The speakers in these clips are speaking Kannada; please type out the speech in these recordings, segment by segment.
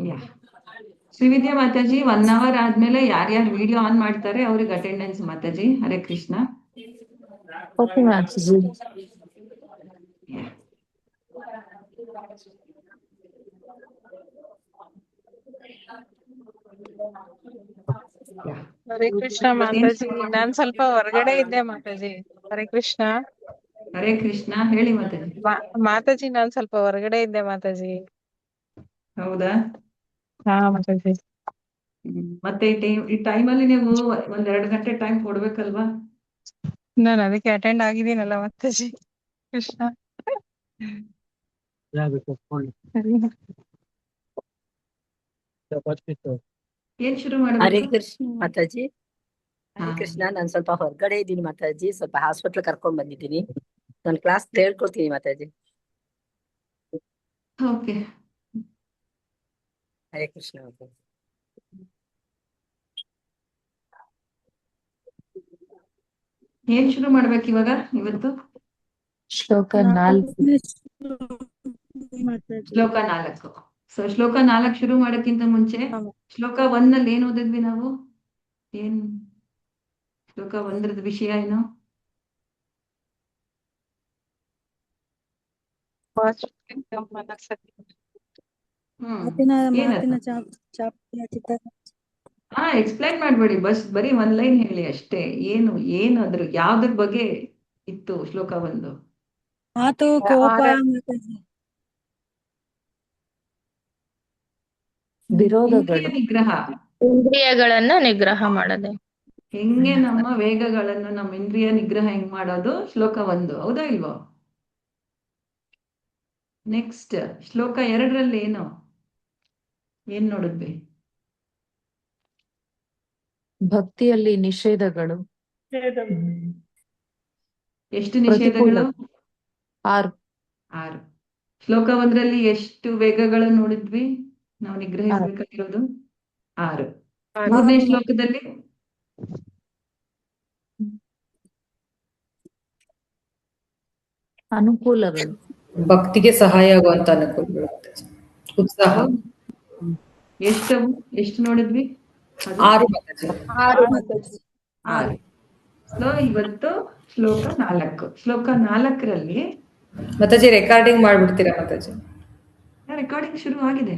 ಯಾ ಶ್ರೀವಿದ್ಯಾ ಮಾತಾಜಿ 1 hour ಆದ್ಮೇಲೆ ಯಾರ್ಯಾರು ವಿಡಿಯೋ ಆನ್ ಮಾಡ್ತಾರೆ ಅವ್ರಿಗೆ ಅಟೆಂಡೆನ್ಸ್ ಮಾತಾಜಿ. ಹರೇ ಕೃಷ್ಣ. ಓಕೆ ಮಾತಾಜಿ. ಯಾ ಯಾ ಹರೇ ಕೃಷ್ಣ ಇವತ್ತೇನ್ ಮಾತಾಜಿ, ನಾನ್ ಸ್ವಲ್ಪ ಹೊರಗಡೆ ಇದ್ದೆ ಮಾತಾಜಿ. ಹರೇ ಕೃಷ್ಣ ಹರೇ ಕೃಷ್ಣ ಹೇಳಿ ಮಾತಾಜಿ. ಮಾತಾಜಿ, ನಾನ್ ಸ್ವಲ್ಪ ಹೊರಗಡೆ ಇದ್ದೆ ಮಾತಾಜಿ. ಹೌದಾ? ಹಾ ಮಾತಾಜಿ. ಮತ್ತೆ ಈ ಟೈಮಲ್ಲಿ ನೀವು 1-2 ಗಂಟೆ ಟೈಮ್ ಕೊಡ್ಬೇಕಲ್ವಾ? ನಾನು ಅದಕ್ಕೆ ಅಟೆಂಡ್ ಆಗಿದ್ದೀನಲ್ಲ ಮಾತಾಜಿ. ಕೃಷ್ಣ ಏನ್ ಶುರು ಹರೇ ಮಾಡ್ಬೇಕು? ಕೃಷ್ಣ ಮಾತಾಜಿ. ಹರೇ ಹಾ ಕೃಷ್ಣ, ನಾನ್ ಸ್ವಲ್ಪ ಹೊರಗಡೆ ಇದ್ದೀನಿ ಮಾತಾಜಿ. ಸ್ವಲ್ಪ ಹಾಸ್ಪಿಟ್ಲ್ ಕರ್ಕೊಂಡ್ ಬಂದಿದ್ದೀನಿ. ನಾನು ಕ್ಲಾಸ್ ಹೇಳ್ಕೊಡ್ತೀನಿ ಮಾತಾಜಿ. ಓಕೆ. ಹರೇ ಕೃಷ್ಣ ಮಾತಾಜಿ. ಏನ್ ಶುರು ಮಾಡ್ಬೇಕು ಇವಾಗ ಇವತ್ತು? ಶ್ಲೋಕ 4. ಶ್ಲೋಕ 4. ಸೊ ಶ್ಲೋಕ 4 ಶುರು ಮಾಡೋಕ್ಕಿಂತ ಮುಂಚೆ ಶ್ಲೋಕ 1 ಏನ್ ಓದಿದ್ವಿ ನಾವು? ಏನ್ ಶ್ಲೋಕ 1 ವಿಷಯ ಏನು? ಎಕ್ಸ್ಪ್ಲೈನ್ ಮಾಡ್ಬೇಡಿ, ಬರೀ 1 ಲೈನ್ ಹೇಳಿ ಅಷ್ಟೇ. ಏನು ಅದ್ರ ಯಾವ್ದ್ರ ಬಗ್ಗೆ ಇತ್ತು ಶ್ಲೋಕ 1? ಮಾತು, ಕೋಪ, ವಿರೋಧಗಳು, ಇಂದ್ರಿಯ ನಿಗ್ರಹ. ಇಂದ್ರಿಯಗಳನ್ನ ನಿಗ್ರಹ ಮಾಡದೆ. ಹೆಂಗೆ ನಮ್ಮ ವೇಗಗಳನ್ನು, ನಮ್ಮ ಇಂದ್ರಿಯ ನಿಗ್ರಹ ಹೆಂಗ್ ಮಾಡೋದು ಶ್ಲೋಕ 1. ಹೌದಾ ಇಲ್ವೋ? ನೆಕ್ಸ್ಟ್ ಶ್ಲೋಕ 2 ಏನ್ ನೋಡಿದ್ವಿ? ಭಕ್ತಿಯಲ್ಲಿ ನಿಷೇಧಗಳು. ಎಷ್ಟು ನಿಷೇಧಗಳು? 6. 6. ಶ್ಲೋಕ 1 ಎಷ್ಟು ವೇಗಗಳನ್ನು ನೋಡಿದ್ವಿ ನಾವು ನಿಗ್ರಹಿಸಬೇಕಾಗಿರೋದು? 6. 3ನೇ ಶ್ಲೋಕದಲ್ಲಿ ಅನುಕೂಲಗಳು, ಭಕ್ತಿಗೆ ಸಹಾಯ ಆಗುವಂತ ಅನುಕೂಲಗಳು, ಉತ್ಸಾಹ. ಎಷ್ಟು ನೋಡಿದ್ವಿ? 6 ಮಾತಾಜಿ. 6. ಸೊ ಇವತ್ತು ಶ್ಲೋಕ 4. ಶ್ಲೋಕ 4ರಲ್ಲಿ ಮಾತಾಜಿ ರೆಕಾರ್ಡಿಂಗ್ ಮಾಡ್ಬಿಡ್ತೀರಾ ಮಾತಾಜಿ? ರೆಕಾರ್ಡಿಂಗ್ ಶುರು ಆಗಿದೆ,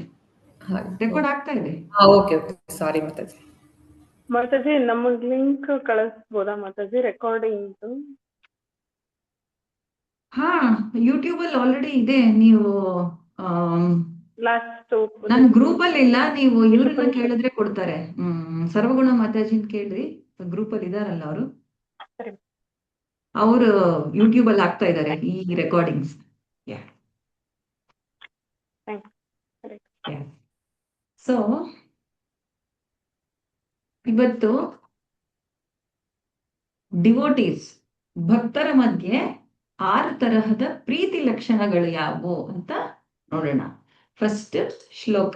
ರೆಕಾರ್ಡ್ ಆಗ್ತಾ ಇದೆ. ಓಕೆ ಓಕೆ, ಸಾರಿ ಮಾತಾಜಿ. ಮಾತಾಜಿ ನಮಗ್ ಲಿಂಕ್ ಕಳಿಸ್ಬೋದಾ ಮಾತಾಜಿ ರೆಕಾರ್ಡಿಂಗ್? ಹಾ, ಯೂಟ್ಯೂಬ್ ಅಲ್ಲಿ ಆಲ್ರೆಡಿ ಇದೆ. ನೀವು ಲಾಸ್ಟ್ ನನ್ ಗ್ರೂಪ್ ಅಲ್ಲಿ ಇಲ್ಲ, ನೀವು ಇವ್ರನ್ನ ಕೇಳಿದ್ರೆ ಕೊಡ್ತಾರೆ. ಸರ್ವಗುಣ ಮಾತಾಜಿನ್ ಕೇಳ್ರಿ, ಗ್ರೂಪ್ ಅಲ್ಲಿ ಇದಾರಲ್ಲ ಅವರು. ಅವರು ಯೂಟ್ಯೂಬ್ ಅಲ್ಲಿ ಹಾಕ್ತಾ ಇದ್ದಾರೆ ಈ ರೆಕಾರ್ಡಿಂಗ್ಸ್. ಸೊ ಇವತ್ತು ಡಿವೋಟೀಸ್, ಭಕ್ತರ ಮಧ್ಯೆ 6 ತರಹದ ಪ್ರೀತಿ ಲಕ್ಷಣಗಳು ಯಾವುವು ಅಂತ ನೋಡೋಣ. ಫಸ್ಟ್ ಶ್ಲೋಕ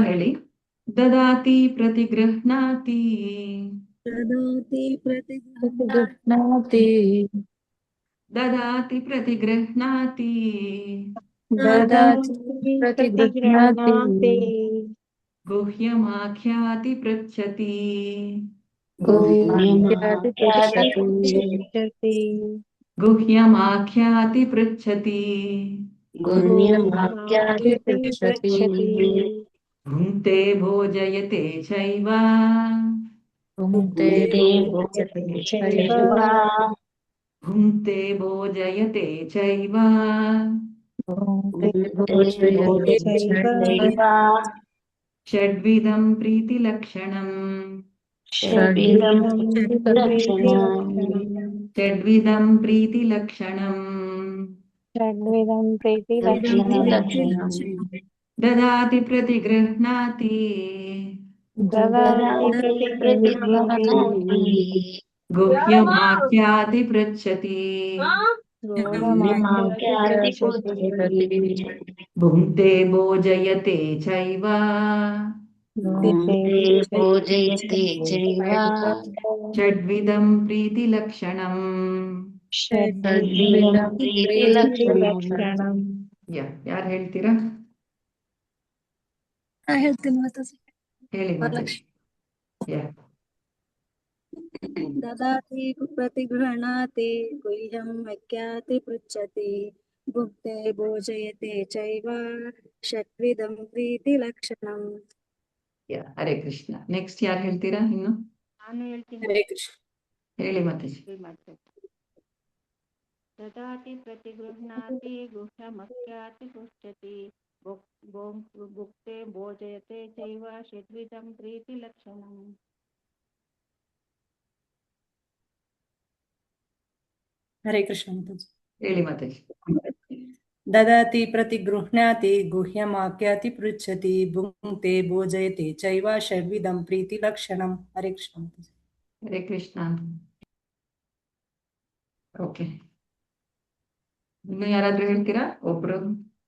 ಹೇಳಿ. ದದಾತಿ ಪ್ರತಿಗೃಹ್ಣಾತಿ ಪ್ರತಿಗೃಹ್ಣಾತಿ, ದದಾತಿ ಪ್ರತಿಗೃಹ್ಣಾತಿ ದದಾತಿ ಪ್ರತಿಗೃಹ್ಣಾತಿ, ಗುಹ್ಯಮಾಖ್ಯಾತಿ ಪೃಚ್ಛತಿ ಗುಹ್ಯಮಾಖ್ಯಾತಿ ಪೃಚ್ಛತಿ, ಗುಹ್ಯಮಾಖ್ಯಾತಿ ಪೃಚ್ಛತಿ ಗುಹ್ಯಮಾಖ್ಯಾತಿ ಪೃಚ್ಛತಿ, ಭುಂಕ್ತೆ ಭೋಜಯತೆ ಚೈವ ಭುಂಕ್ತೆ ಭೋಜಯತೆ ಚೈವ, ಭುಂಕ್ತೆ ಭೋಜಯತೆ ಚೈವ ಭುಂಕ್ತೆ ಭೋಜಯತೆ ಚೈವ, ಷಡ್ವಿಧಂ ಪ್ರೀತಿಲಕ್ಷಣಂ ಷಡ್ವಿಧಂ ಷಡ್ವಿಧಂ ಪ್ರೀತಿಲಕ್ಷಣಂ ಲಕ್ಷಣಂ, ದದಾತಿ ಪ್ರತಿಗೃಹ್ಣಾತಿ ದದಾತಿ ಪ್ರತಿಗೃಹ್ಣಾತಿ, ಗುಹ್ಯಮಾಖ್ಯಾತಿ ಪೃಚ್ಛತಿ ಗುಹ್ಯಮಾಖ್ಯಾತಿ ಪೃಚ್ಛತಿ, ಭುಂಕ್ತೆ ಭೋಜಯತೆ ಚೈವ ಭುಂಕ್ತೆ ಭೋಜಯತೆ ಚೈವ, ಷಡ್ವಿಧಂ ಪ್ರೀತಿಲಕ್ಷಣಂ ಷಡ್ವಿಧಂ ಪ್ರೀತಿಲಕ್ಷಣಂ. ಯಾರು ಹೇಳ್ತೀರಾ? ಹೇಳ್ತೀನಿ ಮಾತಾಜಿ. ಹೇಳಿ ಮಾತಾಡಿ. ವರಲಕ್ಷ್ಮಿ. ದದಾತಿ ಪ್ರತಿಗೃಹಣಾತಿ ಗುಹ್ಯಂ ವ್ಯಾಖ್ಯಾತಿ ಪೃಚ್ಛತಿ ಭುಕ್ತೆ ಭೋಜಯತೆ ಚೈವ ಷಡ್ವಿಧಂ ಪ್ರೀತಿ ಲಕ್ಷಣಂ. ಹರೇ ಕೃಷ್ಣ. ನೆಕ್ಸ್ಟ್ ಯಾರು ಹೇಳ್ತೀರಾ? ಇನ್ನು ನಾನು ಹೇಳ್ತೀನಿ. ಹರೇ ಕೃಷ್ಣ. ಹೇಳಿ ಮಾತಾಜಿ. ದದಾತಿ ಪ್ರತಿಗೃಹ್ಣಾತಿ ಗುಹ್ಯಮಖ್ಯಾತಿ ಪೃಚ್ಛತಿ ಭುಕ್ತೆ ಭೋಜಯತೆ ಚೈವ ಷಡ್ವಿಧಂ ಪ್ರೀತಿ ಲಕ್ಷಣಂ. ಹರೇ ಕೃಷ್ಣ ಮಾತಾಜಿ. ಹೇಳಿ ಮಾತಾಜಿ. ದದಾತಿ ಪ್ರತಿಗೃಹ್ಣಾತಿ ಗುಹ್ಯಮಾಖ್ಯಾತಿ ಪೃಚ್ಛತಿ ಭುಂಕ್ತೆ ಭೋಜಯತೆ ಚೈವ ಷಡ್ವಿಧಂ ಪ್ರೀತಿ ಲಕ್ಷಣಂ. ಹರೇ ಕೃಷ್ಣ ಮಾತಾಜಿ. ಹರೇ ಕೃಷ್ಣ. ಓಕೆ, ಇನ್ನು ಯಾರಾದ್ರೂ ಹೇಳ್ತೀರಾ? ಒಬ್ರು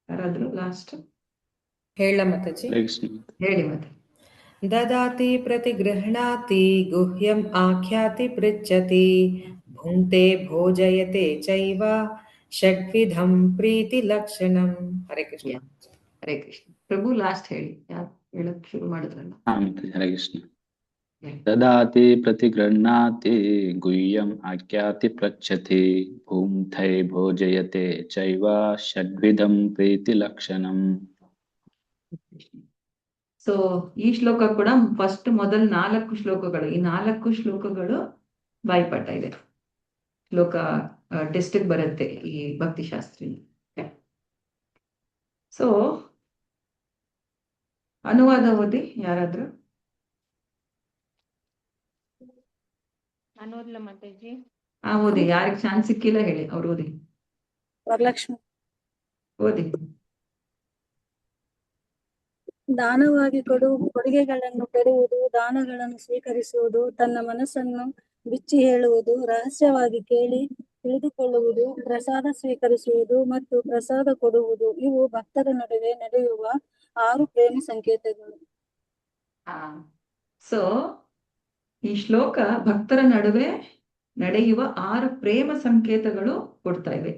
ಯಾರಾದ್ರೂ ಲಾಸ್ಟ್ ಹೇಳ ಮಾತಾಜಿ. ಹೇಳಿ ಮಾತಾಜಿ. ದದಾತಿ ಪ್ರತಿಗೃಹಣಾತಿ ಗುಹ್ಯಂ ಆಖ್ಯಾತಿ ಪೃಚ್ಛತಿ ಭುಂಕ್ತೆ ಭೋಜಯತೆ ಚೈವ ಷಡ್ವಿಧಂ ಪ್ರೀತಿ ಲಕ್ಷಣಂ. ಹರೇ ಕೃಷ್ಣ. ಹರೇ ಕೃಷ್ಣ. ಪ್ರಭು ಲಾಸ್ಟ್ ಹೇಳಿ, ಯಾರು ಹೇಳಕ್ ಶುರು ಮಾಡಿದ್ರಲ್ಲ. ಹರೇ ಕೃಷ್ಣ. ದದಾತಿ ಪ್ರತಿಗೃಹ್ಣಾತಿ ಗುಹ್ಯಂ ಆಖ್ಯಾತಿ ಪೃಚ್ಛತಿ ಭುಂಕ್ತೆ ಭೋಜಯತೆ ಚೈವ ಷಡ್ವಿಧಂ ಪ್ರೀತಿ ಲಕ್ಷಣಂ. ಸೊ ಈ ಶ್ಲೋಕ ಕೂಡ ಫಸ್ಟ್ ಮೊದಲ 4 ಶ್ಲೋಕಗಳು, ಈ 4 ಶ್ಲೋಕಗಳು ಬಾಯ್ಪಾಠ ಇದೆ. ಶ್ಲೋಕ ಟೆಸ್ಟ್ ಬರುತ್ತೆ ಈ ಭಕ್ತಿಶಾಸ್ತ್ರಿ. ಸೊ ಅನುವಾದ ಓದಿ ಯಾರಾದ್ರೂ. ನಾನು ಓದ್ಲಾ ಮಾತಾಜಿ? ಓದಿ. ಯಾರಿಗೆ ಚಾನ್ಸ್ ಸಿಕ್ಕಿಲ್ಲ ಹೇಳಿ, ಅವ್ರು ಓದಿ. ವರಲಕ್ಷ್ಮಿ. ಓದಿ. ದಾನವಾಗಿ ಕೊಡುಗೆಗಳನ್ನು ಕೊಡುವುದು, ದಾನಗಳನ್ನು ಸ್ವೀಕರಿಸುವುದು, ತನ್ನ ಮನಸ್ಸನ್ನು ಬಿಚ್ಚಿ ಹೇಳುವುದು, ರಹಸ್ಯವಾಗಿ ಕೇಳಿ ತಿಳಿದುಕೊಳ್ಳುವುದು, ಪ್ರಸಾದ ಸ್ವೀಕರಿಸುವುದು ಮತ್ತು ಪ್ರಸಾದ ಕೊಡುವುದು, ಇವು ಭಕ್ತರ ನಡುವೆ ನಡೆಯುವ 6 ಪ್ರೇಮ ಸಂಕೇತಗಳು. ಸೊ ಈ ಶ್ಲೋಕ ಭಕ್ತರ ನಡುವೆ ನಡೆಯುವ 6 ಪ್ರೇಮ ಸಂಕೇತಗಳು ಕೊಡ್ತಾ ಇವೆ.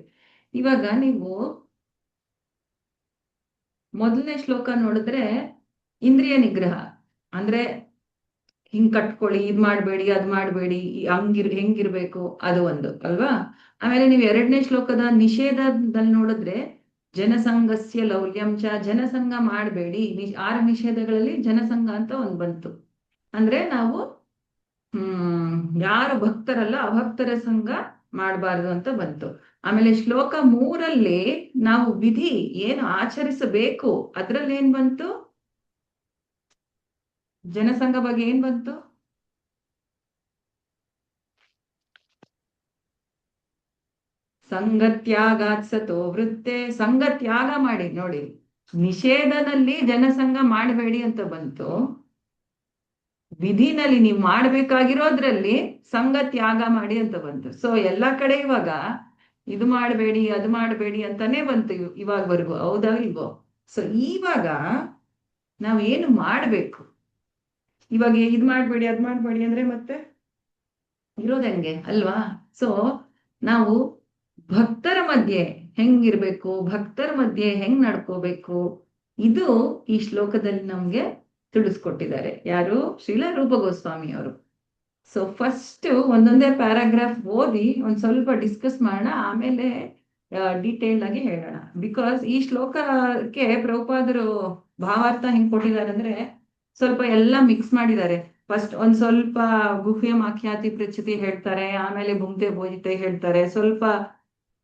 ಇವಾಗ ನೀವು ಮೊದಲನೇ ಶ್ಲೋಕ ನೋಡಿದ್ರೆ ಇಂದ್ರಿಯ ನಿಗ್ರಹ ಅಂದ್ರೆ ಹಿಂಗ್ ಕಟ್ಕೊಳ್ಳಿ, ಇದ್ ಮಾಡ್ಬೇಡಿ, ಅದ್ ಮಾಡ್ಬೇಡಿ, ಹೆಂಗಿರ್ಬೇಕು ಅದು ಒಂದು ಅಲ್ವಾ. ಆಮೇಲೆ ನೀವು 2ನೇ ಶ್ಲೋಕದ ನಿಷೇಧದಲ್ಲಿ ನೋಡಿದ್ರೆ ಜನಸಂಘಸ್ಯ ಲೌಲ್ಯಂ ಚ, ಜನಸಂಘ ಮಾಡಬೇಡಿ. 6 ನಿಷೇಧಗಳಲ್ಲಿ ಜನಸಂಘ ಅಂತ ಒಂದು ಬಂತು. ಅಂದ್ರೆ ನಾವು ಯಾರು ಭಕ್ತರಲ್ಲ ಅಭಕ್ತರ ಸಂಘ ಮಾಡಬಾರ್ದು ಅಂತ ಬಂತು. ಆಮೇಲೆ ಶ್ಲೋಕ 3ರಲ್ಲಿ ನಾವು ವಿಧಿ ಏನು ಆಚರಿಸಬೇಕು ಅದ್ರಲ್ಲಿ ಏನ್ ಬಂತು? ಜನಸಂಘ ಬಗ್ಗೆ ಏನ್ ಬಂತು? ಸಂಗತ್ಯಾಗಾತ್ಸತೋ ವೃತ್ತೆ, ಸಂಗತ್ಯಾಗ ಮಾಡಿ. ನೋಡಿ, ನಿಷೇಧದಲ್ಲಿ ಜನಸಂಘ ಮಾಡಬೇಡಿ ಅಂತ ಬಂತು, ವಿಧಿನಲ್ಲಿ ನೀವು ಮಾಡ್ಬೇಕಾಗಿರೋದ್ರಲ್ಲಿ ಸಂಗತ್ಯಾಗ ಮಾಡಿ ಅಂತ ಬಂತು. ಸೊ ಎಲ್ಲಾ ಕಡೆ ಇವಾಗ ಇದು ಮಾಡಬೇಡಿ ಅದು ಮಾಡಬೇಡಿ ಅಂತಾನೆ ಬಂತು ಇವಾಗವರೆಗೂ, ಹೌದಾ ಇಲ್ವೋ? ಸೊ ಇವಾಗ ನಾವ್ ಏನು ಮಾಡ್ಬೇಕು? ಇವಾಗ ಇದ್ ಮಾಡ್ಬೇಡಿ ಅದ್ ಮಾಡ್ಬೇಡಿ ಅಂದ್ರೆ ಮತ್ತೆ ಇರೋದ್ ಹೆಂಗೆ ಅಲ್ವಾ? ಸೊ ನಾವು ಭಕ್ತರ ಮಧ್ಯೆ ಹೆಂಗಿರ್ಬೇಕು, ಭಕ್ತರ ಮಧ್ಯೆ ಹೆಂಗ್ ನಡ್ಕೋಬೇಕು, ಇದು ಈ ಶ್ಲೋಕದಲ್ಲಿ ನಮ್ಗೆ ತಿಳಿಸ್ಕೊಟ್ಟಿದ್ದಾರೆ. ಯಾರು? ಶ್ರೀಲ ರೂಪ ಗೋಸ್ವಾಮಿ ಅವರು. ಸೊ ಫಸ್ಟ್ ಒಂದೊಂದೇ ಪ್ಯಾರಾಗ್ರಾಫ್ ಓದಿ ಒಂದ್ ಸ್ವಲ್ಪ ಡಿಸ್ಕಸ್ ಮಾಡೋಣ, ಆಮೇಲೆ ಡೀಟೇಲ್ ಆಗಿ ಹೇಳೋಣ. ಬಿಕಾಸ್ ಈ ಶ್ಲೋಕಕ್ಕೆ ಪ್ರಭುಪಾದರು ಭಾವಾರ್ಥ ಹೆಂಗ್ ಕೊಟ್ಟಿದ್ದಾರೆ ಅಂದ್ರೆ ಸ್ವಲ್ಪ ಎಲ್ಲ ಮಿಕ್ಸ್ ಮಾಡಿದ್ದಾರೆ. ಫಸ್ಟ್ ಒಂದ್ ಸ್ವಲ್ಪ ಗುಹ್ಯಂ ಆಖ್ಯಾತಿ ಪೃಚ್ಛತಿ ಹೇಳ್ತಾರೆ, ಆಮೇಲೆ ಭುಂಕ್ತೆ ಭೋಜಯತೆ ಹೇಳ್ತಾರೆ, ಸ್ವಲ್ಪ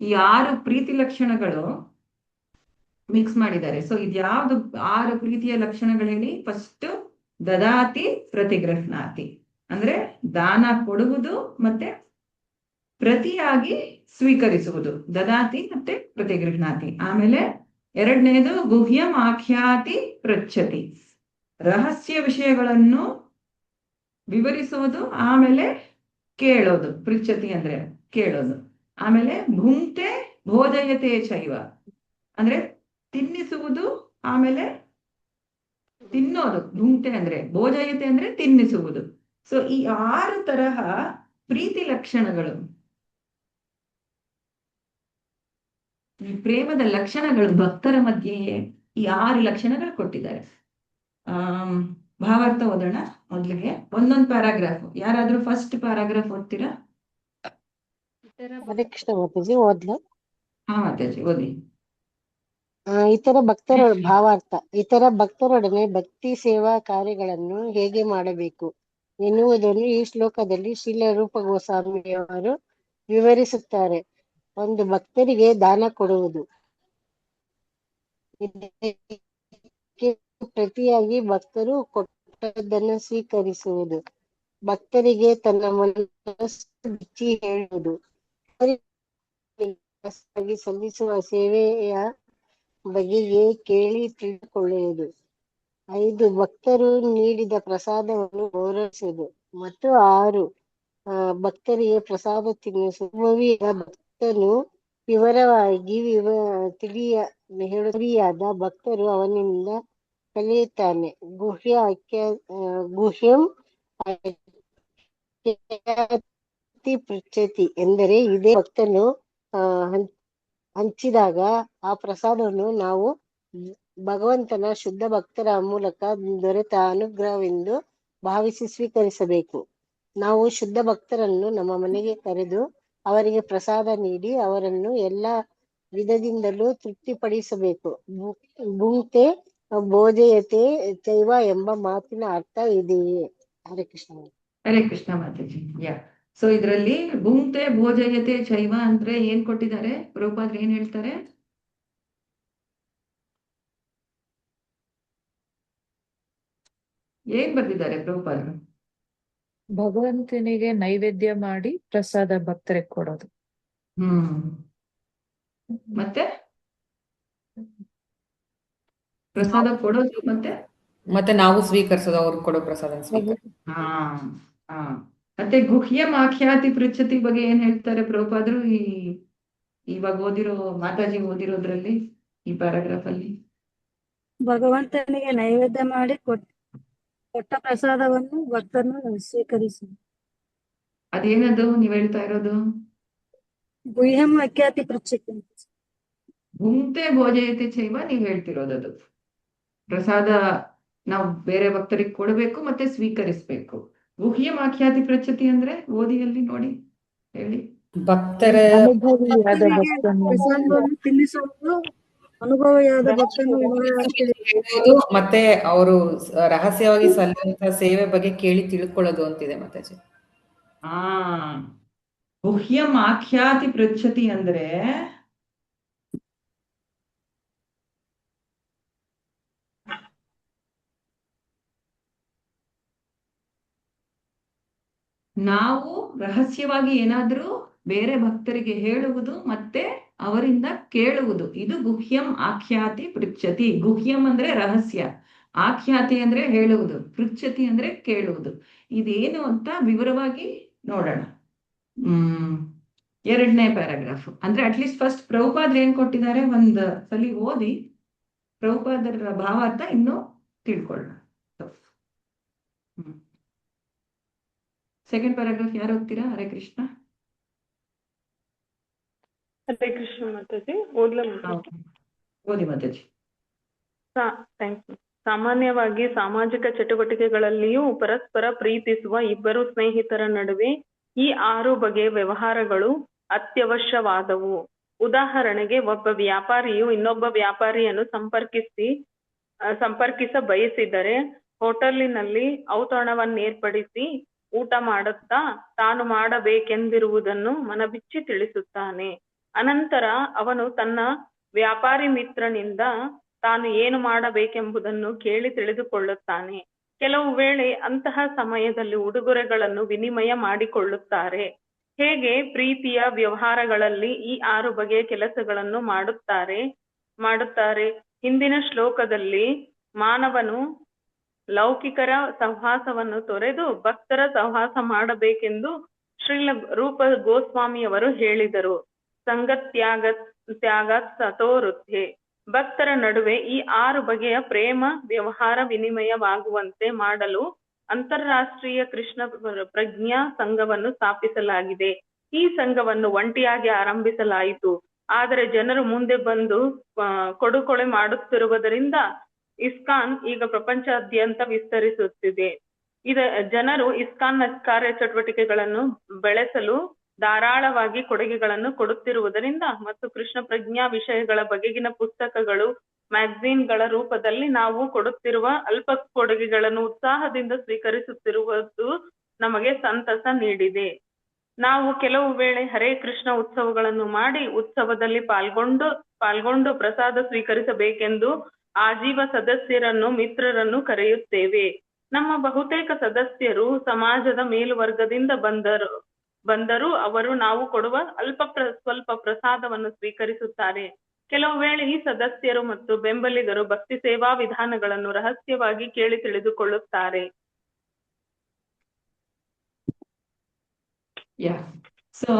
ಈ 6 ಪ್ರೀತಿ ಲಕ್ಷಣಗಳು ಮಿಕ್ಸ್ ಮಾಡಿದ್ದಾರೆ. ಸೊ ಇದ್ಯಾವ್ದು 6 ಪ್ರೀತಿಯ ಲಕ್ಷಣಗಳು ಹೇಳಿ? ಫಸ್ಟ್ ದದಾತಿ ಪ್ರತಿಗೃಹ್ಣಾತಿ ಅಂದ್ರೆ ದಾನ ಕೊಡುವುದು ಮತ್ತೆ ಪ್ರತಿಯಾಗಿ ಸ್ವೀಕರಿಸುವುದು, ದದಾತಿ ಮತ್ತೆ ಪ್ರತಿಗೃಹ್ಣಾತಿ. ಆಮೇಲೆ 2ನೇದು ಗುಹ್ಯಂ ಆಖ್ಯಾತಿ ಪೃಚ್ಛತಿ, ರಹಸ್ಯ ವಿಷಯಗಳನ್ನು ವಿವರಿಸೋದು, ಆಮೇಲೆ ಕೇಳೋದು. ಪೃಚ್ಛತಿ ಅಂದ್ರೆ ಕೇಳೋದು. ಆಮೇಲೆ ಭುಂಕ್ತೆ ಭೋಜಯತೆ ಚೈವ ಅಂದ್ರೆ ತಿನ್ನಿಸುವುದು, ಆಮೇಲೆ ತಿನ್ನೋದು. ಭುಂಕ್ತೆ ಅಂದ್ರೆ, ಭೋಜಯತೆ ಅಂದ್ರೆ ತಿನ್ನಿಸುವುದು. ಸೊ ಈ 6 ತರಹ ಪ್ರೀತಿ ಲಕ್ಷಣಗಳು ಈ ಪ್ರೇಮದ ಲಕ್ಷಣಗಳು ಭಕ್ತರ ಮಧ್ಯೆ ಈ 6 ಲಕ್ಷಣಗಳು ಕೊಟ್ಟಿದ್ದಾರೆ. ಭಾವಾರ್ಥ ಓದೋಣ ಮೊದಲಿಗೆ, ಒಂದೊಂದು ಪ್ಯಾರಾಗ್ರಾಫ್. ಯಾರಾದ್ರೂ ಫಸ್ಟ್ ಪ್ಯಾರಾಗ್ರಾಫ್ ಓದ್ತೀರಾ? ಹರೇ ಕೃಷ್ಣ ಮಾತಾಜಿ ಓದ್ಲಾ? ಹಾ ಮಾತಾಜಿ ಓದಿ. ಇತರ ಭಕ್ತರ ಭಾವಾರ್ಥ. ಇತರ ಭಕ್ತರೊಡನೆ ಭಕ್ತಿ ಸೇವಾ ಕಾರ್ಯಗಳನ್ನು ಹೇಗೆ ಮಾಡಬೇಕು ಎನ್ನುವುದನ್ನು ಈ ಶ್ಲೋಕದಲ್ಲಿ ಶ್ರೀಲ ರೂಪ ಗೋಸ್ವಾಮಿಯವರು ವಿವರಿಸುತ್ತಾರೆ. ಒಂದು ಭಕ್ತರಿಗೆ ದಾನ ಕೊಡುವುದು, ಇದಕ್ಕೆ ಪ್ರತಿಯಾಗಿ ಭಕ್ತರು ಕೊಟ್ಟದ್ದನ್ನು ಸ್ವೀಕರಿಸುವುದು, ಭಕ್ತರಿಗೆ ತನ್ನ ಮನಸ್ಸು ಬಿಚ್ಚಿ ಹೇಳುವುದು, ಸಲ್ಲಿಸುವ ಸೇವೆಯ ಬಗೆಗೆ ಕೇಳಿ ತಿಳಿದುಕೊಳ್ಳುವುದು, 5 ಭಕ್ತರು ನೀಡಿದ ಪ್ರಸಾದವನ್ನು ಗೌರವಿಸುವುದು, ಮತ್ತು 6 ಭಕ್ತರಿಗೆ ಪ್ರಸಾದ ತಿನ್ನಿಸುವ. ಭಕ್ತನು ವಿವರವಾಗಿ ತಿಳಿಯಾದ ಭಕ್ತರು ಅವನಿಂದ ಕಲಿಯುತ್ತಾನೆ. ಗುಹ್ಯಂ ಅಖ್ಯಾತಿ ಪೃಚ್ಛತಿ ಎಂದರೆ ಇದೇ ಭಕ್ತನು ಹಂಚಿದಾಗ ಆ ಪ್ರಸಾದವನ್ನು ನಾವು ಭಗವಂತನ ಶುದ್ಧ ಭಕ್ತರ ಮೂಲಕ ದೊರೆತ ಅನುಗ್ರಹವೆಂದು ಭಾವಿಸಿ ಸ್ವೀಕರಿಸಬೇಕು. ನಾವು ಶುದ್ಧ ಭಕ್ತರನ್ನು ನಮ್ಮ ಮನೆಗೆ ಕರೆದು ಅವರಿಗೆ ಪ್ರಸಾದ ನೀಡಿ ಅವರನ್ನು ಎಲ್ಲ ವಿಧದಿಂದಲೂ ತೃಪ್ತಿಪಡಿಸಬೇಕು. ಭುಂಕ್ತೆ ಭೋಜಯತೆ ಚೈವ ಎಂಬ ಮಾತಿನ ಅರ್ಥ ಇದೆಯೇ? ಹರೇ ಕೃಷ್ಣ. ಹರೇ ಕೃಷ್ಣ ಮಾತಾಜಿ. ಸೊ ಇದರಲ್ಲಿ ಭುಂಕ್ತೆ ಭೋಜಯತೆ ಚೈವ ಅಂದ್ರೆ ಏನ್ ಕೊಟ್ಟಿದ್ದಾರೆ? ಪ್ರಭುಪಾದ್ರು ಏನ್ ಹೇಳ್ತಾರೆ? ಏನ್ ಬರ್ದಿದ್ದಾರೆ ಪ್ರಭುಪಾದ್ರು? ಭಗವಂತನಿಗೆ ನೈವೇದ್ಯ ಮಾಡಿ ಪ್ರಸಾದ ಭಕ್ತರಿಗೆ ಕೊಡೋದು. ಮತ್ತೆ ಪ್ರಸಾದ ಕೊಡೋದು, ಮತ್ತೆ ನಾವು ಸ್ವೀಕರಿಸೋದು, ಅವ್ರು ಕೊಡೋ ಪ್ರಸಾದ ಮತ್ತೆ ಗುಹ್ಯಂ ಆಖ್ಯಾತಿ ಪೃಚ್ಛತಿ ಬಗ್ಗೆ ಏನ್ ಹೇಳ್ತಾರೆ ಪ್ರಭುಪಾದ್ರು ಇವಾಗ ಓದಿರೋ ಮಾತಾಜಿ ಓದಿರೋದ್ರಲ್ಲಿ ಈ ಪ್ಯಾರಾಗ್ರಾಫ್ ಅಲ್ಲಿ? ಭಗವಂತನಿಗೆ ನೈವೇದ್ಯ ಮಾಡಿ ಕೊಟ್ಟ ಪ್ರಸಾದವನ್ನು ಭಕ್ತನು ಸ್ವೀಕರಿಸಿ. ಅದೇನದು ನೀವ್ ಹೇಳ್ತಾ ಇರೋದು? ಗುಹ್ಯಂ ಆಖ್ಯಾತಿ ಪೃಚ್ಛತಿ. ಭುಂಕ್ತೆ ಭೋಜಯತೆ ಚೈವ ನೀವ್ ಹೇಳ್ತಿರೋದದು. ಪ್ರಸಾದ ನಾವು ಬೇರೆ ಭಕ್ತರಿಗೆ ಕೊಡಬೇಕು ಮತ್ತೆ ಸ್ವೀಕರಿಸ್ಬೇಕು. ಗುಹ್ಯಂ ಆಖ್ಯಾತಿ ಪೃಚ್ಛತಿ ಅಂದ್ರೆ ಓದಿಯಲ್ಲಿ ನೋಡಿ ಹೇಳಿ. ಭಕ್ತರ ಪ್ರಸಾದವನ್ನು ತಿನ್ನಿಸುವುದು, ಅನುಭವಿಯಾದ ಭಕ್ತನು ಮತ್ತೆ ಅವರು ರಹಸ್ಯವಾಗಿ ಸಲ್ಲುವಂತಹ ಸೇವೆ ಬಗ್ಗೆ ಕೇಳಿ ತಿಳ್ಕೊಳ್ಳೋದು ಅಂತಿದೆ ಮಾತಾಜಿ. ಗುಹ್ಯಂ ಆಖ್ಯಾತಿ ಪೃಚ್ಛತಿ ಅಂದ್ರೆ ನಾವು ರಹಸ್ಯವಾಗಿ ಏನಾದ್ರೂ ಬೇರೆ ಭಕ್ತರಿಗೆ ಹೇಳುವುದು ಮತ್ತೆ ಅವರಿಂದ ಕೇಳುವುದು, ಇದು ಗುಹ್ಯಂ ಆಖ್ಯಾತಿ ಪೃಚ್ಛತಿ. ಗುಹ್ಯಂ ಅಂದ್ರೆ ರಹಸ್ಯ, ಆಖ್ಯಾತಿ ಅಂದ್ರೆ ಹೇಳುವುದು, ಪೃಚ್ಛತಿ ಅಂದ್ರೆ ಕೇಳುವುದು. ಇದೇನು ಅಂತ ವಿವರವಾಗಿ ನೋಡೋಣ. 2ನೇ ಪ್ಯಾರಾಗ್ರಾಫ್ ಅಂದ್ರೆ ಅಟ್ಲೀಸ್ಟ್ ಫಸ್ಟ್ ಪ್ರಭುಪಾದ್ರು ಏನ್ ಕೊಟ್ಟಿದ್ದಾರೆ ಒಂದ್ ಸಲಿ ಓದಿ ಪ್ರಭುಪಾದರ ಭಾವಾರ್ಥ ಇನ್ನು ತಿಳ್ಕೊಳ್ಳೋಣ. ಸೆಕೆಂಡ್ ಪ್ಯಾರಾಗ್ರಾಫ್ ಯಾರು ಓದ್ತೀರಾ? ಹರೇ ಕೃಷ್ಣ. ಹರೇ ಕೃಷ್ಣ ಮಾತಾಜಿ. ಓದ್ಲಾ ಮಾತಾಜಿ? ಓದಿ ಮಾತಾಜಿ. ಥ್ಯಾಂಕ್ಸ್. ಸಾಮಾನ್ಯವಾಗಿ ಸಾಮಾಜಿಕ ಚಟುವಟಿಕೆಗಳಲ್ಲಿಯೂ ಪರಸ್ಪರ ಪ್ರೀತಿಸುವ ಇಬ್ಬರು ಸ್ನೇಹಿತರ ನಡುವೆ ಈ 6 ಬಗೆಯ ವ್ಯವಹಾರಗಳು ಅತ್ಯವಶ್ಯವಾದವು. ಉದಾಹರಣೆಗೆ, ಒಬ್ಬ ವ್ಯಾಪಾರಿಯು ಇನ್ನೊಬ್ಬ ವ್ಯಾಪಾರಿಯನ್ನು ಸಂಪರ್ಕಿಸ ಬಯಸಿದರೆ ಹೋಟೆಲಿನಲ್ಲಿ ಔತಣವನ್ನೇರ್ಪಡಿಸಿ ಊಟ ಮಾಡುತ್ತಾ ತಾನು ಮಾಡಬೇಕೆಂದಿರುವುದನ್ನು ಮನಬಿಚ್ಚಿ ತಿಳಿಸುತ್ತಾನೆ. ಅನಂತರ ಅವನು ತನ್ನ ವ್ಯಾಪಾರಿ ಮಿತ್ರನಿಂದ ತಾನು ಏನು ಮಾಡಬೇಕೆಂಬುದನ್ನು ಕೇಳಿ ತಿಳಿದುಕೊಳ್ಳುತ್ತಾನೆ. ಕೆಲವು ವೇಳೆ ಅಂತಹ ಸಮಯದಲ್ಲಿ ಉಡುಗೊರೆಗಳನ್ನು ವಿನಿಮಯ ಮಾಡಿಕೊಳ್ಳುತ್ತಾರೆ. ಹೇಗೆ ಪ್ರೀತಿಯ ವ್ಯವಹಾರಗಳಲ್ಲಿ ಈ 6 ಬಗೆಯ ಕೆಲಸಗಳನ್ನು ಮಾಡುತ್ತಾರೆ. ಹಿಂದಿನ ಶ್ಲೋಕದಲ್ಲಿ ಮಾನವನು ಲೌಕಿಕರ ಸಹವಾಸವನ್ನು ತೊರೆದು ಭಕ್ತರ ಸಹವಾಸ ಮಾಡಬೇಕೆಂದು ಶ್ರೀಲ ರೂಪ ಗೋಸ್ವಾಮಿಯವರು ಹೇಳಿದರು. ಸಂಗತ್ಯಾಗತ್ ಸತೋ ವೃದ್ಧೆ. ಭಕ್ತರ ನಡುವೆ ಈ 6 ಬಗೆಯ ಪ್ರೇಮ ವ್ಯವಹಾರ ವಿನಿಮಯವಾಗುವಂತೆ ಮಾಡಲು ಅಂತಾರಾಷ್ಟ್ರೀಯ ಕೃಷ್ಣ ಪ್ರಜ್ಞಾ ಸಂಘವನ್ನು ಸ್ಥಾಪಿಸಲಾಗಿದೆ. ಈ ಸಂಘವನ್ನು ಒಂಟಿಯಾಗಿ ಆರಂಭಿಸಲಾಯಿತು. ಆದರೆ ಜನರು ಮುಂದೆ ಬಂದು ಕೊಡುಕೊಳೆ ಮಾಡುತ್ತಿರುವುದರಿಂದ ಇಸ್ಕಾನ್ ಈಗ ಪ್ರಪಂಚಾದ್ಯಂತ ವಿಸ್ತರಿಸುತ್ತಿದೆ. ಜನರು ಇಸ್ಕಾನ್ನ ಕಾರ್ಯಚಟುವಟಿಕೆಗಳನ್ನು ಬೆಳೆಸಲು ಧಾರಾಳವಾಗಿ ಕೊಡುಗೆಗಳನ್ನು ಕೊಡುತ್ತಿರುವುದರಿಂದ ಮತ್ತು ಕೃಷ್ಣ ಪ್ರಜ್ಞಾ ವಿಷಯಗಳ ಬಗೆಗಿನ ಪುಸ್ತಕಗಳು, ಮ್ಯಾಗಝೀನ್ಗಳ ರೂಪದಲ್ಲಿ ನಾವು ಕೊಡುತ್ತಿರುವ ಅಲ್ಪ ಕೊಡುಗೆಗಳನ್ನು ಉತ್ಸಾಹದಿಂದ ಸ್ವೀಕರಿಸುತ್ತಿರುವುದು ನಮಗೆ ಸಂತಸ ನೀಡಿದೆ. ನಾವು ಕೆಲವು ವೇಳೆ ಹರೇ ಕೃಷ್ಣ ಉತ್ಸವಗಳನ್ನು ಮಾಡಿ ಉತ್ಸವದಲ್ಲಿ ಪಾಲ್ಗೊಂಡು ಪ್ರಸಾದ ಸ್ವೀಕರಿಸಬೇಕೆಂದು ಆಜೀವ ಸದಸ್ಯರನ್ನು, ಮಿತ್ರರನ್ನು ಕರೆಯುತ್ತೇವೆ. ನಮ್ಮ ಬಹುತೇಕ ಸದಸ್ಯರು ಸಮಾಜದ ಮೇಲುವರ್ಗದಿಂದ ಬಂದರೂ ಅವರು ನಾವು ಕೊಡುವ ಸ್ವಲ್ಪ ಪ್ರಸಾದವನ್ನು ಸ್ವೀಕರಿಸುತ್ತಾರೆ. ಕೆಲವು ವೇಳೆ ಈ ಸದಸ್ಯರು ಮತ್ತು ಬೆಂಬಲಿಗರು ಭಕ್ತಿ ಸೇವಾ ವಿಧಾನಗಳನ್ನು ರಹಸ್ಯವಾಗಿ ಕೇಳಿ ತಿಳಿದುಕೊಳ್ಳುತ್ತಾರೆ. ಸೊ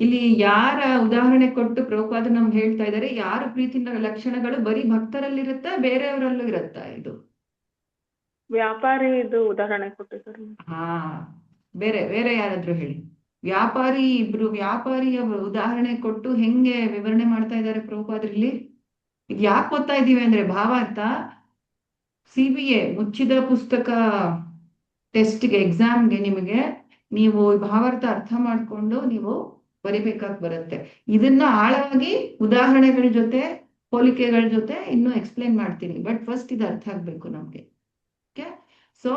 ಇಲ್ಲಿ ಯಾರ ಉದಾಹರಣೆ ಕೊಟ್ಟು ಪ್ರಭುಪಾದರು ನಮ್ಗೆ ಹೇಳ್ತಾ ಇದ್ದಾರೆ, ಯಾರ ಪ್ರೀತಿ ಲಕ್ಷಣಗಳು ಬರೀ ಭಕ್ತರಲ್ಲಿರುತ್ತಾ ಬೇರೆಯವರಲ್ಲೂ ಇರುತ್ತಾ? ಇದು ವ್ಯಾಪಾರಿ ಇದು ಉದಾಹರಣೆ ಕೊಟ್ಟಿದ್ದಾರೆ. ಬೇರೆ ಯಾರಾದ್ರೂ ಹೇಳಿ. ಇಬ್ರು ವ್ಯಾಪಾರಿಯ ಉದಾಹರಣೆ ಕೊಟ್ಟು ಹೆಂಗೆ ವಿವರಣೆ ಮಾಡ್ತಾ ಇದ್ದಾರೆ ಪ್ರಭುಪಾದ್ರಲ್ಲಿ. ಇದು ಯಾಕೆ ಓದ್ತಾ ಇದೀವಿ ಅಂದ್ರೆ, ಭಾವಾರ್ಥ CBA ಮುಚ್ಚಿದ ಪುಸ್ತಕ ಟೆಸ್ಟ್ಗೆ, ಎಕ್ಸಾಮ್ಗೆ ನಿಮಗೆ ನೀವು ಭಾವಾರ್ಥ ಅರ್ಥ ಮಾಡ್ಕೊಂಡು ನೀವು ಬರಿಬೇಕಾಗಿ ಬರುತ್ತೆ. ಇದನ್ನ ಆಳವಾಗಿ ಉದಾಹರಣೆಗಳ ಜೊತೆ, ಹೋಲಿಕೆಗಳ ಜೊತೆ ಇನ್ನೂ ಎಕ್ಸ್ಪ್ಲೇನ್ ಮಾಡ್ತೀನಿ. ಬಟ್ ಫಸ್ಟ್ ಇದು ಅರ್ಥ ಆಗ್ಬೇಕು ನಮ್ಗೆ. ಓಕೆ, ಸೊ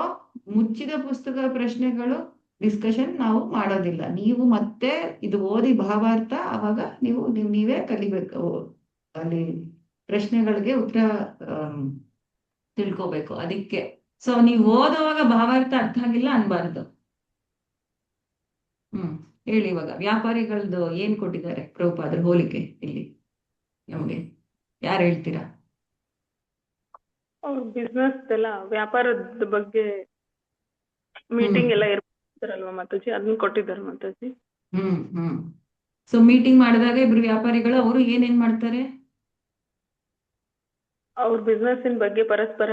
ಮುಚ್ಚಿದ ಪುಸ್ತಕ ಪ್ರಶ್ನೆಗಳು ಡಿಸ್ಕಷನ್ ನಾವು ಮಾಡೋದಿಲ್ಲ. ನೀವು ಮತ್ತೆ ಇದು ಓದಿ ಭಾವಾರ್ಥ, ಅವಾಗ ನೀವೇ ಕಲಿಬೇಕು. ಅಲ್ಲಿ ಪ್ರಶ್ನೆಗಳಿಗೆ ಉತ್ತರ ತಿಳ್ಕೋಬೇಕು. ಅದಕ್ಕೆ ಸೊ ನೀವು ಓದುವಾಗ ಭಾವಾರ್ಥ ಅರ್ಥ ಆಗಿಲ್ಲ ಅನ್ಬಾರ್ದು. ಹೇಳಿ ಇವಾಗ ವ್ಯಾಪಾರಿಗಳದ್ದು ಏನ್ ಕೊಟ್ಟಿದ್ದಾರೆ ಪ್ರಭುಪಾದರು ಹೋಲಿಕೆ ಇಲ್ಲಿ ನಮ್ಗೆ, ಯಾರು ಹೇಳ್ತೀರಾ? ಅವ್ರ ಬಿಸ್ನೆಸ್ ಎಲ್ಲ, ವ್ಯಾಪಾರದ ಬಗ್ಗೆ ಮೀಟಿಂಗ್ ಎಲ್ಲ ಇರ್ತಾರಲ್ವಾ ಮಾತಾಜಿ, ಅದನ್ನ ಕೊಟ್ಟಿದ್ದಾರೆ ಮಾತಾಜಿ. ಸೊ ಮೀಟಿಂಗ್ ಮಾಡಿದಾಗ ಇಬ್ರು ವ್ಯಾಪಾರಿಗಳು ಅವರು ಏನೇನ್ ಮಾಡ್ತಾರೆ? ಅವ್ರ ಬಿಸ್ನೆಸ್ ಬಗ್ಗೆ ಪರಸ್ಪರ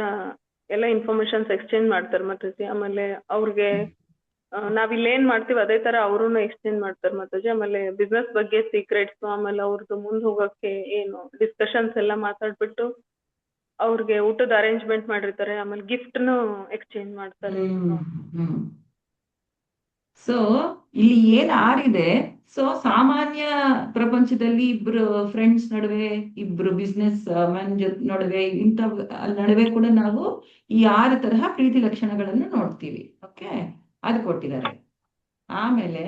ಎಲ್ಲ ಇನ್ಫಾರ್ಮೇಶನ್ಸ್ ಎಕ್ಸ್ಚೇಂಜ್ ಮಾಡ್ತಾರೆ ಮಾತಾಜಿ. ಆಮೇಲೆ ಅವ್ರಿಗೆ ನಾವಿಲ್ಲಿ ಏನ್ ಮಾಡ್ತೀವಿ ಅದೇ ತರ ಅವ್ರೂ ಎಕ್ಸ್ಚೇಂಜ್ ಮಾಡ್ತಾರೆ ಮಾತಾಜಿ. ಆಮೇಲೆ ಬಿಸ್ನೆಸ್ ಬಗ್ಗೆ ಸೀಕ್ರೆಟ್ಸ್, ಆಮೇಲೆ ಅವ್ರದ್ದು ಮುಂದೆ ಹೋಗಕ್ಕೆ ಏನು ಡಿಸ್ಕಷನ್ಸ್ ಎಲ್ಲ ಮಾತಾಡ್ಬಿಟ್ಟು ಅವ್ರಿಗೆ ಊಟದ ಅರೇಂಜ್ಮೆಂಟ್ ಮಾಡಿರ್ತಾರೆ. ಆಮೇಲೆ ಗಿಫ್ಟ್ನು ಎಕ್ಸ್ಚೇಂಜ್ ಮಾಡ್ತಾರೆ. ಸೊ ಇಲ್ಲಿ ಏನ್ ಆರಿದೆ, ಸೊ ಸಾಮಾನ್ಯ ಪ್ರಪಂಚದಲ್ಲಿ ಇಬ್ರು ಫ್ರೆಂಡ್ಸ್ ನಡುವೆ, ಇಬ್ರು ಬಿಸ್ನೆಸ್ ಮ್ಯಾನ್ ನಡುವೆ, ಇಂಥ ನಡುವೆ ಕೂಡ ನಾವು ಈ 6 ತರಹ ಪ್ರೀತಿ ಲಕ್ಷಣಗಳನ್ನು ನೋಡ್ತೀವಿ. ಓಕೆ, ಅದು ಕೊಟ್ಟಿದ್ದಾರೆ. ಆಮೇಲೆ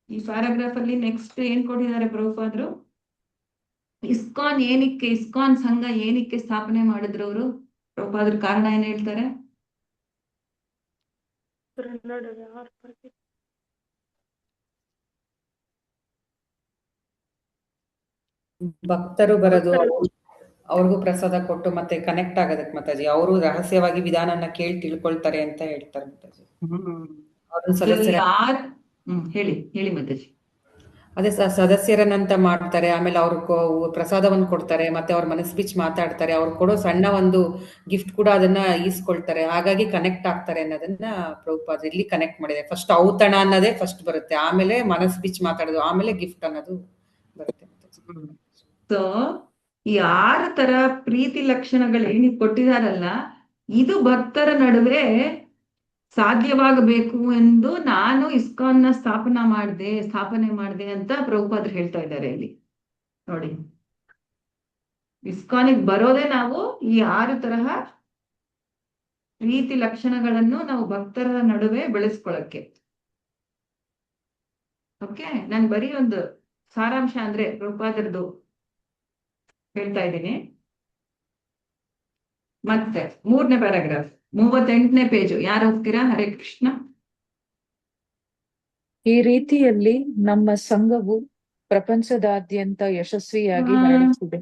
ಈ ಪ್ಯಾರಾಗ್ರಾಫ್ ಅಲ್ಲಿ ನೆಕ್ಸ್ಟ್ ಏನ್ ಕೊಟ್ಟಿದ್ದಾರೆ ಪ್ರಭುಪಾದರು? ಇಸ್ಕಾನ್ ಸಂಘ ಏನಕ್ಕೆ ಸ್ಥಾಪನೆ ಮಾಡಿದ್ರು ಅವರು? ಪ್ರಭುಪಾದ್ರ ಕಾರಣ ಏನ್ ಹೇಳ್ತಾರೆ? ಭಕ್ತರು ಬರೋದು, ಅವ್ರಿಗೂ ಪ್ರಸಾದ ಕೊಟ್ಟು ಮತ್ತೆ ಕನೆಕ್ಟ್ ಆಗೋದಕ್ಕೆ ಮಾತಾಜಿ. ಅವರು ರಹಸ್ಯವಾಗಿ ವಿಧಾನನ ಕೇಳಿ ತಿಳ್ಕೊಳ್ತಾರೆ ಅಂತ ಹೇಳ್ತಾರೆ ಮಾತಾಜಿ. ಹೇಳಿ ಮಾತಾಜಿ. ಅದೇ ಸದಸ್ಯರನ್ನಂತ ಮಾಡ್ತಾರೆ. ಆಮೇಲೆ ಅವ್ರ ಪ್ರಸಾದವನ್ನು ಕೊಡ್ತಾರೆ, ಮತ್ತೆ ಅವ್ರ ಮನಸ್ ಬಿಚ್ಚಿ ಮಾತಾಡ್ತಾರೆ. ಅವ್ರು ಕೊಡೋ ಸಣ್ಣ ಒಂದು ಗಿಫ್ಟ್ ಕೂಡ ಅದನ್ನ ಈಸ್ಕೊಳ್ತಾರೆ. ಹಾಗಾಗಿ ಕನೆಕ್ಟ್ ಆಗ್ತಾರೆ ಅನ್ನೋದನ್ನ ಪ್ರಭುಪಾದ ಇಲ್ಲಿ ಕನೆಕ್ಟ್ ಮಾಡಿದೆ. ಫಸ್ಟ್ ಔತಣ ಅನ್ನೋದೇ ಫಸ್ಟ್ ಬರುತ್ತೆ, ಆಮೇಲೆ ಮನಸ್ ಬಿಚ್ಚಿ ಮಾತಾಡೋದು, ಆಮೇಲೆ ಗಿಫ್ಟ್ ಅನ್ನೋದು ಬರುತ್ತೆ. ಸೊ ಈ 6 ತರ ಪ್ರೀತಿ ಲಕ್ಷಣಗಳು ಏನಿಗೆ ಕೊಟ್ಟಿದಾರಲ್ಲ, ಇದು ಭಕ್ತರ ನಡುವೆ ಸಾಧ್ಯವಾಗಬೇಕು ಎಂದು ನಾನು ಇಸ್ಕಾನ್ನ ಸ್ಥಾಪನೆ ಮಾಡಿದೆ ಅಂತ ಪ್ರಭುಪಾದರು ಹೇಳ್ತಾ ಇದ್ದಾರೆ ಇಲ್ಲಿ ನೋಡಿ. ಇಸ್ಕಾನಿಗೆ ಬರೋದೇ ನಾವು ಈ 6 ತರಹ ಪ್ರೀತಿ ಲಕ್ಷಣಗಳನ್ನು ನಾವು ಭಕ್ತರ ನಡುವೆ ಬೆಳೆಸ್ಕೊಳಕ್ಕೆ. ಓಕೆ, ನಾನು ಬರೀ ಒಂದು ಸಾರಾಂಶ ಅಂದ್ರೆ ಪ್ರಭುಪಾದರದು ಹೇಳ್ತಾ ಇದ್ದೀನಿ. ಮತ್ತೆ 3ನೇ ಪ್ಯಾರಾಗ್ರಾಫ್ 38ನೇ ಪೇಜು, ಯಾರು ಹೋಗ್ತೀರಾ? ಹರೇ ಕೃಷ್ಣ. ಈ ರೀತಿಯಲ್ಲಿ ನಮ್ಮ ಸಂಘವು ಪ್ರಪಂಚದಾದ್ಯಂತ ಯಶಸ್ವಿಯಾಗಿ ಹರಡುತ್ತಿದೆ.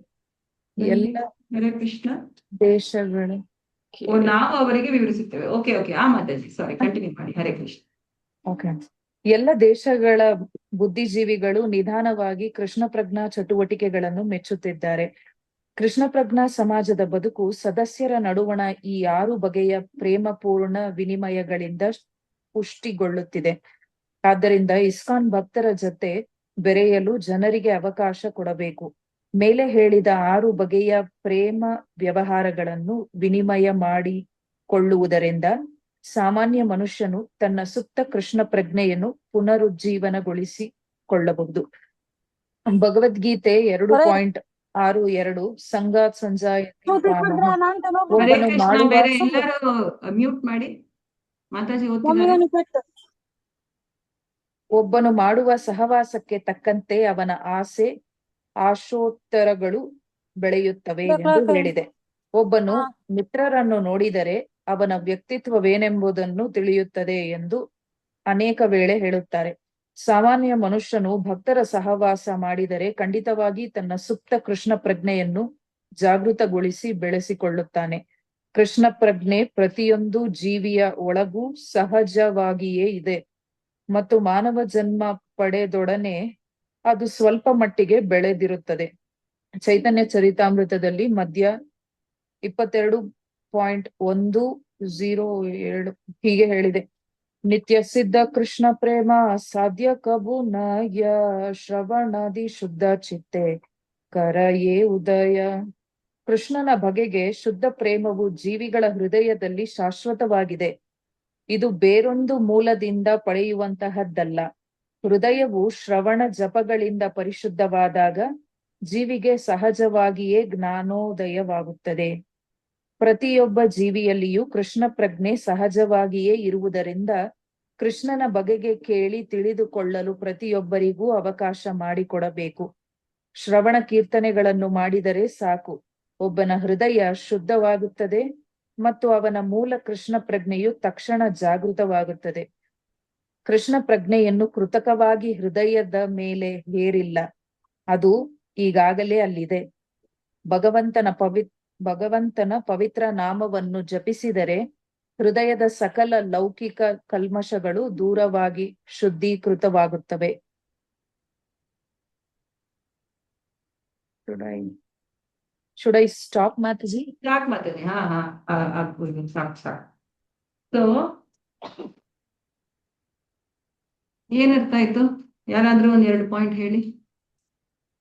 ಎಲ್ಲ ಹರೇ ಕೃಷ್ಣ ದೇಶಗಳ ನಾವು ಅವರಿಗೆ ವಿವರಿಸುತ್ತೇವೆ. ಓಕೆ, ಮಾತಾಜಿ ಸಾರಿ, ಕಂಟಿನ್ಯೂ ಮಾಡಿ. ಹರೇ ಕೃಷ್ಣ. ಓಕೆ, ಎಲ್ಲ ದೇಶಗಳ ಬುದ್ಧಿಜೀವಿಗಳು ನಿಧಾನವಾಗಿ ಕೃಷ್ಣ ಪ್ರಜ್ಞಾ ಚಟುವಟಿಕೆಗಳನ್ನು ಮೆಚ್ಚುತ್ತಿದ್ದಾರೆ. ಕೃಷ್ಣ ಪ್ರಜ್ಞಾ ಸಮಾಜದ ಬದುಕು ಸದಸ್ಯರ ನಡುವಣ ಈ 6 ಬಗೆಯ ಪ್ರೇಮಪೂರ್ಣ ವಿನಿಮಯಗಳಿಂದ ಪುಷ್ಟಿಗೊಳ್ಳುತ್ತಿದೆ. ಆದ್ದರಿಂದ ಇಸ್ಕಾನ್ ಭಕ್ತರ ಜೊತೆ ಬೆರೆಯಲು ಜನರಿಗೆ ಅವಕಾಶ ಕೊಡಬೇಕು. ಮೇಲೆ ಹೇಳಿದ 6 ಬಗೆಯ ಪ್ರೇಮ ವ್ಯವಹಾರಗಳನ್ನು ವಿನಿಮಯ ಮಾಡಿಕೊಳ್ಳುವುದರಿಂದ ಸಾಮಾನ್ಯ ಮನುಷ್ಯನು ತನ್ನ ಸುಪ್ತ ಕೃಷ್ಣ ಪ್ರಜ್ಞೆಯನ್ನು ಪುನರುಜ್ಜೀವನಗೊಳಿಸಿಕೊಳ್ಳಬಹುದು. ಭಗವದ್ಗೀತೆ 2.62 ಸಂಗಾತ್ ಸಂಜಾಯತೆ ಕಾಮಃ. ಹರೇ ಒಬ್ಬನು ಕೃಷ್ಣ. ಮಾಡುವ ಬೇರೆ ಎಲ್ಲರೂ ಮ್ಯೂಟ್ ಮಾಡಿ. ಮಾತಾಜಿ ಓದ್ತಿದ್ದಾರೆ. ಒಬ್ಬನು ಮಾಡುವ ಸಹವಾಸಕ್ಕೆ ತಕ್ಕಂತೆ ಅವನ ಆಸೆ ಆಶೋತ್ತರಗಳು ಬೆಳೆಯುತ್ತವೆ ಎಂದು ಹೇಳಿದೆ. ಒಬ್ಬನು ಮಿತ್ರರನ್ನು ನೋಡಿದರೆ ಅವನ ವ್ಯಕ್ತಿತ್ವವೇನೆಂಬುದನ್ನು ತಿಳಿಯುತ್ತದೆ ಎಂದು ಅನೇಕ ವೇಳೆ ಹೇಳುತ್ತಾರೆ. ಸಾಮಾನ್ಯ ಮನುಷ್ಯನು ಭಕ್ತರ ಸಹವಾಸ ಮಾಡಿದರೆ ಖಂಡಿತವಾಗಿ ತನ್ನ ಸುಪ್ತ ಕೃಷ್ಣ ಪ್ರಜ್ಞೆಯನ್ನು ಜಾಗೃತಗೊಳಿಸಿ ಬೆಳೆಸಿಕೊಳ್ಳುತ್ತಾನೆ. ಕೃಷ್ಣ ಪ್ರಜ್ಞೆ ಪ್ರತಿಯೊಂದು ಜೀವಿಯ ಒಳಗೂ ಸಹಜವಾಗಿಯೇ ಇದೆ ಮತ್ತು ಮಾನವ ಜನ್ಮ ಪಡೆದೊಡನೆ ಅದು ಸ್ವಲ್ಪ ಮಟ್ಟಿಗೆ ಬೆಳೆದಿರುತ್ತದೆ. ಚೈತನ್ಯ ಚರಿತಾಮೃತದಲ್ಲಿ ಮಧ್ಯ 22.102 ಹೀಗೆ ಹೇಳಿದೆ. ನಿತ್ಯ ಸಿದ್ಧ ಕೃಷ್ಣ ಪ್ರೇಮ ಸಾಧ್ಯ ಕಬು ನಯ ಶ್ರವಣಾದಿ ಶುದ್ಧ ಚಿತ್ತೆ ಕರಯೇ ಉದಯ. ಕೃಷ್ಣನ ಬಗೆಗೆ ಶುದ್ಧ ಪ್ರೇಮವು ಜೀವಿಗಳ ಹೃದಯದಲ್ಲಿ ಶಾಶ್ವತವಾಗಿದೆ. ಇದು ಬೇರೊಂದು ಮೂಲದಿಂದ ಪಡೆಯುವಂತಹದ್ದಲ್ಲ. ಹೃದಯವು ಶ್ರವಣ ಜಪಗಳಿಂದ ಪರಿಶುದ್ಧವಾದಾಗ ಜೀವಿಗೆ ಸಹಜವಾಗಿಯೇ ಜ್ಞಾನೋದಯವಾಗುತ್ತದೆ. ಪ್ರತಿಯೊಬ್ಬ ಜೀವಿಯಲ್ಲಿಯೂ ಕೃಷ್ಣ ಪ್ರಜ್ಞೆ ಸಹಜವಾಗಿಯೇ ಇರುವುದರಿಂದ ಕೃಷ್ಣನ ಬಗೆಗೆ ಕೇಳಿ ತಿಳಿದುಕೊಳ್ಳಲು ಪ್ರತಿಯೊಬ್ಬರಿಗೂ ಅವಕಾಶ ಮಾಡಿಕೊಡಬೇಕು. ಶ್ರವಣ ಕೀರ್ತನೆಗಳನ್ನು ಮಾಡಿದರೆ ಸಾಕು, ಒಬ್ಬನ ಹೃದಯ ಶುದ್ಧವಾಗುತ್ತದೆ ಮತ್ತು ಅವನ ಮೂಲ ಕೃಷ್ಣ ಪ್ರಜ್ಞೆಯು ತಕ್ಷಣ ಜಾಗೃತವಾಗುತ್ತದೆ. ಕೃಷ್ಣ ಪ್ರಜ್ಞೆಯನ್ನು ಕೃತಕವಾಗಿ ಹೃದಯದ ಮೇಲೆ ಹೇರಿಲ್ಲ, ಅದು ಈಗಾಗಲೇ ಅಲ್ಲಿದೆ. ಭಗವಂತನ ಪವಿತ್ರ ನಾಮವನ್ನು ಜಪಿಸಿದರೆ ಹೃದಯದ ಸಕಲ ಲೌಕಿಕ ಕಲ್ಮಶಗಳು ದೂರವಾಗಿ ಶುದ್ಧೀಕೃತವಾಗುತ್ತವೆ. Should I stop, Mataji? ಸಾಕು ಮಾತಾಜಿ. ಆಗ್ಬೋದು. ಸಾಕು. ಸೊ ಏನರ್ಥ ಆಯ್ತು? ಯಾರಾದ್ರೂ 1-2 ಪಾಯಿಂಟ್ ಹೇಳಿ.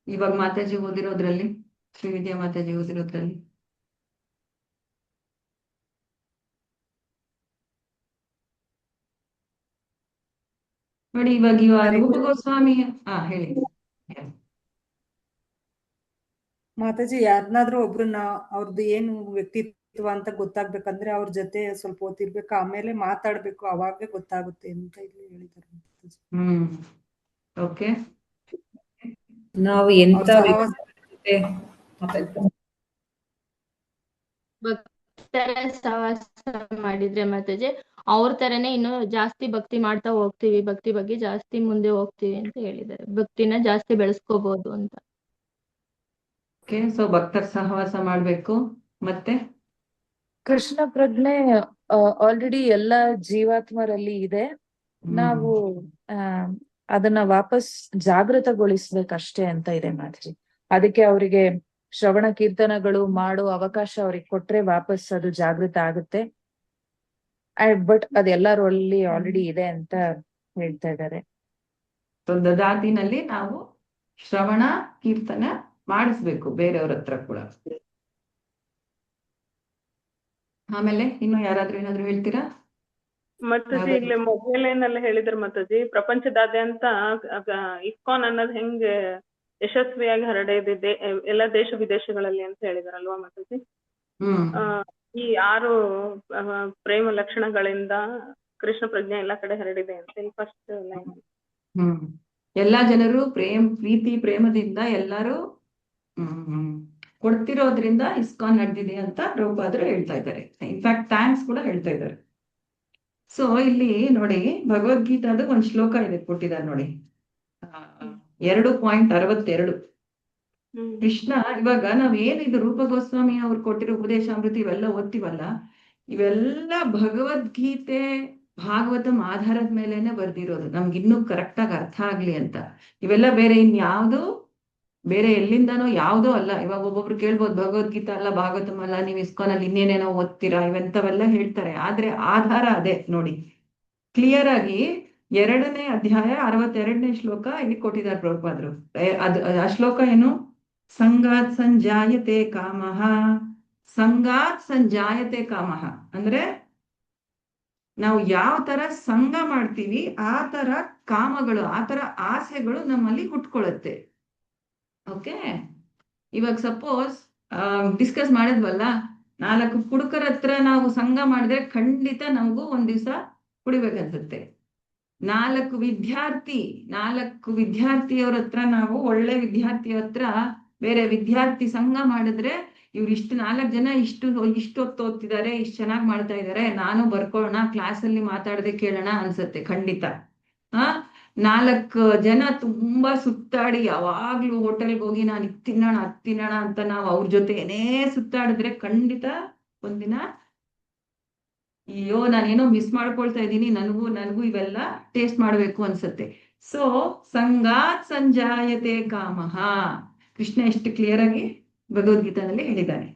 ಇವಾಗ ಮಾತಾಜಿ ಓದಿರೋದ್ರಲ್ಲಿ, ಶ್ರೀವಿದ್ಯಾ ಮಾತಾಜಿ ಓದಿರೋದ್ರಲ್ಲಿ. ನೋಡಿ, ಇವಾಗ ರೂಪ ಗೋಸ್ವಾಮಿ ಹೇಳಿ. ಮಾತಾಜಿ, ಯಾರನ್ನಾದ್ರೂ ಒಬ್ರನ್ನ ಅವ್ರದ್ದು ಏನು ವ್ಯಕ್ತಿತ್ವ ಅಂತ ಗೊತ್ತಾಗ್ಬೇಕಂದ್ರೆ ಅವ್ರ ಜೊತೆ ಸ್ವಲ್ಪ ಹೊತ್ತಿರ್ಬೇಕು, ಆಮೇಲೆ ಮಾತಾಡ್ಬೇಕು, ಅವಾಗೇ ಗೊತ್ತಾಗುತ್ತೆ ಅಂತ ಇಲ್ಲಿ ಹೇಳಿದ್ದಾರೆ ಮಾತಾಜಿ. ಓಕೆ. ನಾವು ಎಂತ ಭಕ್ತರ ಸಹವಾಸ ಮಾಡಿದ್ರೆ ಮಾತಾಜಿ ಅವ್ರ ತರನೇ ಇನ್ನು ಜಾಸ್ತಿ ಭಕ್ತಿ ಮಾಡ್ತಾ ಹೋಗ್ತೀವಿ, ಭಕ್ತಿ ಬಗ್ಗೆ ಜಾಸ್ತಿ ಮುಂದೆ ಹೋಗ್ತೀವಿ ಅಂತ ಹೇಳಿದ್ದಾರೆ. ಭಕ್ತಿನ ಜಾಸ್ತಿ ಬೆಳೆಸ್ಕೋಬಹುದು ಅಂತ. ಓಕೆ. ಸೊ ಭಕ್ತರ ಸಹವಾಸ ಮಾಡ್ಬೇಕು. ಮತ್ತೆ ಕೃಷ್ಣ ಪ್ರಜ್ಞೆ ಆಲ್ರೆಡಿ ಎಲ್ಲ ಜೀವಾತ್ಮರಲ್ಲಿ ಇದೆ. ನಾವು ಅದನ್ನ ವಾಪಸ್ ಜಾಗೃತಗೊಳಿಸ್ಬೇಕಷ್ಟೇ ಅಂತ ಇದೆ ಮಾತಾಜಿ. ಅದಕ್ಕೆ ಅವರಿಗೆ ಶ್ರವಣ ಕೀರ್ತನಗಳು ಮಾಡೋ ಅವಕಾಶ ಅವ್ರಿಗೆ ಕೊಟ್ರೆ ವಾಪಸ್ ಅದು ಜಾಗೃತ ಆಗುತ್ತೆ. ಬಟ್ ಅದೆಲ್ಲರಲ್ಲಿ ಆಲ್ರೆಡಿ ಇದೆ ಅಂತ ಹೇಳ್ತಾ ಇದ್ದಾರೆ. ಸೊ ದದಾತಿನಲ್ಲಿ ನಾವು ಶ್ರವಣ ಕೀರ್ತನ ಮಾಡಿಸ್ಬೇಕು ಬೇರೆಯವ್ರ ಹತ್ರ ಕೂಡ. ಆಮೇಲೆ ಇನ್ನು ಯಾರಾದ್ರೂ ಏನಾದ್ರು ಹೇಳ್ತೀರಾ? ಮತ್ತಾಜಿ ಇಲ್ಲಿ ಮೊದಲೇನೆಲ್ಲ ಹೇಳಿದ್ರು ಮತ್ತಾಜಿ, ಪ್ರಪಂಚದಾದ್ಯಂತ ಇಸ್ಕಾನ್ ಅನ್ನೋದು ಹೆಂಗೆ ಯಶಸ್ವಿಯಾಗಿ ಹರಡಿದೆ ಎಲ್ಲ ದೇಶ ವಿದೇಶಗಳಲ್ಲಿ ಅಂತ ಹೇಳಿದಾರಲ್ವಾ ಮತ್ತಾಜಿ. ಈ 6 ಪ್ರೇಮ ಲಕ್ಷಣಗಳಿಂದ ಕೃಷ್ಣ ಪ್ರಜ್ಞೆ ಎಲ್ಲಾ ಕಡೆ ಹರಡಿದೆ ಅಂತ ಇಲ್ಲಿ ಫಸ್ಟ್ ಲೈನ್. ಎಲ್ಲಾ ಜನರು ಪ್ರೀತಿ ಪ್ರೇಮದಿಂದ ಎಲ್ಲಾರು ಕೊಡ್ತಿರೋದ್ರಿಂದ ಇಸ್ಕಾನ್ ನಡೆದಿದೆ ಅಂತ ಪ್ರಭುಪಾದರು ಹೇಳ್ತಾ ಇದ್ದಾರೆ. ಇನ್ಫ್ಯಾಕ್ಟ್ ಥ್ಯಾಂಕ್ಸ್ ಕೂಡ ಹೇಳ್ತಾ ಇದ್ದಾರೆ. ಸೊ ಇಲ್ಲಿ ನೋಡಿ, ಭಗವದ್ಗೀತಾದ ಒಂದ್ ಶ್ಲೋಕ ಇದೆ ಕೊಟ್ಟಿದ್ದಾರೆ ನೋಡಿ, 2.62. ಕೃಷ್ಣ ಇವಾಗ ನಾವೇನಿದು ರೂಪ ಗೋಸ್ವಾಮಿ ಅವ್ರು ಕೊಟ್ಟಿರೋ ಉಪದೇಶಾಮೃತಿ ಇವೆಲ್ಲ ಓದ್ತೀವಲ್ಲ, ಇವೆಲ್ಲ ಭಗವದ್ಗೀತೆ ಭಾಗವತಂ ಆಧಾರದ ಮೇಲೆನೆ ಬರ್ದಿರೋದು. ನಮ್ಗೆ ಇನ್ನೂ ಕರೆಕ್ಟ್ ಆಗಿ ಅರ್ಥ ಆಗ್ಲಿ ಅಂತ. ಇವೆಲ್ಲ ಬೇರೆ ಇನ್ಯಾವುದೋ ಬೇರೆ ಎಲ್ಲಿಂದನೋ ಯಾವುದೋ ಅಲ್ಲ. ಇವಾಗ ಒಬ್ಬೊಬ್ರು ಕೇಳ್ಬೋದು, ಭಗವದ್ಗೀತಾ ಅಲ್ಲ ಭಾಗವತಂ ಅಲ್ಲ, ನೀವು ಇಸ್ಕಾನಲ್ಲಿ ಇನ್ನೇನೇನೋ ಓದ್ತೀರಾ, ಇವೆಂತವೆಲ್ಲ ಹೇಳ್ತಾರೆ. ಆದ್ರೆ ಆಧಾರ ಅದೇ ನೋಡಿ, ಕ್ಲಿಯರ್ ಆಗಿ 2ನೇ ಅಧ್ಯಾಯ 62ನೇ ಶ್ಲೋಕ ಇಲ್ಲಿ ಕೊಟ್ಟಿದ್ದಾರೆ ಪ್ರಭುಪಾದರು. ಆ ಶ್ಲೋಕ ಏನು? ಸಂಗಾತ್ ಸಂಜಾಯತೆ ಕಾಮಃ. ಸಂಗಾತ್ ಸಂಜಾಯತೆ ಕಾಮಃ ಅಂದ್ರೆ ನಾವು ಯಾವ ತರ ಸಂಘ ಮಾಡ್ತೀವಿ ಆ ತರ ಕಾಮಗಳು, ಆ ತರ ಆಸೆಗಳು ನಮ್ಮಲ್ಲಿ ಹುಟ್ಕೊಳ್ಳುತ್ತೆ. ಓಕೆ, ಇವಾಗ ಸಪೋಸ್ ಡಿಸ್ಕಸ್ ಮಾಡಿದ್ವಲ್ಲ, 4 ಕುಡುಕರ ಹತ್ರ ನಾವು ಸಂಘ ಮಾಡಿದ್ರೆ ಖಂಡಿತ ನಮಗೂ ಒಂದ್ ದಿವಸ ಕುಡಿಬೇಕನ್ಸುತ್ತೆ. 4 ವಿದ್ಯಾರ್ಥಿಯವ್ರ ಹತ್ರ ನಾವು ಒಳ್ಳೆ ವಿದ್ಯಾರ್ಥಿಯ ಹತ್ರ ಬೇರೆ ವಿದ್ಯಾರ್ಥಿ ಸಂಘ ಮಾಡಿದ್ರೆ ಇವ್ರು 4 ಜನ ಇಷ್ಟು ಹೊತ್ತು ಓದ್ತಿದ್ದಾರೆ, ಇಷ್ಟು ಚೆನ್ನಾಗಿ ಮಾಡ್ತಾ ಇದ್ದಾರೆ, ನಾನು ಬರ್ಕೊಳ್ಳೋಣ, ಕ್ಲಾಸಲ್ಲಿ ಮಾತಾಡದೆ ಕೇಳೋಣ ಅನ್ಸುತ್ತೆ ಖಂಡಿತ. 4 ಜನ ತುಂಬಾ ಸುತ್ತಾಡಿ ಯಾವಾಗ್ಲೂ ಹೋಟೆಲ್ಗೆ ಹೋಗಿ ನಾನು ಇದು ತಿನ್ನೋಣ ಅದು ತಿನ್ನೋಣ ಅಂತ ನಾವು ಅವ್ರ ಜೊತೆ ಏನೇ ಸುತ್ತಾಡಿದ್ರೆ ಖಂಡಿತ ಒಂದಿನ ಅಯ್ಯೋ ನಾನೇನೋ ಮಿಸ್ ಮಾಡ್ಕೊಳ್ತಾ ಇದ್ದೀನಿ, ನನಗೂ ಇವೆಲ್ಲ ಟೇಸ್ಟ್ ಮಾಡ್ಬೇಕು ಅನ್ಸುತ್ತೆ. ಸೊ ಸಂಗಾತ್ ಸಂಜಾಯತೆ ಕಾಮಃ. ಕೃಷ್ಣ ಎಷ್ಟು ಕ್ಲಿಯರ್ ಆಗಿ ಭಗವದ್ಗೀತಾದಲ್ಲಿ ಹೇಳಿದ್ದಾನೆ.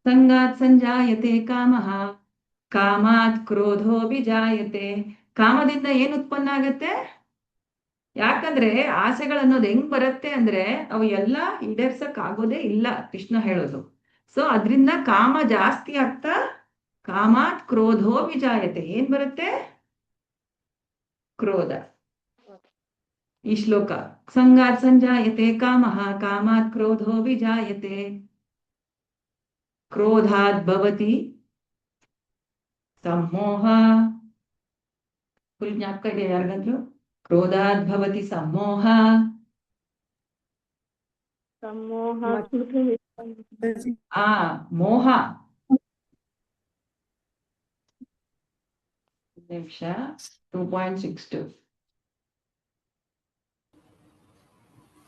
ಸಂಗಾತ್ ಸಂಜಾಯತೆ ಕಾಮಃ ಕಾಮಾತ್ ಕ್ರೋಧೋ ವಿಜಾಯತೆ. ಕಾಮದಿಂದ ಏನ್ ಉತ್ಪನ್ನ ಆಗತ್ತೆ? ಯಾಕಂದ್ರೆ ಆಸೆಗಳನ್ನೋದು ಹೆಂಗ್ ಬರುತ್ತೆ ಅಂದ್ರೆ ಅವು ಎಲ್ಲ ಈಡೇರ್ಸಕ್ ಆಗೋದೇ ಇಲ್ಲ, ಕೃಷ್ಣ ಹೇಳೋದು. ಸೊ ಅದ್ರಿಂದ ಕಾಮ ಜಾಸ್ತಿ ಆಗ್ತಾ ಕಾಮಾತ್ ಕ್ರೋಧೋ ವಿಜಾಯತೆ. ಏನ್ ಬರುತ್ತೆ? ಕ್ರೋಧ. ಈ ಶ್ಲೋಕ ಸಂಗಾತ್ ಸಂಜಾಯತೆ ಕಾಮಃ ಕಾಮಾತ್ ಕ್ರೋಧೋ ವಿಜಾಯತೆ ಕ್ರೋಧಾತ್ ಭವತಿ ಸಮ್ಮೋಹ. ಫುಲ್ ಜ್ಞಾಪಕ ಇದೆ ಯಾರಿಗಾದ್ರು? ಕ್ರೋಧಾತ್ ಭವತಿ ಸಮ್ಮೋಹ. ಮೋಹ. ನಿಮಿಷ 2.62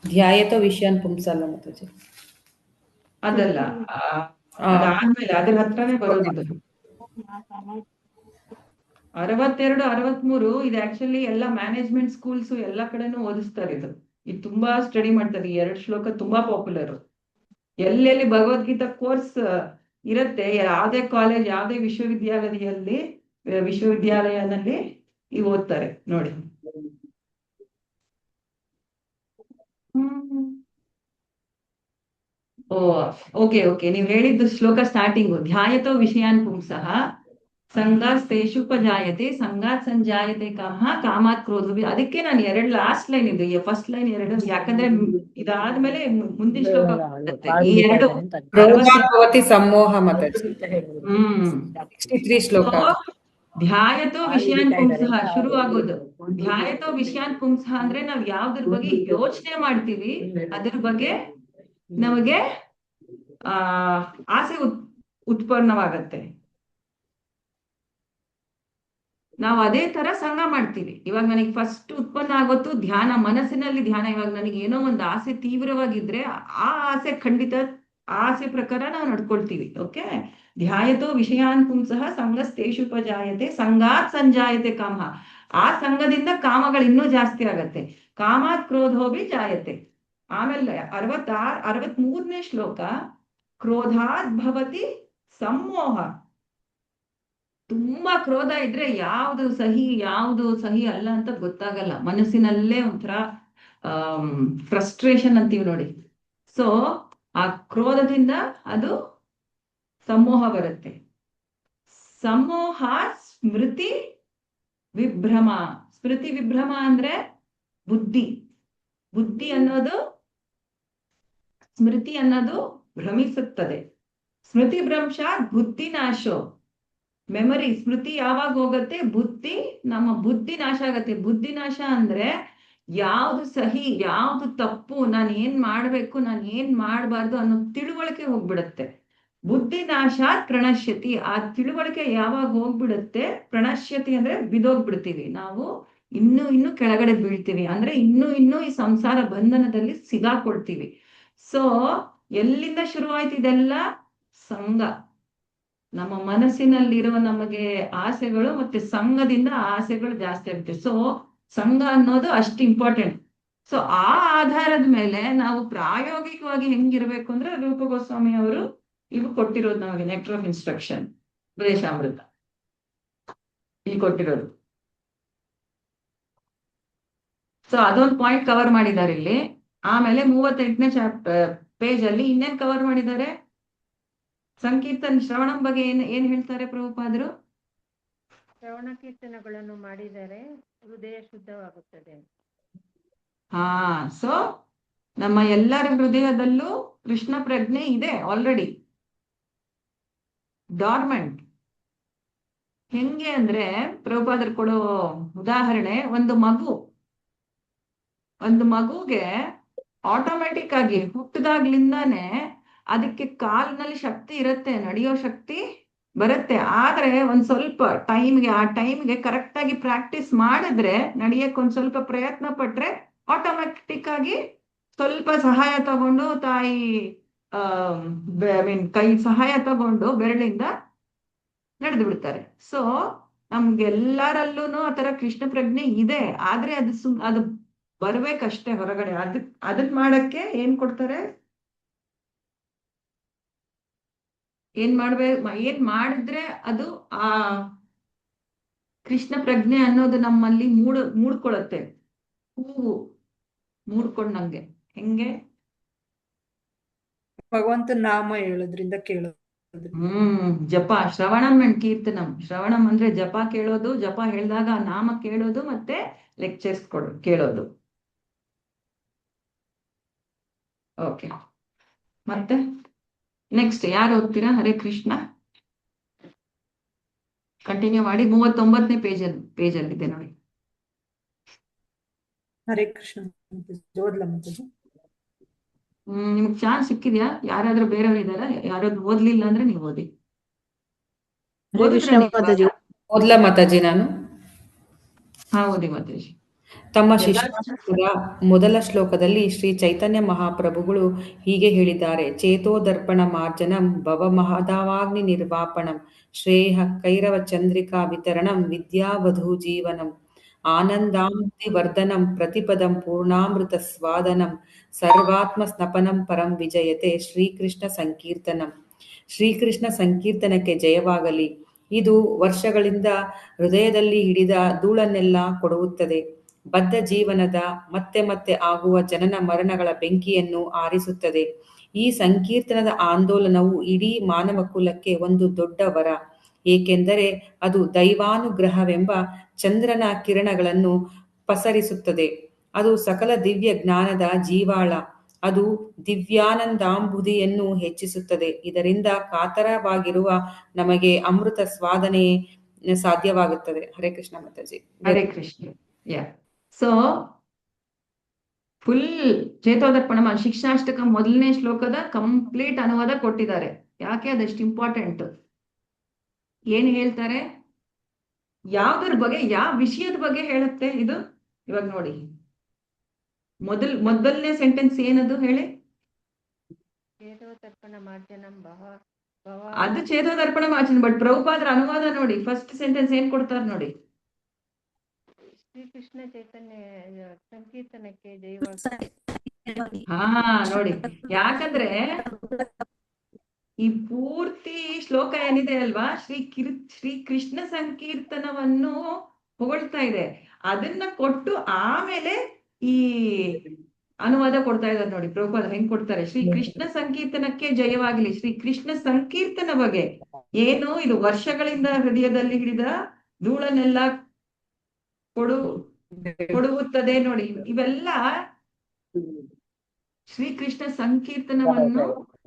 ಧ್ಯಾಯತೋ ವಿಷಯಾನ್ ಪುಂಸಲ್ಲ ಮಾತಾಜಿ. ಅದಲ್ಲ, ಅದಾದ್ಮೇಲೆ ಅದ್ರ ಹತ್ರನೇ ಬರೋದಿದ್ದು 62, 63. ಇದು ಆಕ್ಚುಲಿ ಎಲ್ಲ ಮ್ಯಾನೇಜ್ಮೆಂಟ್ ಸ್ಕೂಲ್ಸ್ ಎಲ್ಲ ಕಡೆನೂ ಓದಿಸ್ತಾರೆ. ಇದು ತುಂಬಾ ಸ್ಟಡಿ ಮಾಡ್ತಾರೆ. ಈ 2 ಶ್ಲೋಕ ತುಂಬಾ ಪಾಪ್ಯುಲರ್. ಎಲ್ಲೆಲ್ಲಿ ಭಗವದ್ಗೀತಾ ಕೋರ್ಸ್ ಇರುತ್ತೆ, ಯಾವ್ದೇ ಕಾಲೇಜ್ ಯಾವ್ದೇ ವಿಶ್ವವಿದ್ಯಾಲಯದಲ್ಲಿ ಇವು ಓದ್ತಾರೆ ನೋಡಿ. ಓಕೆ, ನೀವು ಹೇಳಿದ್ದು ಶ್ಲೋಕ ಸ್ಟಾರ್ಟಿಂಗು ಧ್ಯಾಯತೋ ವಿಷಯಾನ್ ಪುಂಸಃ ಸಂಗಾಸ್ತೇಷುಪಜಾಯತೆ ಸಂಗಾತ್ ಸಂಜಾಯತೆ ಕಾಮಃ ಕಾಮಾತ್ ಕ್ರೋಧ. ಅದಕ್ಕೆ ನಾನು 2 ಲಾಸ್ಟ್ ಲೈನ್ ಇದು, ಫಸ್ಟ್ ಲೈನ್ 2, ಯಾಕಂದ್ರೆ ಇದಾದ್ಮೇಲೆ ಮುಂದಿನ ಶ್ಲೋಕ ಬರುತ್ತೆ. ಈ 2 ಕ್ರೋಧಾತ್ ಸಮ್ಮೋಹ ಮಾತಾಜಿ. 63 ಶ್ಲೋಕ. ಧ್ಯಾಯತೋ ವಿಷಯಾನ್ ಪುಂಸಃ ಶುರು ಆಗೋದು. ಧ್ಯಾಯತೋ ವಿಷಯಾನ್ ಪುಂಸಃ ಅಂದ್ರೆ ನಾವ್ ಯಾವ್ದ್ರ ಬಗ್ಗೆ ಯೋಚನೆ ಮಾಡ್ತೀವಿ ಅದ್ರ ಬಗ್ಗೆ ನಮಗೆ ಆಸೆ ಉತ್ಪನ್ನವಾಗತ್ತೆ. ನಾವು ಅದೇ ತರ ಸಂಘ ಮಾಡ್ತೀವಿ. ಇವಾಗ ನನಗೆ ಫಸ್ಟ್ ಉತ್ಪನ್ನ ಆಗೋದು ಧ್ಯಾನ, ಮನಸ್ಸಿನಲ್ಲಿ ಧ್ಯಾನ. ಇವಾಗ ನನಗೆ ಏನೋ ಒಂದು ಆಸೆ ತೀವ್ರವಾಗಿದ್ರೆ ಆ ಆಸೆ ಖಂಡಿತ ಆಸೆ ಪ್ರಕಾರ ನಾವು ನಡ್ಕೊಳ್ತೀವಿ. ಓಕೆ, ಧ್ಯಾಯತೋ ವಿಷಯಾನ್ ಪುಂಸಃ ಸಂಗಸ್ತೇಷುಪಜಾಯತೆ ಸಂಗಾತ್ ಸಂಜಾಯತೆ ಕಾಮ. ಆ ಸಂಘದಿಂದ ಕಾಮಗಳು ಇನ್ನೂ ಜಾಸ್ತಿ ಆಗತ್ತೆ. ಕಾಮಾತ್ ಕ್ರೋಧೋಭಿ ಜಾಯತೆ. ಆಮೇಲೆ 63ನೇ ಶ್ಲೋಕ ಕ್ರೋಧಾತ್ ಭವತಿ ಸಮ್ಮೋಹ. ತುಂಬಾ ಕ್ರೋಧ ಇದ್ರೆ ಯಾವುದು ಸಹಿ ಅಲ್ಲ ಅಂತ ಗೊತ್ತಾಗಲ್ಲ. ಮನಸ್ಸಿನಲ್ಲೇ ಒಂಥರ ಫ್ರಸ್ಟ್ರೇಷನ್ ಅಂತೀವಿ ನೋಡಿ. ಸೊ ಆ ಕ್ರೋಧದಿಂದ ಅದು ಸಮೋಹ ಬರುತ್ತೆ. ಸಮೋಹ ಸ್ಮೃತಿ ವಿಭ್ರಮ. ಸ್ಮೃತಿ ವಿಭ್ರಮ ಅಂದ್ರೆ ಬುದ್ಧಿ ಅನ್ನೋದು, ಸ್ಮೃತಿ ಅನ್ನೋದು ಭ್ರಮಿಸುತ್ತದೆ. ಸ್ಮೃತಿ ಭ್ರಂಶ ಬುದ್ಧಿ ನಾಶೋ. ಮೆಮರಿ, ಸ್ಮೃತಿ ಯಾವಾಗ ಹೋಗತ್ತೆ? ನಮ್ಮ ಬುದ್ಧಿ ನಾಶ ಆಗತ್ತೆ. ಬುದ್ಧಿ ನಾಶ ಅಂದ್ರೆ ಯಾವ್ದು ಸಹಿ ಯಾವ್ದು ತಪ್ಪು, ನಾನು ಏನ್ ಮಾಡ್ಬೇಕು ನಾನು ಏನ್ ಮಾಡ್ಬಾರ್ದು ಅನ್ನೋ ತಿಳುವಳಿಕೆ ಹೋಗ್ಬಿಡತ್ತೆ. ಬುದ್ಧಿ ನಾಶ ಪ್ರಣಶ್ಯತಿ. ಆ ತಿಳುವಳಿಕೆ ಯಾವಾಗ ಹೋಗ್ಬಿಡುತ್ತೆ, ಪ್ರಣಶ್ಯತಿ ಅಂದ್ರೆ ಬಿದೋಗ್ಬಿಡ್ತೀವಿ ನಾವು, ಇನ್ನು ಕೆಳಗಡೆ ಬೀಳ್ತೀವಿ. ಅಂದ್ರೆ ಇನ್ನು ಈ ಸಂಸಾರ ಬಂಧನದಲ್ಲಿ ಸಿಗಾಕೊಳ್ತೀವಿ. ಸೊ ಎಲ್ಲಿಂದ ಶುರುವಾಯ್ತು ಇದೆಲ್ಲ? ಸಂಘ. ನಮ್ಮ ಮನಸ್ಸಿನಲ್ಲಿರೋ ನಮಗೆ ಆಸೆಗಳು ಮತ್ತೆ ಸಂಘದಿಂದ ಆಸೆಗಳು ಜಾಸ್ತಿ ಆಗುತ್ತೆ. ಸೊ ಸಂಘ ಅನ್ನೋದು ಅಷ್ಟು ಇಂಪಾರ್ಟೆಂಟ್. ಸೊ ಆ ಆಧಾರದ ಮೇಲೆ ನಾವು ಪ್ರಾಯೋಗಿಕವಾಗಿ ಹೆಂಗಿರ್ಬೇಕು ಅಂದ್ರೆ ರೂಪ ಗೋಸ್ವಾಮಿ ಅವರು ಇವು ಕೊಟ್ಟಿರೋದು ನಮಗೆ, ನೆಕ್ಟರ್ ಆಫ್ ಇನ್ಸ್ಟ್ರಕ್ಷನ್, ಉಪದೇಶಾಮೃತ ಇಲ್ಲಿ ಕೊಟ್ಟಿರೋದು. ಸೊ ಅದೊಂದು ಪಾಯಿಂಟ್ ಕವರ್ ಮಾಡಿದ್ದಾರೆ ಇಲ್ಲಿ. ಆಮೇಲೆ 38ನೇ ಪೇಜ್ ಅಲ್ಲಿ ಇನ್ನೇನ್ ಕವರ್ ಮಾಡಿದ್ದಾರೆ? ಸಂಕೀರ್ತನ ಶ್ರವಣಂ ಬಗ್ಗೆ ಏನ್ ಹೇಳ್ತಾರೆ ಪ್ರಭುಪಾದರು? ಶ್ರವಣ ಕೀರ್ತನಗಳನ್ನು ಮಾಡಿದರೆ ಹೃದಯ ಶುದ್ಧವಾಗುತ್ತದೆ. ಹಾ, ಸೊ ನಮ್ಮ ಎಲ್ಲರ ಹೃದಯದಲ್ಲೂ ಕೃಷ್ಣ ಪ್ರಜ್ಞೆ ಇದೆ ಆಲ್ರೆಡಿ, ಡಾರ್ಮೆಂಟ್. ಹೆಂಗೆ ಅಂದ್ರೆ ಪ್ರಭುಪಾದರು ಕೊಡೋ ಉದಾಹರಣೆ, ಒಂದು ಮಗುಗೆ ಆಟೋಮೆಟಿಕ್ ಆಗಿ ಹುಟ್ಟಿದಾಗ್ಲಿಂದಾನೆ ಅದಕ್ಕೆ ಕಾಲಿನಲ್ಲಿ ಶಕ್ತಿ ಇರುತ್ತೆ, ನಡೆಯೋ ಶಕ್ತಿ ಬರುತ್ತೆ. ಆದ್ರೆ ಒಂದ್ ಸ್ವಲ್ಪ ಟೈಮ್ಗೆ ಕರೆಕ್ಟ್ ಆಗಿ ಪ್ರಾಕ್ಟೀಸ್ ಮಾಡಿದ್ರೆ, ನಡೆಯಕ್ಕೆ ಒಂದ್ ಸ್ವಲ್ಪ ಪ್ರಯತ್ನ ಪಟ್ರೆ ಆಟೋಮೆಟಿಕ್ ಆಗಿ ಸ್ವಲ್ಪ ಸಹಾಯ ತಗೊಂಡು ತಾಯಿ ಕೈ ಸಹಾಯ ತಗೊಂಡು ಬೆರಳಿಂದ ನಡೆದು ಬಿಡ್ತಾರೆ. ಸೊ ನಮ್ಗೆಲ್ಲರಲ್ಲೂ ಆತರ ಕೃಷ್ಣ ಪ್ರಜ್ಞೆ ಇದೆ. ಆದ್ರೆ ಅದು ಬರ್ಬೇಕಷ್ಟೇ ಹೊರಗಡೆ. ಅದಕ್ ಮಾಡಕ್ಕೆ ಏನ್ ಕೊಡ್ತಾರೆ? ಏನ್ ಮಾಡಿದ್ರೆ ಅದು ಆ ಕೃಷ್ಣ ಪ್ರಜ್ಞೆ ಅನ್ನೋದು ನಮ್ಮಲ್ಲಿ ಮೂಡ್ಕೊಳತ್ತೆ. ಹೂವು ಮೂಡ್ಕೊಂಡಂಗೆ. ಹೆಂಗೆ? ಭಗವಂತನ ನಾಮ ಹೇಳೋದ್ರಿಂದ ಕೇಳೋದ್ರಿಂದ. ಜಪ, ಶ್ರವಣಂ ಅಂಡ್ ಕೀರ್ತನಂ. ಶ್ರವಣಂ ಅಂದ್ರೆ ಜಪ ಕೇಳೋದು, ಜಪ ಹೇಳಿದಾಗ ನಾಮ ಕೇಳೋದು, ಮತ್ತೆ ಲೆಕ್ಚರ್ಸ್ ಕೇಳೋದು. ಓಕೆ, ಮತ್ತೆ ನೆಕ್ಸ್ಟ್ ಯಾರು ಓದ್ತೀರಾ? ಹರೇ ಕೃಷ್ಣ, ಕಂಟಿನ್ಯೂ ಮಾಡಿ. 39ನೇ ಪೇಜ್ ಅಲ್ಲಿದೆ ನೋಡಿ. ಹರೇ ಕೃಷ್ಣ ಓದ್ಲಾ ಮಾತಾಜಿ? ನಿಮ್ಗೆ ಚಾನ್ಸ್ ಸಿಕ್ಕಿದ್ಯಾ? ಯಾರಾದ್ರೂ ಬೇರೆಯವ್ರು ಇದಾರ? ಯಾರಾದ್ರೂ ಓದ್ಲಿಲ್ಲ ಅಂದ್ರೆ ನೀವು ಓದಿ. ಓದ್ಲಾ ಮಾತಾಜಿ ನಾನು? ಹಾ, ಓದಿ ಮಾತಾಜಿ. ತಮ್ಮ ಶಿಷ್ಯ ಮೊದಲ ಶ್ಲೋಕದಲ್ಲಿ ಶ್ರೀ ಚೈತನ್ಯ ಮಹಾಪ್ರಭುಗಳು ಹೀಗೆ ಹೇಳಿದ್ದಾರೆ: ಚೇತೋದರ್ಪಣ ಮಾರ್ಜನಂ ಭವಮಹದಾವಾಗ್ನಿ ನಿರ್ವಾಪಣಂ ಶ್ರೇಯ ಕೈರವ ಚಂದ್ರಿಕಾ ವಿತರಣಂ ವಿದ್ಯಾವಧೂ ಜೀವನಂ ಆನಂದಾಮೃತಿ ವರ್ಧನಂ ಪ್ರತಿಪದಂ ಪೂರ್ಣಾಮೃತ ಸ್ವಾದನಂ ಸರ್ವಾತ್ಮ ಸ್ನಪನಂ ಪರಂ ವಿಜಯತೆ ಶ್ರೀಕೃಷ್ಣ ಸಂಕೀರ್ತನಂ. ಶ್ರೀಕೃಷ್ಣ ಸಂಕೀರ್ತನಕ್ಕೆ ಜಯವಾಗಲಿ. ಇದು ವರ್ಷಗಳಿಂದ ಹೃದಯದಲ್ಲಿ ಹಿಡಿದ ಧೂಳನ್ನೆಲ್ಲ ಕೊಡುತ್ತದೆ. ಬದ್ಧ ಜೀವನದ ಮತ್ತೆ ಮತ್ತೆ ಆಗುವ ಜನನ ಮರಣಗಳ ಬೆಂಕಿಯನ್ನು ಆರಿಸುತ್ತದೆ. ಈ ಸಂಕೀರ್ತನದ ಆಂದೋಲನವು ಇಡೀ ಮಾನವ ಕುಲಕ್ಕೆ ಒಂದು ದೊಡ್ಡ ವರ, ಏಕೆಂದರೆ ಅದು ದೈವಾನುಗ್ರಹವೆಂಬ ಚಂದ್ರನ ಕಿರಣಗಳನ್ನು ಪಸರಿಸುತ್ತದೆ. ಅದು ಸಕಲ ದಿವ್ಯ ಜ್ಞಾನದ ಜೀವಾಳ. ಅದು ದಿವ್ಯಾನಂದಾಂಬುದಿಯನ್ನು ಹೆಚ್ಚಿಸುತ್ತದೆ. ಇದರಿಂದ ಕಾತರವಾಗಿರುವ ನಮಗೆ ಅಮೃತ ಸ್ವಾದನೆ ಸಾಧ್ಯವಾಗುತ್ತದೆ. ಹರೇ ಕೃಷ್ಣ ಮಾತಾಜಿ. ಹರೇ ಕೃಷ್ಣ. ಸೊ ಫುಲ್ ಚೇತೋದರ್ಪಣ ಶಿಕ್ಷಾಷ್ಟಕ ಮೊದಲನೇ ಶ್ಲೋಕದ ಕಂಪ್ಲೀಟ್ ಅನುವಾದ ಕೊಟ್ಟಿದ್ದಾರೆ. ಯಾಕೆ ಅದಷ್ಟು ಇಂಪಾರ್ಟೆಂಟ್? ಏನ್ ಹೇಳ್ತಾರೆ, ಯಾವ್ದ್ರ ಬಗ್ಗೆ, ಯಾವ ವಿಷಯದ ಬಗ್ಗೆ ಹೇಳುತ್ತೆ ಇದು? ಇವಾಗ ನೋಡಿ, ಮೊದಲನೇ ಸೆಂಟೆನ್ಸ್ ಏನದು ಹೇಳಿ? ಚೇತೋದರ್ಪಣ ಮಾರ್ಜನಂ ಅದು ಚೇತೋದರ್ಪಣ ಮಾರ್ಜನ. ಬಟ್ ಪ್ರಭುಪಾದರ ಅನುವಾದ ನೋಡಿ, ಫಸ್ಟ್ ಸೆಂಟೆನ್ಸ್ ಏನ್ ಕೊಡ್ತಾರೆ ನೋಡಿ. ಶ್ರೀಕೃಷ್ಣ ಚೈತನ್ಯ ಸಂಕೀರ್ತನಕ್ಕೆ ಜಯವಾಗಲಿ. ಹಾ ನೋಡಿ, ಯಾಕಂದ್ರೆ ಈ ಪೂರ್ತಿ ಶ್ಲೋಕ ಏನಿದೆ ಅಲ್ವಾ, ಶ್ರೀ ಕೃಷ್ಣ ಸಂಕೀರ್ತನವನ್ನು ಹೊಗಳ್ತಾ ಇದೆ. ಅದನ್ನ ಕೊಟ್ಟು ಆಮೇಲೆ ಈ ಅನುವಾದ ಕೊಡ್ತಾ ಇದ್ದಾರೆ ನೋಡಿ ಪ್ರಭುಪಾದ ಹೆಂಗ್ ಕೊಡ್ತಾರೆ. ಶ್ರೀ ಕೃಷ್ಣ ಸಂಕೀರ್ತನಕ್ಕೆ ಜಯವಾಗಲಿ. ಶ್ರೀ ಕೃಷ್ಣ ಸಂಕೀರ್ತನ ಬಗ್ಗೆ ಏನು, ಇದು ವರ್ಷಗಳಿಂದ ಹೃದಯದಲ್ಲಿ ಹಿಡಿದ ಧೂಳನ್ನೆಲ್ಲ ಕೊಡುತ್ತದೆ ನೋಡಿ. ಇವೆಲ್ಲ ಶ್ರೀಕೃಷ್ಣ ಸಂಕೀರ್ತನವನ್ನು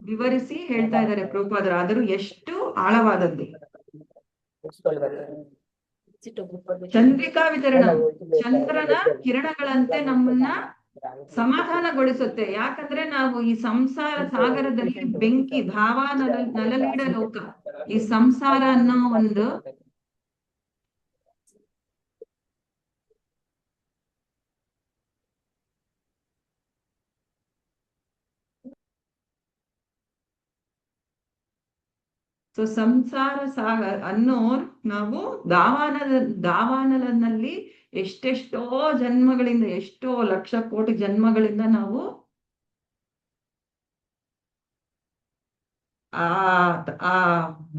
ವಿವರಿಸಿ ಹೇಳ್ತಾ ಇದ್ದಾರೆ ಪ್ರಭುಪಾದರು. ಆದರೂ ಎಷ್ಟು ಆಳವಾದದ್ದು. ಚಂದ್ರಿಕಾ ವಿತರಣ, ಚಂದ್ರನ ಕಿರಣಗಳಂತೆ ನಮ್ಮನ್ನ ಸಮಾಧಾನಗೊಳಿಸುತ್ತೆ. ಯಾಕಂದ್ರೆ ನಾವು ಈ ಸಂಸಾರ ಸಾಗರದಲ್ಲಿ ಬೆಂಕಿ ನಲಲೀಡ ಲೋಕ, ಈ ಸಂಸಾರ ಅನ್ನೋ ಒಂದು ಸಂಸಾರ ಸಾಗರ ಅನ್ನೋ ನಾವು ದಾವಾನಲನಲ್ಲಿ ಎಷ್ಟೆಷ್ಟೋ ಜನ್ಮಗಳಿಂದ, ಎಷ್ಟೋ ಲಕ್ಷ ಕೋಟಿ ಜನ್ಮಗಳಿಂದ ನಾವು ಆ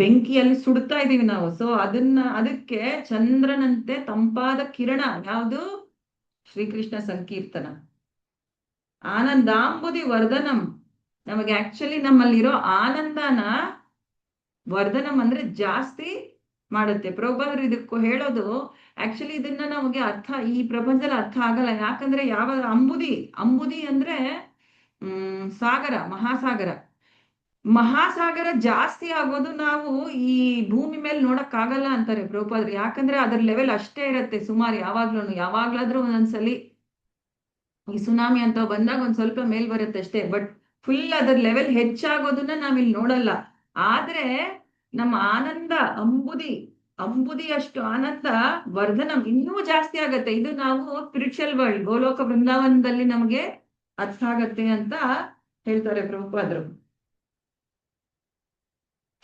ಬೆಂಕಿಯಲ್ಲಿ ಸುಡ್ತಾ ಇದೀವಿ ನಾವು. ಸೊ ಅದಕ್ಕೆ ಚಂದ್ರನಂತೆ ತಂಪಾದ ಕಿರಣ ಯಾವುದು? ಶ್ರೀಕೃಷ್ಣ ಸಂಕೀರ್ತನ. ಆನಂದಾಂಬುದಿ ವರ್ಧನಂ. ನಮಗೆ ಆಕ್ಚುಲಿ ನಮ್ಮಲ್ಲಿರೋ ಆನಂದನ ವರ್ಧನಂ ಅಂದ್ರೆ ಜಾಸ್ತಿ ಮಾಡುತ್ತೆ. ಪ್ರಭುಪಾದರು ಇದಕ್ಕೂ ಹೇಳೋದು ಆಕ್ಚುಲಿ ಇದನ್ನ ನಮಗೆ ಈ ಪ್ರಪಂಚದಲ್ಲಿ ಅರ್ಥ ಆಗಲ್ಲ. ಯಾಕಂದ್ರೆ ಯಾವ ಅಂಬುದಿ ಅಂದ್ರೆ ಸಾಗರ, ಮಹಾಸಾಗರ ಜಾಸ್ತಿ ಆಗೋದು ನಾವು ಈ ಭೂಮಿ ಮೇಲೆ ನೋಡಕ್ ಆಗಲ್ಲ ಅಂತಾರೆ ಪ್ರಭುಪಾದರು. ಯಾಕಂದ್ರೆ ಅದ್ರ ಲೆವೆಲ್ ಅಷ್ಟೇ ಇರತ್ತೆ ಸುಮಾರು. ಯಾವಾಗ್ಲಾದ್ರೂ ಒಂದೊಂದ್ಸಲಿ ಈ ಸುನಾಮಿ ಅಂತ ಬಂದಾಗ ಒಂದ್ ಸ್ವಲ್ಪ ಮೇಲ್ ಬರುತ್ತೆ ಅಷ್ಟೇ. ಬಟ್ ಫುಲ್ ಅದ್ರ ಲೆವೆಲ್ ಹೆಚ್ಚಾಗೋದನ್ನ ನಾವಿಲ್ಲಿ ನೋಡಲ್ಲ. ಆದ್ರೆ ನಮ್ಮ ಆನಂದ ಅಂಬುದಿ ಅಷ್ಟು ಆನಂದ ವರ್ಧನಂ ಇನ್ನೂ ಜಾಸ್ತಿ ಆಗತ್ತೆ. ಇದು ನಾವು ಸ್ಪಿರಿಚುವಲ್ ವರ್ಲ್ಡ್ ಗೋಲೋಕ ವೃಂದಾವನದಲ್ಲಿ ನಮಗೆ ಅರ್ಥ ಆಗತ್ತೆ ಅಂತ ಹೇಳ್ತಾರೆ ಪ್ರಭುಪಾದರು.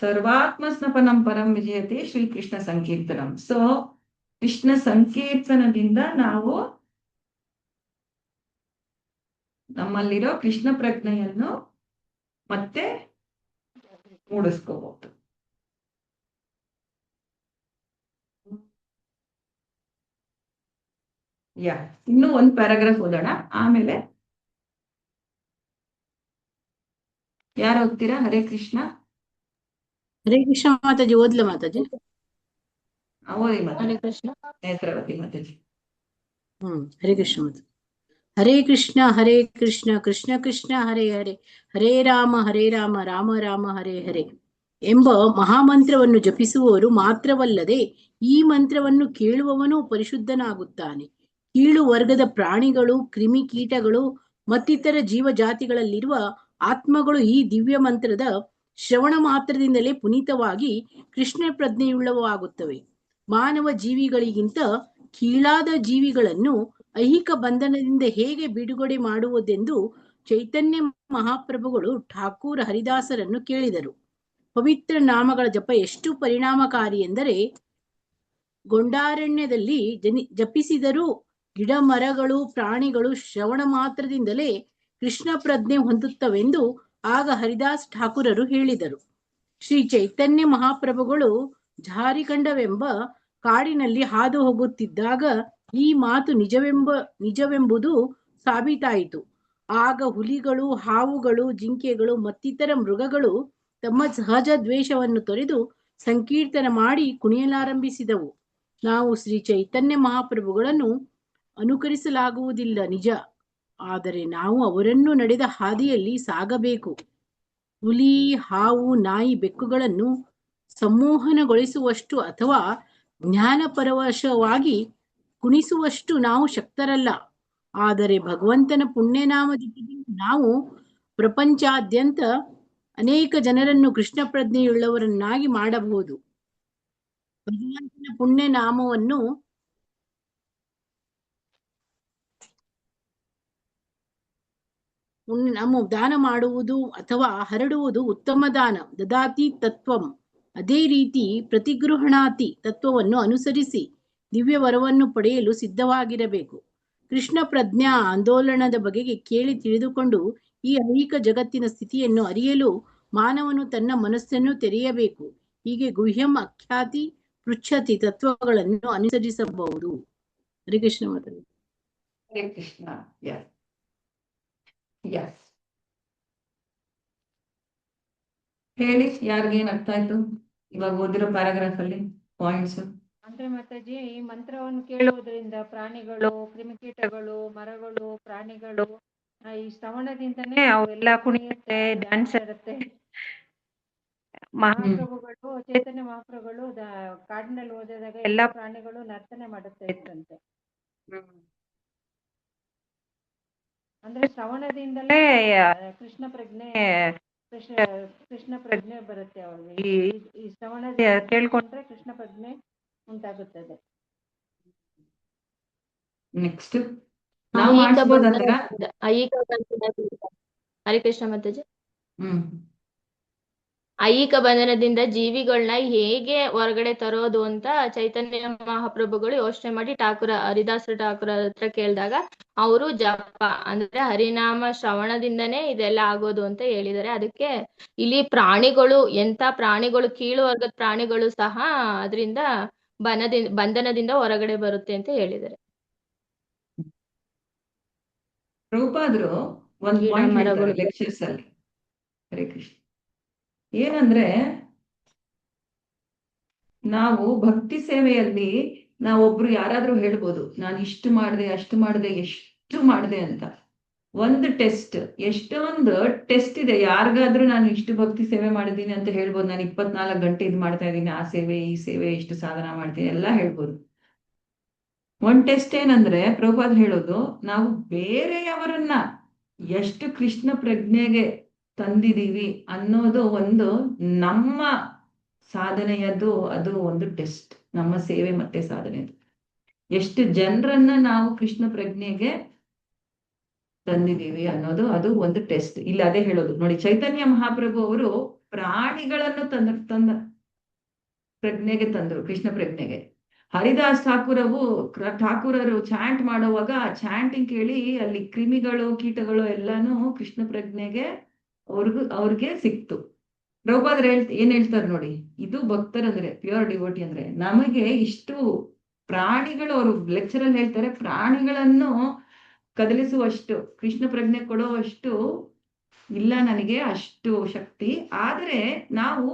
ಸರ್ವಾತ್ಮ ಸ್ನಪನಂ ಪರಂ ವಿಜಯತೆ ಶ್ರೀಕೃಷ್ಣ ಸಂಕೀರ್ತನಂ. ಸೊ ಕೃಷ್ಣ ಸಂಕೀರ್ತನದಿಂದ ನಾವು ನಮ್ಮಲ್ಲಿರೋ ಕೃಷ್ಣ ಪ್ರಜ್ಞೆಯನ್ನು ಮತ್ತೆ ಮೂಡಿಸ್ಕೋಬಹುದು. ಇನ್ನೂ ಒಂದು ಪ್ಯಾರಾಗ್ರಾಫ್ ಓದೋಣ, ಆಮೇಲೆ ಯಾರು ಹೋಗ್ತೀರಾ? ಹರೇ ಕೃಷ್ಣ. ಹರೇ ಕೃಷ್ಣ ಮಾತಾಜಿ. ಓದ್ಲ ಮಾತಾಜಿ? ಓದಿ ಮಾತಾಜಿ. ಹರೇ ಕೃಷ್ಣ. ನೇತ್ರಾವತಿ ಮಾತಾಜಿ. ಹರೇ ಕೃಷ್ಣ ಮಾತಾಜಿ. ಹರೇ ಕೃಷ್ಣ ಕೃಷ್ಣ ಕೃಷ್ಣ ಹರೇ ಹರೇ, ಹರೇ ರಾಮ ರಾಮ ರಾಮ ಹರೇ ಹರೇ ಎಂಬ ಮಹಾಮಂತ್ರವನ್ನು ಜಪಿಸುವವರು ಮಾತ್ರವಲ್ಲದೆ ಈ ಮಂತ್ರವನ್ನು ಕೇಳುವವನು ಪರಿಶುದ್ಧನಾಗುತ್ತಾನೆ. ಕೀಳು ವರ್ಗದ ಪ್ರಾಣಿಗಳು, ಕ್ರಿಮಿಕೀಟಗಳು ಮತ್ತಿತರ ಜೀವಜಾತಿಗಳಲ್ಲಿರುವ ಆತ್ಮಗಳು ಈ ದಿವ್ಯ ಮಂತ್ರದ ಶ್ರವಣ ಮಾತ್ರದಿಂದಲೇ ಪುನೀತವಾಗಿ ಕೃಷ್ಣ ಪ್ರಜ್ಞೆಯುಳ್ಳವಾಗುತ್ತವೆ. ಮಾನವ ಜೀವಿಗಳಿಗಿಂತ ಕೀಳಾದ ಜೀವಿಗಳನ್ನು ಐಹಿಕ ಬಂಧನದಿಂದ ಹೇಗೆ ಬಿಡುಗಡೆ ಮಾಡುವುದೆಂದು ಚೈತನ್ಯ ಮಹಾಪ್ರಭುಗಳು ಠಾಕೂರ್ ಹರಿದಾಸರನ್ನು ಕೇಳಿದರು. ಪವಿತ್ರ ನಾಮಗಳ ಜಪ ಎಷ್ಟು ಪರಿಣಾಮಕಾರಿ ಎಂದರೆ, ಗೊಂಡಾರಣ್ಯದಲ್ಲಿ ಜಪಿಸಿದರೂ ಗಿಡ ಮರಗಳು ಪ್ರಾಣಿಗಳು ಶ್ರವಣ ಮಾತ್ರದಿಂದಲೇ ಕೃಷ್ಣ ಪ್ರಜ್ಞೆ ಹೊಂದುತ್ತವೆಂದು ಆಗ ಹರಿದಾಸ್ ಠಾಕೂರರು ಹೇಳಿದರು. ಶ್ರೀ ಚೈತನ್ಯ ಮಹಾಪ್ರಭುಗಳು ಝಾರಿಖಂಡವೆಂಬ ಕಾಡಿನಲ್ಲಿ ಹಾದು ಹೋಗುತ್ತಿದ್ದಾಗ ಈ ಮಾತು ನಿಜವೆಂಬುದು ಸಾಬೀತಾಯಿತು. ಆಗ ಹುಲಿಗಳು, ಹಾವುಗಳು, ಜಿಂಕೆಗಳು ಮತ್ತಿತರ ಮೃಗಗಳು ತಮ್ಮ ಸಹಜ ದ್ವೇಷವನ್ನು ತೊರೆದು ಸಂಕೀರ್ತನ ಮಾಡಿ ಕುಣಿಯಲಾರಂಭಿಸಿದವು. ನಾವು ಶ್ರೀ ಚೈತನ್ಯ ಮಹಾಪ್ರಭುಗಳನ್ನು ಅನುಕರಿಸಲಾಗುವುದಿಲ್ಲ ನಿಜ, ಆದರೆ ನಾವು ಅವರನ್ನು ನಡೆದ ಹಾದಿಯಲ್ಲಿ ಸಾಗಬೇಕು. ಹುಲಿ, ಹಾವು, ನಾಯಿ, ಬೆಕ್ಕುಗಳನ್ನು ಸಂಮೋಹನಗೊಳಿಸುವಷ್ಟು ಅಥವಾ ಜ್ಞಾನಪರವಶವಾಗಿ ಕುಣಿಸುವಷ್ಟು ನಾವು ಶಕ್ತರಲ್ಲ. ಆದರೆ ಭಗವಂತನ ಪುಣ್ಯನಾಮ ಜಪದಿಂದ ನಾವು ಪ್ರಪಂಚಾದ್ಯಂತ ಅನೇಕ ಜನರನ್ನು ಕೃಷ್ಣ ಪ್ರಜ್ಞೆಯುಳ್ಳವರನ್ನಾಗಿ ಮಾಡಬಹುದು. ಭಗವಂತನ ಪುಣ್ಯನಾಮವನ್ನು ದಾನ ಮಾಡುವುದು ಅಥವಾ ಹರಡುವುದು ಉತ್ತಮ ದಾನ. ದದಾತಿ ತತ್ವಂ. ಅದೇ ರೀತಿ ಪ್ರತಿಗೃಹಣಾತಿ ತತ್ವವನ್ನು ಅನುಸರಿಸಿ ದಿವ್ಯ ವರವನ್ನು ಪಡೆಯಲು ಸಿದ್ಧವಾಗಿರಬೇಕು. ಕೃಷ್ಣ ಪ್ರಜ್ಞಾ ಆಂದೋಲನದ ಬಗೆಗೆ ಕೇಳಿ ತಿಳಿದುಕೊಂಡು ಈ ಐಹಿಕ ಜಗತ್ತಿನ ಸ್ಥಿತಿಯನ್ನು ಅರಿಯಲು ಮಾನವನು ತನ್ನ ಮನಸ್ಸನ್ನು ತೆರೆಯಬೇಕು. ಹೀಗೆ ಗುಹ್ಯಂ ಅಖ್ಯಾತಿ ಪೃಚ್ಛತಿ ತತ್ವಗಳನ್ನು ಅನುಸರಿಸಬಹುದು. ಹರೇ ಕೃಷ್ಣ ಮಾತಾಡಿ. ಹರೇ ಕೃಷ್ಣ. ಹೇಳಿ, ಯಾರಿಗೇನ್ ಅರ್ಥ ಆಯ್ತು ಇವಾಗ ಓದಿರೋ ಪ್ಯಾರಾಗ್ರಾಫ್ ಅಲ್ಲಿ ಪಾಯಿಂಟ್ಸ್? ಅಂದ್ರೆ ಮಾತಾಜಿ, ಈ ಮಂತ್ರವನ್ನು ಕೇಳುವುದರಿಂದ ಪ್ರಾಣಿಗಳು, ಕ್ರಿಮಿಕೀಟಗಳು, ಮರಗಳು, ಪ್ರಾಣಿಗಳು ಈ ಶ್ರವಣದಿಂದನೇ ಅವೆಲ್ಲ ಕುಣಿಯುತ್ತೆ, ಡ್ಯಾನ್ಸ್ ಆಡುತ್ತೆ. ಮಹಾಪ್ರಭುಗಳು, ಚೈತನ್ಯ ಮಹಾಪ್ರಭುಗಳು ಕಾಡಿನಲ್ಲಿ ಹೋದಾಗ ಎಲ್ಲಾ ಪ್ರಾಣಿಗಳು ನರ್ತನೆ ಮಾಡುತ್ತಾ ಇತ್ತಂತೆ. ಅಂದ್ರೆ ಶ್ರವಣದಿಂದಲೇ ಕೃಷ್ಣ ಪ್ರಜ್ಞೆ ಬರುತ್ತೆ ಅವ್ರಿಗೆ. ಈ ಶ್ರವಣ ಕೇಳ್ಕೊಂಡ್ರೆ ಕೃಷ್ಣ ಪ್ರಜ್ಞೆ ಉಂಟಾಗುತ್ತದೆ. ನೆಕ್ಸ್ಟ್ ನಾವು ಮಾಡಿಸ್ಬೋದಂತ. ಹರೇ ಕೃಷ್ಣ ಮಾತಾಜಿ. ಐಹಿಕ ಬಂಧನದಿಂದ ಜೀವಿಗಳನ್ನ ಹೇಗೆ ಹೊರಗಡೆ ತರೋದು ಅಂತ ಚೈತನ್ಯ ಮಹಾಪ್ರಭುಗಳು ಯೋಚನೆ ಮಾಡಿ ಹರಿದಾಸ ಠಾಕೂರ ಹತ್ರ ಕೇಳಿದಾಗ ಅವರು ಜಪ ಅಂದ್ರೆ ಹರಿನಾಮ ಶ್ರವಣದಿಂದನೇ ಇದೆಲ್ಲ ಆಗೋದು ಅಂತ ಹೇಳಿದ್ದಾರೆ. ಅದಕ್ಕೆ ಇಲ್ಲಿ ಪ್ರಾಣಿಗಳು, ಎಂತ ಪ್ರಾಣಿಗಳು, ಕೀಳು ವರ್ಗದ ಪ್ರಾಣಿಗಳು ಸಹ ಅದರಿಂದ ಬಂಧನದಿಂದ ಹೊರಗಡೆ ಬರುತ್ತೆ ಅಂತ ಹೇಳಿದ್ದಾರೆ. ಪ್ರಭುಪಾದರು ಒಂದ್ ಗಿಡ ಪಾಯಿಂಟ್ ಹೇಳ್ತಾರೆ ಮರಗಳು ಲೆಕ್ಚರ್ಸ್ ಅಲ್ಲಿ. ಹರೇ ಕೃಷ್ಣ. ಏನಂದ್ರೆ ನಾವು ಭಕ್ತಿ ಸೇವೆಯಲ್ಲಿ ನಾವೊಬ್ರು ಯಾರಾದ್ರೂ ಹೇಳ್ಬೋದು ನಾನು ಇಷ್ಟು ಮಾಡಿದೆ ಅಷ್ಟು ಮಾಡಿದೆ ಎಷ್ಟು ಮಾಡಿದೆ ಅಂತ. ಒಂದು ಟೆಸ್ಟ್, ಎಷ್ಟೊಂದು ಟೆಸ್ಟ್ ಇದೆ. ಯಾರಿಗಾದ್ರೂ ನಾನು ಇಷ್ಟು ಭಕ್ತಿ ಸೇವೆ ಮಾಡಿದ್ದೀನಿ ಅಂತ ಹೇಳ್ಬೋದು, ನಾನು 24 ಗಂಟೆ ಇದು ಮಾಡ್ತಾ ಇದ್ದೀನಿ, ಆ ಸೇವೆ ಈ ಸೇವೆ ಇಷ್ಟು ಸಾಧನ ಮಾಡ್ತೀನಿ ಎಲ್ಲ ಹೇಳ್ಬೋದು. ಒಂದ್ ಟೆಸ್ಟ್ ಏನಂದ್ರೆ ಪ್ರಭುಪಾದ ಹೇಳೋದು, ನಾವು ಬೇರೆಯವರನ್ನ ಎಷ್ಟು ಕೃಷ್ಣ ಪ್ರಜ್ಞೆಗೆ ತಂದಿದೀವಿ ಅನ್ನೋದು ಒಂದು ನಮ್ಮ ಸಾಧನೆಯದು, ಅದು ಒಂದು ಟೆಸ್ಟ್. ನಮ್ಮ ಸೇವೆ ಮತ್ತೆ ಸಾಧನೆದು ಎಷ್ಟು ಜನರನ್ನ ನಾವು ಕೃಷ್ಣ ಪ್ರಜ್ಞೆಗೆ ತಂದಿದೀವಿ ಅನ್ನೋದು ಅದು ಒಂದು ಟೆಸ್ಟ್. ಇಲ್ಲಿ ಅದೇ ಹೇಳೋದು ನೋಡಿ, ಚೈತನ್ಯ ಮಹಾಪ್ರಭು ಅವರು ಪ್ರಾಣಿಗಳನ್ನು ತಂದ ಪ್ರಜ್ಞೆಗೆ ತಂದ್ರು, ಕೃಷ್ಣ ಪ್ರಜ್ಞೆಗೆ. ಹರಿದಾಸ್ ಠಾಕೂರರು ಚಾಂಟ್ ಮಾಡುವಾಗ ಆ ಚಾಂಟಿಂಗ್ ಕೇಳಿ ಅಲ್ಲಿ ಕ್ರಿಮಿಗಳು ಕೀಟಗಳು ಎಲ್ಲಾನು ಕೃಷ್ಣ ಪ್ರಜ್ಞೆಗೆ ಅವ್ರಿಗೆ ಸಿಕ್ತು. ಪ್ರಭುಪಾದರು ಏನ್ ಹೇಳ್ತಾರೆ ನೋಡಿ, ಇದು ಭಕ್ತರಂದ್ರೆ ಪ್ಯೂರ್ ಡಿವೋಟಿ ಅಂದ್ರೆ ನಮಗೆ ಇಷ್ಟು ಪ್ರಾಣಿಗಳು, ಅವರು ಲೆಕ್ಚರ್ ಅಲ್ಲಿ ಹೇಳ್ತಾರೆ, ಪ್ರಾಣಿಗಳನ್ನು ಕದಲಿಸುವಷ್ಟು ಕೃಷ್ಣ ಪ್ರಜ್ಞೆ ಕೊಡುವಷ್ಟು ಇಲ್ಲ ನನಗೆ ಅಷ್ಟು ಶಕ್ತಿ, ಆದ್ರೆ ನಾವು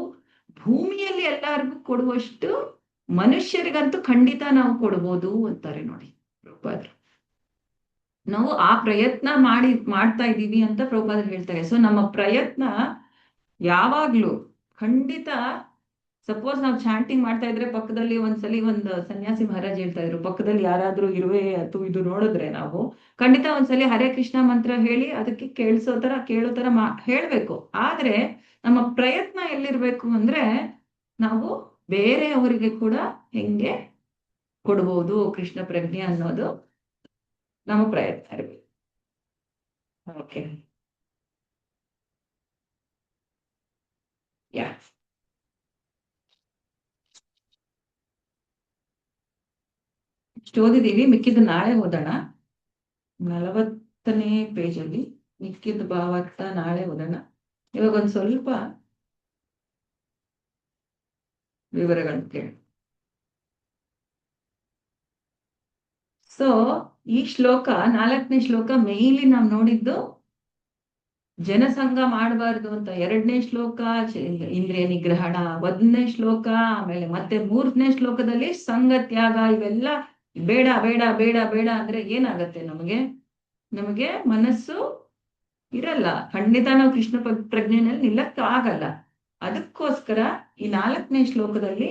ಭೂಮಿಯಲ್ಲಿ ಎಲ್ಲರಿಗೂ ಕೊಡುವಷ್ಟು ಮನುಷ್ಯರಿಗಂತೂ ಖಂಡಿತ ನಾವು ಕೊಡ್ಬೋದು ಅಂತಾರೆ ನೋಡಿ ಪ್ರಭುಪಾದರು. ನಾವು ಆ ಪ್ರಯತ್ನ ಮಾಡ್ತಾ ಇದ್ದೀವಿ ಅಂತ ಪ್ರಭುಪಾದರು ಹೇಳ್ತಾರೆ. ಸೊ ನಮ್ಮ ಪ್ರಯತ್ನ ಯಾವಾಗ್ಲೂ ಖಂಡಿತ, ಸಪೋಸ್ ನಾವು ಚಾಂಟಿಂಗ್ ಮಾಡ್ತಾ ಇದ್ರೆ ಪಕ್ಕದಲ್ಲಿ ಒಂದ್ಸಲಿ ಒಂದು ಸನ್ಯಾಸಿ ಮಹಾರಾಜ್ ಹೇಳ್ತಾ ಇದ್ರು, ಪಕ್ಕದಲ್ಲಿ ಯಾರಾದ್ರೂ ಇರುವೆ ಅಥವಾ ಇದು ನೋಡಿದ್ರೆ ನಾವು ಖಂಡಿತ ಒಂದ್ಸಲಿ ಹರೇ ಕೃಷ್ಣ ಮಂತ್ರ ಹೇಳಿ ಅದಕ್ಕೆ ಕೇಳೋ ತರ ಹೇಳ್ಬೇಕು. ಆದ್ರೆ ನಮ್ಮ ಪ್ರಯತ್ನ ಎಲ್ಲಿರ್ಬೇಕು ಅಂದ್ರೆ ನಾವು ಬೇರೆಯವರಿಗೆ ಕೂಡ ಹೆಂಗೆ ಕೊಡ್ಬೋದು ಕೃಷ್ಣ ಪ್ರಜ್ಞೆ ಅನ್ನೋದು ನಮ್ಮ ಪ್ರಯತ್ನ ಇರ್ಬೇಕು. ಓಕೆ, ಯಾ ಇಷ್ಟು ಓದಿದೀವಿ, ಮಿಕ್ಕಿದ್ದು ನಾಳೆ ಓದೋಣ. 40ನೇ ಪೇಜಲ್ಲಿ ಮಿಕ್ಕಿದ್ದು ಭಾವಾರ್ಥ ನಾಳೆ ಓದೋಣ. ಇವಾಗ ಒಂದ್ ಸ್ವಲ್ಪ ವಿವರಗಳನ್ನು ಕೇಳಿ. ಸೊ ಈ ಶ್ಲೋಕ 4ನೇ ಶ್ಲೋಕ ಮೇಯ್ಲಿ ನಾವು ನೋಡಿದ್ದು ಜನಸಂಘ ಮಾಡಬಾರ್ದು ಅಂತ. 2ನೇ ಶ್ಲೋಕ ಇಂದ್ರಿಯ ನಿಗ್ರಹಣ, 1ನೇ ಶ್ಲೋಕ, ಆಮೇಲೆ ಮತ್ತೆ 3ನೇ ಶ್ಲೋಕದಲ್ಲಿ ಸಂಘ ತ್ಯಾಗ. ಇವೆಲ್ಲ ಬೇಡ ಬೇಡ ಬೇಡ ಬೇಡ ಅಂದ್ರೆ ಏನಾಗತ್ತೆ, ನಮಗೆ ಮನಸ್ಸು ಇರಲ್ಲ, ಖಂಡಿತ ನಾವು ಕೃಷ್ಣ ಪ್ರಜ್ಞೆನಲ್ಲಿ ನಿಲ್ಲಕ್ಕೆ ಆಗಲ್ಲ. ಅದಕ್ಕೋಸ್ಕರ ಈ 4ನೇ ಶ್ಲೋಕದಲ್ಲಿ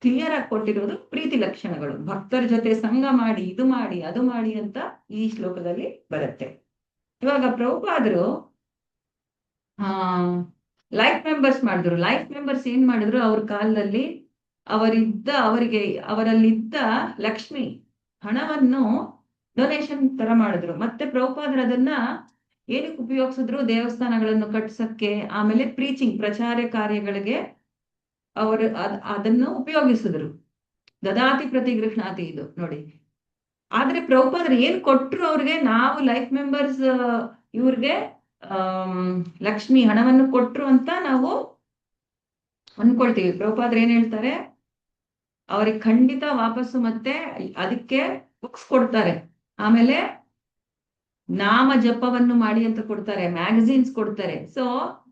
ಕ್ಲಿಯರ್ ಆಗಿ ಕೊಟ್ಟಿರೋದು ಪ್ರೀತಿ ಲಕ್ಷಣಗಳು. ಭಕ್ತರ ಜೊತೆ ಸಂಘ ಮಾಡಿ, ಇದು ಮಾಡಿ ಅದು ಮಾಡಿ ಅಂತ ಈ ಶ್ಲೋಕದಲ್ಲಿ ಬರುತ್ತೆ. ಇವಾಗ ಪ್ರಭುಪಾದರು ಲೈಫ್ ಮೆಂಬರ್ಸ್ ಮಾಡಿದ್ರು. ಲೈಫ್ ಮೆಂಬರ್ಸ್ ಏನ್ ಮಾಡಿದ್ರು, ಅವ್ರ ಕಾಲದಲ್ಲಿ ಅವರಲ್ಲಿದ್ದ ಲಕ್ಷ್ಮಿ ಹಣವನ್ನು ಡೊನೇಷನ್ ತರ ಮಾಡಿದ್ರು. ಮತ್ತೆ ಪ್ರಭುಪಾದರು ಅದನ್ನ ಏನಕ್ಕೆ ಉಪಯೋಗಿಸಿದ್ರು, ದೇವಸ್ಥಾನಗಳನ್ನು ಕಟ್ಸಕ್ಕೆ, ಆಮೇಲೆ ಪ್ರಚಾರ ಕಾರ್ಯಗಳಿಗೆ ಅವರು ಅದನ್ನು ಉಪಯೋಗಿಸಿದ್ರು. ದದಾತಿ ಪ್ರತಿಗೃಹಣಾತಿ ಇದು ನೋಡಿ. ಆದ್ರೆ ಪ್ರಭುಪಾದರು ಏನ್ ಕೊಟ್ರು ಅವ್ರಿಗೆ, ನಾವು ಲೈಫ್ ಮೆಂಬರ್ಸ್ ಇವ್ರಿಗೆ ಲಕ್ಷ್ಮಿ ಹಣವನ್ನು ಕೊಟ್ರು ಅಂತ ನಾವು ಅನ್ಕೊಳ್ತೀವಿ. ಪ್ರಭುಪಾದರು ಏನ್ ಹೇಳ್ತಾರೆ, ಅವ್ರಿಗೆ ಖಂಡಿತ ವಾಪಸ್ಸು ಮತ್ತೆ ಅದಕ್ಕೆ ಬುಕ್ಸ್ ಕೊಡ್ತಾರೆ, ಆಮೇಲೆ ನಾಮ ಜಪವನ್ನು ಮಾಡಿ ಅಂತ ಕೊಡ್ತಾರೆ, ಮ್ಯಾಗಝಿನ್ಸ್ ಕೊಡ್ತಾರೆ. ಸೊ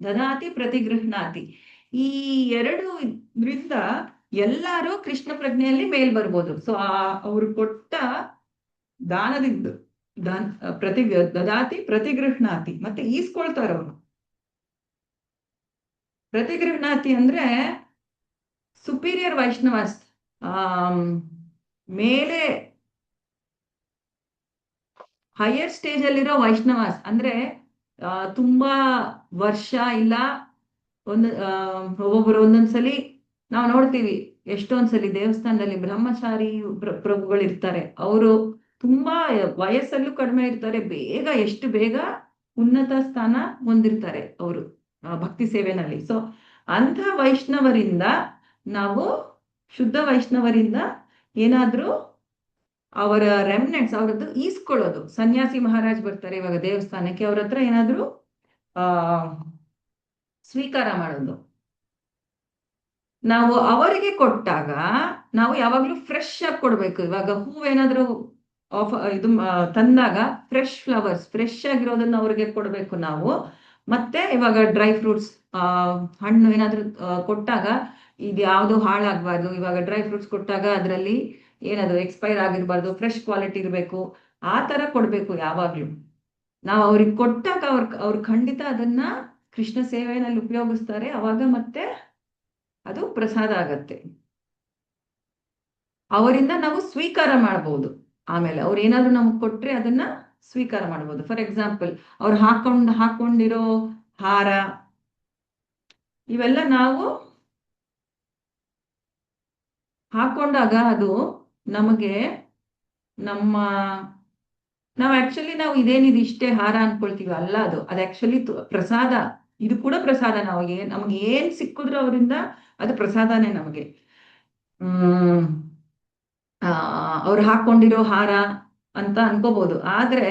ದದಾತಿ ಪ್ರತಿಗೃಹಣಾತಿ, ಈ 2 ಇದ್ರಿಂದ ಎಲ್ಲಾರು ಕೃಷ್ಣ ಪ್ರಜ್ಞೆಯಲ್ಲಿ ಮೇಲ್ ಬರ್ಬೋದು. ಸೊ ಅವ್ರು ಕೊಟ್ಟ ದಾನದಿಂದ ದದಾತಿ ಪ್ರತಿಗೃಹಣಾತಿ, ಮತ್ತೆ ಈಸ್ಕೊಳ್ತಾರ ಅವರು. ಪ್ರತಿಗೃಹಣಾತಿ ಅಂದ್ರೆ ಸುಪೀರಿಯರ್ ವೈಷ್ಣವಾಸ್, ಮೇಲೆ ಹೈಯರ್ ಸ್ಟೇಜ್ ಅಲ್ಲಿರೋ ವೈಷ್ಣವಾಸ್ ಅಂದ್ರೆ ತುಂಬಾ ವರ್ಷ ಇಲ್ಲ, ಒಬ್ಬೊಬ್ರು ಒಂದೊಂದ್ಸಲಿ ನಾವು ನೋಡ್ತೀವಿ, ಎಷ್ಟೊಂದ್ಸಲಿ ದೇವಸ್ಥಾನದಲ್ಲಿ ಬ್ರಹ್ಮಚಾರಿ ಪ್ರಭುಗಳು ಇರ್ತಾರೆ. ಅವರು ತುಂಬಾ ವಯಸ್ಸಲ್ಲೂ ಕಡಿಮೆ ಇರ್ತಾರೆ, ಎಷ್ಟು ಬೇಗ ಉನ್ನತ ಸ್ಥಾನ ಹೊಂದಿರ್ತಾರೆ ಅವರು ಭಕ್ತಿ ಸೇವೆನಲ್ಲಿ. ಸೊ ಅಂಥ ವೈಷ್ಣವರಿಂದ ನಾವು ಶುದ್ಧ ವೈಷ್ಣವರಿಂದ ಏನಾದ್ರೂ ಅವರ ರೆಮಿನೆಂಟ್ಸ್ ಅವ್ರದ್ದು ಈಸ್ಕೊಳ್ಳೋದು. ಸನ್ಯಾಸಿ ಮಹಾರಾಜ್ ಬರ್ತಾರೆ ಇವಾಗ ದೇವಸ್ಥಾನಕ್ಕೆ, ಅವ್ರ ಹತ್ರ ಏನಾದ್ರು ಸ್ವೀಕಾರ ಮಾಡೋದು. ನಾವು ಅವರಿಗೆ ಕೊಟ್ಟಾಗ ನಾವು ಯಾವಾಗ್ಲೂ ಫ್ರೆಶ್ ಆಗಿ ಕೊಡ್ಬೇಕು. ಇವಾಗ ಹೂವೇನಾದ್ರೂ ಇದು ತಂದಾಗ ಫ್ರೆಶ್ ಫ್ಲವರ್ಸ್, ಫ್ರೆಶ್ ಆಗಿರೋದನ್ನ ಅವ್ರಿಗೆ ಕೊಡ್ಬೇಕು ನಾವು. ಮತ್ತೆ ಇವಾಗ ಡ್ರೈ ಫ್ರೂಟ್ಸ್, ಹಣ್ಣು ಏನಾದ್ರು ಕೊಟ್ಟಾಗ ಇದು ಯಾವುದು ಹಾಳಾಗಬಾರ್ದು. ಇವಾಗ ಡ್ರೈ ಫ್ರೂಟ್ಸ್ ಕೊಟ್ಟಾಗ ಅದರಲ್ಲಿ ಏನದು ಎಕ್ಸ್ಪೈರ್ ಆಗಿರ್ಬಾರ್ದು, ಫ್ರೆಶ್ ಕ್ವಾಲಿಟಿ ಇರಬೇಕು. ಆ ತರ ಕೊಡ್ಬೇಕು ಯಾವಾಗ್ಲೂ. ನಾವು ಅವ್ರಿಗೆ ಕೊಟ್ಟಾಗ ಅವ್ರು ಖಂಡಿತ ಅದನ್ನ ಕೃಷ್ಣ ಸೇವೆಯಲ್ಲಿ ಉಪಯೋಗಿಸ್ತಾರೆ. ಅವಾಗ ಮತ್ತೆ ಅದು ಪ್ರಸಾದ ಆಗತ್ತೆ. ಅವರಿಂದ ನಾವು ಸ್ವೀಕಾರ ಮಾಡಬಹುದು. ಆಮೇಲೆ ಅವ್ರು ಏನಾದ್ರು ನಮ್ಗೆ ಕೊಟ್ರೆ ಅದನ್ನ ಸ್ವೀಕಾರ ಮಾಡ್ಬೋದು. ಫಾರ್ ಎಕ್ಸಾಂಪಲ್, ಅವ್ರು ಹಾಕೊಂಡಿರೋ ಹಾರ, ಇವೆಲ್ಲ ನಾವು ಹಾಕೊಂಡಾಗ ಅದು ನಮಗೆ ನಾವು ಇದೇನಿದು ಇಷ್ಟೇ ಹಾರ ಅನ್ಕೊಳ್ತೀವಿ. ಅಲ್ಲ, ಅದು ಆಕ್ಚುಲಿ ಪ್ರಸಾದ. ಇದು ಕೂಡ ಪ್ರಸಾದ. ನಮ್ಗೆ ಏನ್ ಸಿಕ್ಕಿದ್ರು ಅವರಿಂದ ಅದು ಪ್ರಸಾದನೇ ನಮಗೆ. ಅವ್ರು ಹಾಕೊಂಡಿರೋ ಹಾರ ಅಂತ ಅನ್ಕೋಬಹುದು. ಆದ್ರೆ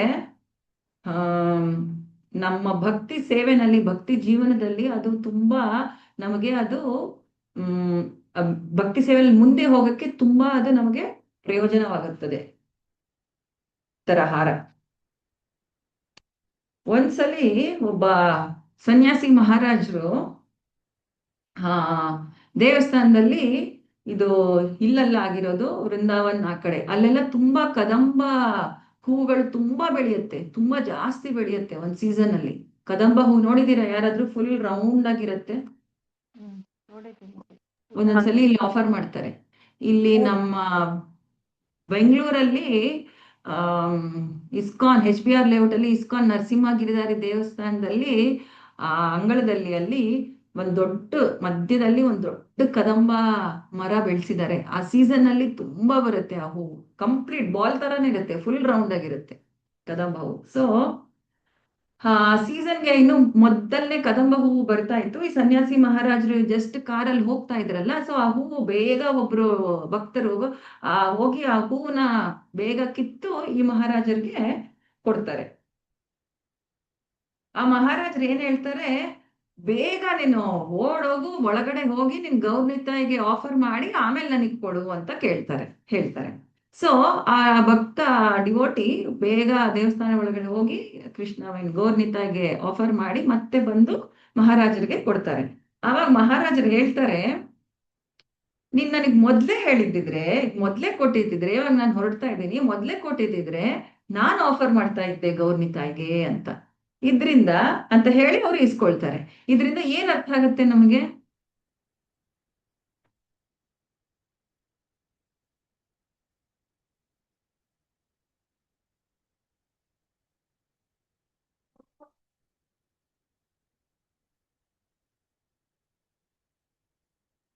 ನಮ್ಮ ಭಕ್ತಿ ಸೇವೆನಲ್ಲಿ, ಭಕ್ತಿ ಜೀವನದಲ್ಲಿ ಅದು ತುಂಬಾ ನಮಗೆ ಅದು ಭಕ್ತಿ ಸೇವೆಯಲ್ಲಿ ಮುಂದೆ ಹೋಗಕ್ಕೆ ತುಂಬಾ ಅದು ನಮಗೆ ಪ್ರಯೋಜನವಾಗುತ್ತದೆ ತರ ಹಾರ. ಒಂದ್ಸಲಿ ಒಬ್ಬ ಸನ್ಯಾಸಿ ಮಹಾರಾಜರು ದೇವಸ್ಥಾನದಲ್ಲಿ, ಇದು ಇಲ್ಲೆಲ್ಲ ಆಗಿರೋದು ವೃಂದಾವನ್ ಆ ಕಡೆ, ಅಲ್ಲೆಲ್ಲ ತುಂಬಾ ಕದಂಬ ಹೂಗಳು ತುಂಬಾ ಬೆಳೆಯುತ್ತೆ, ತುಂಬಾ ಜಾಸ್ತಿ ಬೆಳೆಯುತ್ತೆ ಒಂದ್ ಸೀಸನ್ ಅಲ್ಲಿ. ಕದಂಬ ಹೂ ನೋಡಿದೀರಾ ಯಾರಾದ್ರೂ? ಫುಲ್ ರೌಂಡ್ ಆಗಿರುತ್ತೆ. ಒಂದೊಂದ್ಸಲಿ ಇಲ್ಲಿ ಆಫರ್ ಮಾಡ್ತಾರೆ. ಇಲ್ಲಿ ನಮ್ಮ ಬೆಂಗಳೂರಲ್ಲಿ ಇಸ್ಕಾನ್ HBR ಲೇಔಟ್ ಅಲ್ಲಿ ಇಸ್ಕಾನ್ ನರಸಿಂಹಗಿರಿಧಾರಿ ದೇವಸ್ಥಾನದಲ್ಲಿ ಆ ಅಂಗಳದಲ್ಲಿ ಅಲ್ಲಿ ಮಧ್ಯದಲ್ಲಿ ಒಂದ್ ದೊಡ್ಡ ಕದಂಬ ಮರ ಬೆಳೆಸಿದ್ದಾರೆ. ಆ ಸೀಸನ್ ಅಲ್ಲಿ ತುಂಬಾ ಬರುತ್ತೆ ಆ ಹೂವು. ಕಂಪ್ಲೀಟ್ ಬಾಲ್ ತರಾನೇ ಇರುತ್ತೆ, ಫುಲ್ ರೌಂಡ್ ಆಗಿರುತ್ತೆ ಕದಂಬ ಹೂವು. ಸೊ ಸೀಸನ್ಗೆ ಇನ್ನು ಮೊದಲನೇ ಕದಂಬ ಹೂವು ಬರ್ತಾ ಇತ್ತು. ಈ ಸನ್ಯಾಸಿ ಮಹಾರಾಜರು ಜಸ್ಟ್ ಕಾರಲ್ಲಿ ಹೋಗ್ತಾ ಇದ್ರಲ್ಲ, ಸೊ ಆ ಹೂವು ಬೇಗ ಒಬ್ರು ಭಕ್ತರು ಹೋಗಿ ಆ ಹೂವನ್ನ ಬೇಗ ಕಿತ್ತು ಈ ಮಹಾರಾಜರಿಗೆ ಕೊಡ್ತಾರೆ. ಆ ಮಹಾರಾಜರು ಏನ್ ಹೇಳ್ತಾರೆ, ಬೇಗ ನೀನು ಓಡೋಗು, ಒಳಗಡೆ ಹೋಗಿ ನಿನ್ ಗೌರ್ನಿತಾಯಿಗೆ ಆಫರ್ ಮಾಡಿ ಆಮೇಲೆ ನನಗ್ ಕೊಡು ಅಂತ ಹೇಳ್ತಾರೆ. ಸೊ ಆ ಭಕ್ತ ಡಿವೋಟಿ ಬೇಗ ದೇವಸ್ಥಾನ ಒಳಗಡೆ ಹೋಗಿ ಗೌರ್ನಿತಾಯಿಗೆ ಆಫರ್ ಮಾಡಿ ಮತ್ತೆ ಬಂದು ಮಹಾರಾಜರಿಗೆ ಕೊಡ್ತಾರೆ. ಆವಾಗ ಮಹಾರಾಜರು ಹೇಳ್ತಾರೆ, ನೀನ್ ನನಗ್ ಮೊದ್ಲೇ ಕೊಟ್ಟಿದ್ದಿದ್ರೆ ಇವಾಗ ನಾನು ಹೊರಡ್ತಾ ಇದ್ದೀನಿ, ಮೊದ್ಲೇ ಕೊಟ್ಟಿದ್ದಿದ್ರೆ ನಾನು ಆಫರ್ ಮಾಡ್ತಾ ಇದ್ದೆ ಗೌರ್ನಿತಾಯಿಗೆ ಇದರಿಂದ ಅಂತ ಹೇಳಿ ಅವ್ರು ಇಸ್ಕೊಳ್ತಾರೆ. ಇದರಿಂದ ಏನ್ ಅರ್ಥ ಆಗುತ್ತೆ ನಮಗೆ?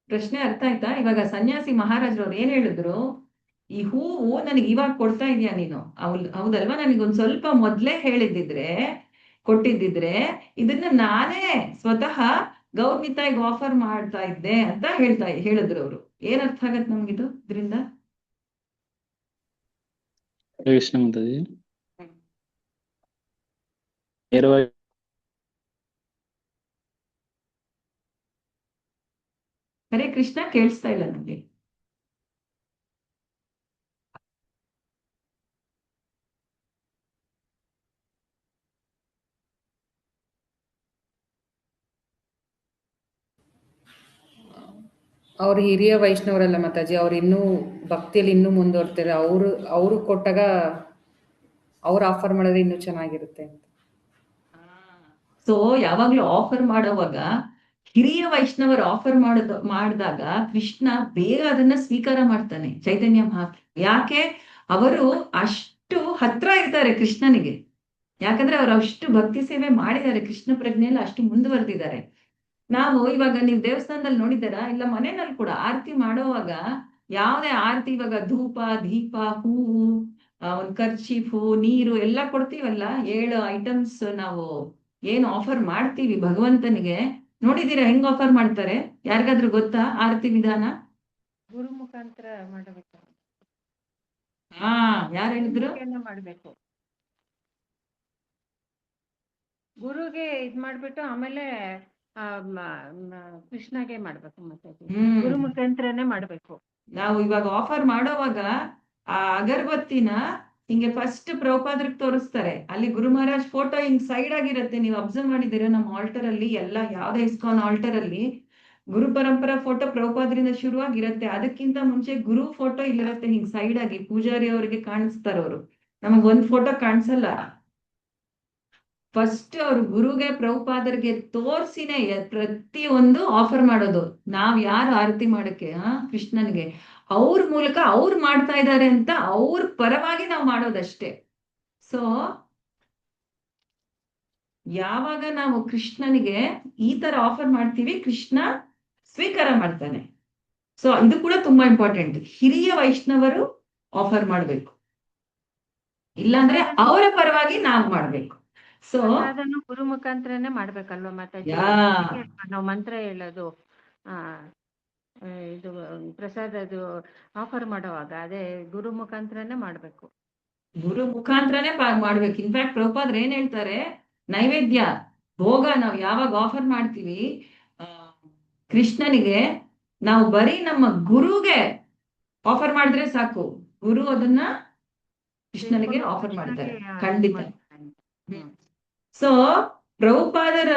ಪ್ರಶ್ನೆ ಅರ್ಥ ಆಯ್ತಾ? ಇವಾಗ ಸನ್ಯಾಸಿ ಮಹಾರಾಜರು ಅವ್ರು ಏನ್ ಹೇಳಿದ್ರು, ಈ ಹೂವು ನನಗೆ ಇವಾಗ ಕೊಡ್ತಾ ಇದೀಯ ನೀನು, ಹೌದಲ್ವಾ, ನನಗೊಂದ್ ಸ್ವಲ್ಪ ಮೊದ್ಲೇ ಕೊಟ್ಟಿದ್ದಿದ್ರೆ ಇದನ್ನ ನಾನೇ ಸ್ವತಃ ಗೌರ್ನಿತಾಯಿಗೆ ಆಫರ್ ಮಾಡ್ತಾ ಇದ್ದೆ ಅಂತ ಹೇಳಿದ್ರು ಅವರು. ಏನ್ ಅರ್ಥ ಆಗತ್ತೆ ನಮ್ಗಿದು ಇದರಿಂದ? ಕೃಷ್ಣ ಮಾತಾಜಿ ನೇರವಾಗಿ ಹರೇ ಕೃಷ್ಣ, ಕೇಳಿಸ್ತಾ ಇಲ್ಲ ನನಗೆ. ಅವ್ರು ಹಿರಿಯ ವೈಷ್ಣವರಲ್ಲ ಮಾತಾಜಿ, ಅವ್ರು ಇನ್ನೂ ಭಕ್ತಿಯಲ್ಲಿ ಇನ್ನೂ ಮುಂದುವರ್ತಾರೆ. ಅವರು ಕೊಟ್ಟಾಗ ಅವ್ರು ಆಫರ್ ಮಾಡಿದ್ರೆ ಇನ್ನೂ ಚೆನ್ನಾಗಿರುತ್ತೆ ಅಂತ. ಸೊ ಯಾವಾಗ್ಲೂ ಆಫರ್ ಮಾಡುವಾಗ ಹಿರಿಯ ವೈಷ್ಣವರು ಆಫರ್ ಮಾಡಿದಾಗ ಕೃಷ್ಣ ಬೇಗ ಅದನ್ನ ಸ್ವೀಕಾರ ಮಾಡ್ತಾನೆ, ಚೈತನ್ಯ ಮಹಾಪ್ರಭು. ಯಾಕೆ? ಅವರು ಅಷ್ಟು ಹತ್ರ ಇರ್ತಾರೆ ಕೃಷ್ಣನಿಗೆ. ಯಾಕಂದ್ರೆ ಅವ್ರು ಅಷ್ಟು ಭಕ್ತಿ ಸೇವೆ ಮಾಡಿದ್ದಾರೆ, ಕೃಷ್ಣ ಪ್ರಜ್ಞೆಯಲ್ಲಿ ಅಷ್ಟು ಮುಂದುವರೆದಿದ್ದಾರೆ. ನಾವು ಇವಾಗ ನೀವು ದೇವಸ್ಥಾನದಲ್ಲಿ ನೋಡಿದಾರಾ? ಇಲ್ಲ ಮನೆಯಲ್ಲಿ ಕೂಡ ಆರತಿ ಮಾಡುವಾಗ ಯಾವುದೇ ಆರತಿ, ಇವಾಗ ಧೂಪ, ದೀಪ, ಹೂವು, ಒಂದ್ ಕರ್ಚೀಫು, ನೀರು ಎಲ್ಲ ಕೊಡ್ತೀವಲ್ಲ, 7 ಐಟಮ್ಸ್ ನಾವು ಏನು ಆಫರ್ ಮಾಡ್ತೀವಿ ಭಗವಂತನಿಗೆ. ನೋಡಿದೀರಾ ಹೆಂಗ್ ಆಫರ್ ಮಾಡ್ತಾರೆ? ಯಾರಿಗಾದ್ರೂ ಗೊತ್ತಾ ಆರತಿ ವಿಧಾನ? ಗುರು ಮುಖಾಂತರ ಮಾಡಬೇಕು. ಯಾರು ಹೇಳಿದ್ರು? ಮಾಡ್ಬೇಕು. ಗುರುಗೆ ಇದ್ ಮಾಡ್ಬಿಟ್ಟು ಆಮೇಲೆ ಕೃಷ್ಣಗೆ ಮಾಡ್ಬೇಕು. ಮತ್ತೆ ಗುರು ಮುಖಾಂತರನೇ ಮಾಡ್ಬೇಕು. ನಾವು ಇವಾಗ ಆಫರ್ ಮಾಡೋವಾಗ ಆ ಅಗರಬತ್ತಿನ ಹಿಂಗೆ ಫಸ್ಟ್ ಪ್ರಭುಪಾದ್ರಿಗೆ ತೋರಿಸ್ತಾರೆ, ಅಲ್ಲಿ ಗುರು ಮಹಾರಾಜ್ ಫೋಟೋ ಹಿಂಗ್ ಸೈಡ್ ಆಗಿರುತ್ತೆ. ನೀವು ಅಬ್ಸರ್ವ್ ಮಾಡಿದ್ದೀರಾ ನಮ್ಮ ಆಲ್ಟರ್ ಅಲ್ಲಿ ಎಲ್ಲ ಯಾವ್ದೇ ಇಸ್ಕಾನ್ ಆಲ್ಟರ್ ಅಲ್ಲಿ ಗುರು ಪರಂಪರಾ ಫೋಟೋ ಪ್ರಭುಪಾದ್ರಿಂದ ಶುರುವಾಗಿರುತ್ತೆ. ಅದಕ್ಕಿಂತ ಮುಂಚೆ ಗುರು ಫೋಟೋ ಇಲ್ಲಿರುತ್ತೆ ಹಿಂಗ್ ಸೈಡ್ ಆಗಿ, ಪೂಜಾರಿ ಅವ್ರಿಗೆ ಕಾಣಿಸ್ತಾರ ಅವರು, ನಮಗ್ ಒಂದ್ ಫೋಟೋ ಕಾಣಿಸಲ್ಲ. ಫಸ್ಟ್ ಅವ್ರು ಗುರುಗೆ ಪ್ರಭುಪಾದರಿಗೆ ತೋರ್ಸಿನೇ ಪ್ರತಿ ಒಂದು ಆಫರ್ ಮಾಡೋದು. ನಾವ್ ಯಾರು ಆರತಿ ಮಾಡಕ್ಕೆ ಕೃಷ್ಣನ್ಗೆ ಅವ್ರ ಮೂಲಕ ಅವ್ರು ಮಾಡ್ತಾ ಇದ್ದಾರೆ ಅಂತ ಅವ್ರ ಪರವಾಗಿ ನಾವು ಮಾಡೋದಷ್ಟೇ. ಸೊ ಯಾವಾಗ ನಾವು ಕೃಷ್ಣನಿಗೆ ಈ ತರ ಆಫರ್ ಮಾಡ್ತೀವಿ, ಕೃಷ್ಣ ಸ್ವೀಕಾರ ಮಾಡ್ತಾನೆ. ಸೊ ಇದು ಕೂಡ ತುಂಬಾ ಇಂಪಾರ್ಟೆಂಟ್. ಹಿರಿಯ ವೈಷ್ಣವರು ಆಫರ್ ಮಾಡ್ಬೇಕು, ಇಲ್ಲಾಂದ್ರೆ ಅವರ ಪರವಾಗಿ ನಾವು ಮಾಡ್ಬೇಕು. ಸೊ ಅದನ್ನು ಗುರು ಮುಖಾಂತರನೇ ಮಾಡ್ಬೇಕಲ್ವಾ ಮಾತಾಜಿ? ಯಾ ನಾವು ಮಂತ್ರ ಹೇಳೋದು ಆ ಇದು ಪ್ರಸಾದದು ಆಫರ್ ಮಾಡುವಾಗ ಅದೇ ಗುರು ಮುಖಾಂತರನೇ ಮಾಡ್ಬೇಕು. ಗುರು ಮುಖಾಂತರನೇ ಮಾಡ್ಬೇಕು. ಇನ್ಫ್ಯಾಕ್ಟ್ ಪ್ರಭುಪಾದ್ರು ಏನ್ ಹೇಳ್ತಾರೆ, ನೈವೇದ್ಯ ಭೋಗ ನಾವು ಯಾವಾಗ ಆಫರ್ ಮಾಡ್ತೀವಿ ಕೃಷ್ಣನಿಗೆ, ನಾವು ಬರೀ ನಮ್ಮ ಗುರುಗೆ ಆಫರ್ ಮಾಡಿದ್ರೆ ಸಾಕು, ಗುರು ಅದನ್ನ ಕೃಷ್ಣನಿಗೆ ಆಫರ್ ಮಾಡ್ತಾರೆ ಖಂಡಿತ. ಸೊ ಪ್ರಭುಪಾದರ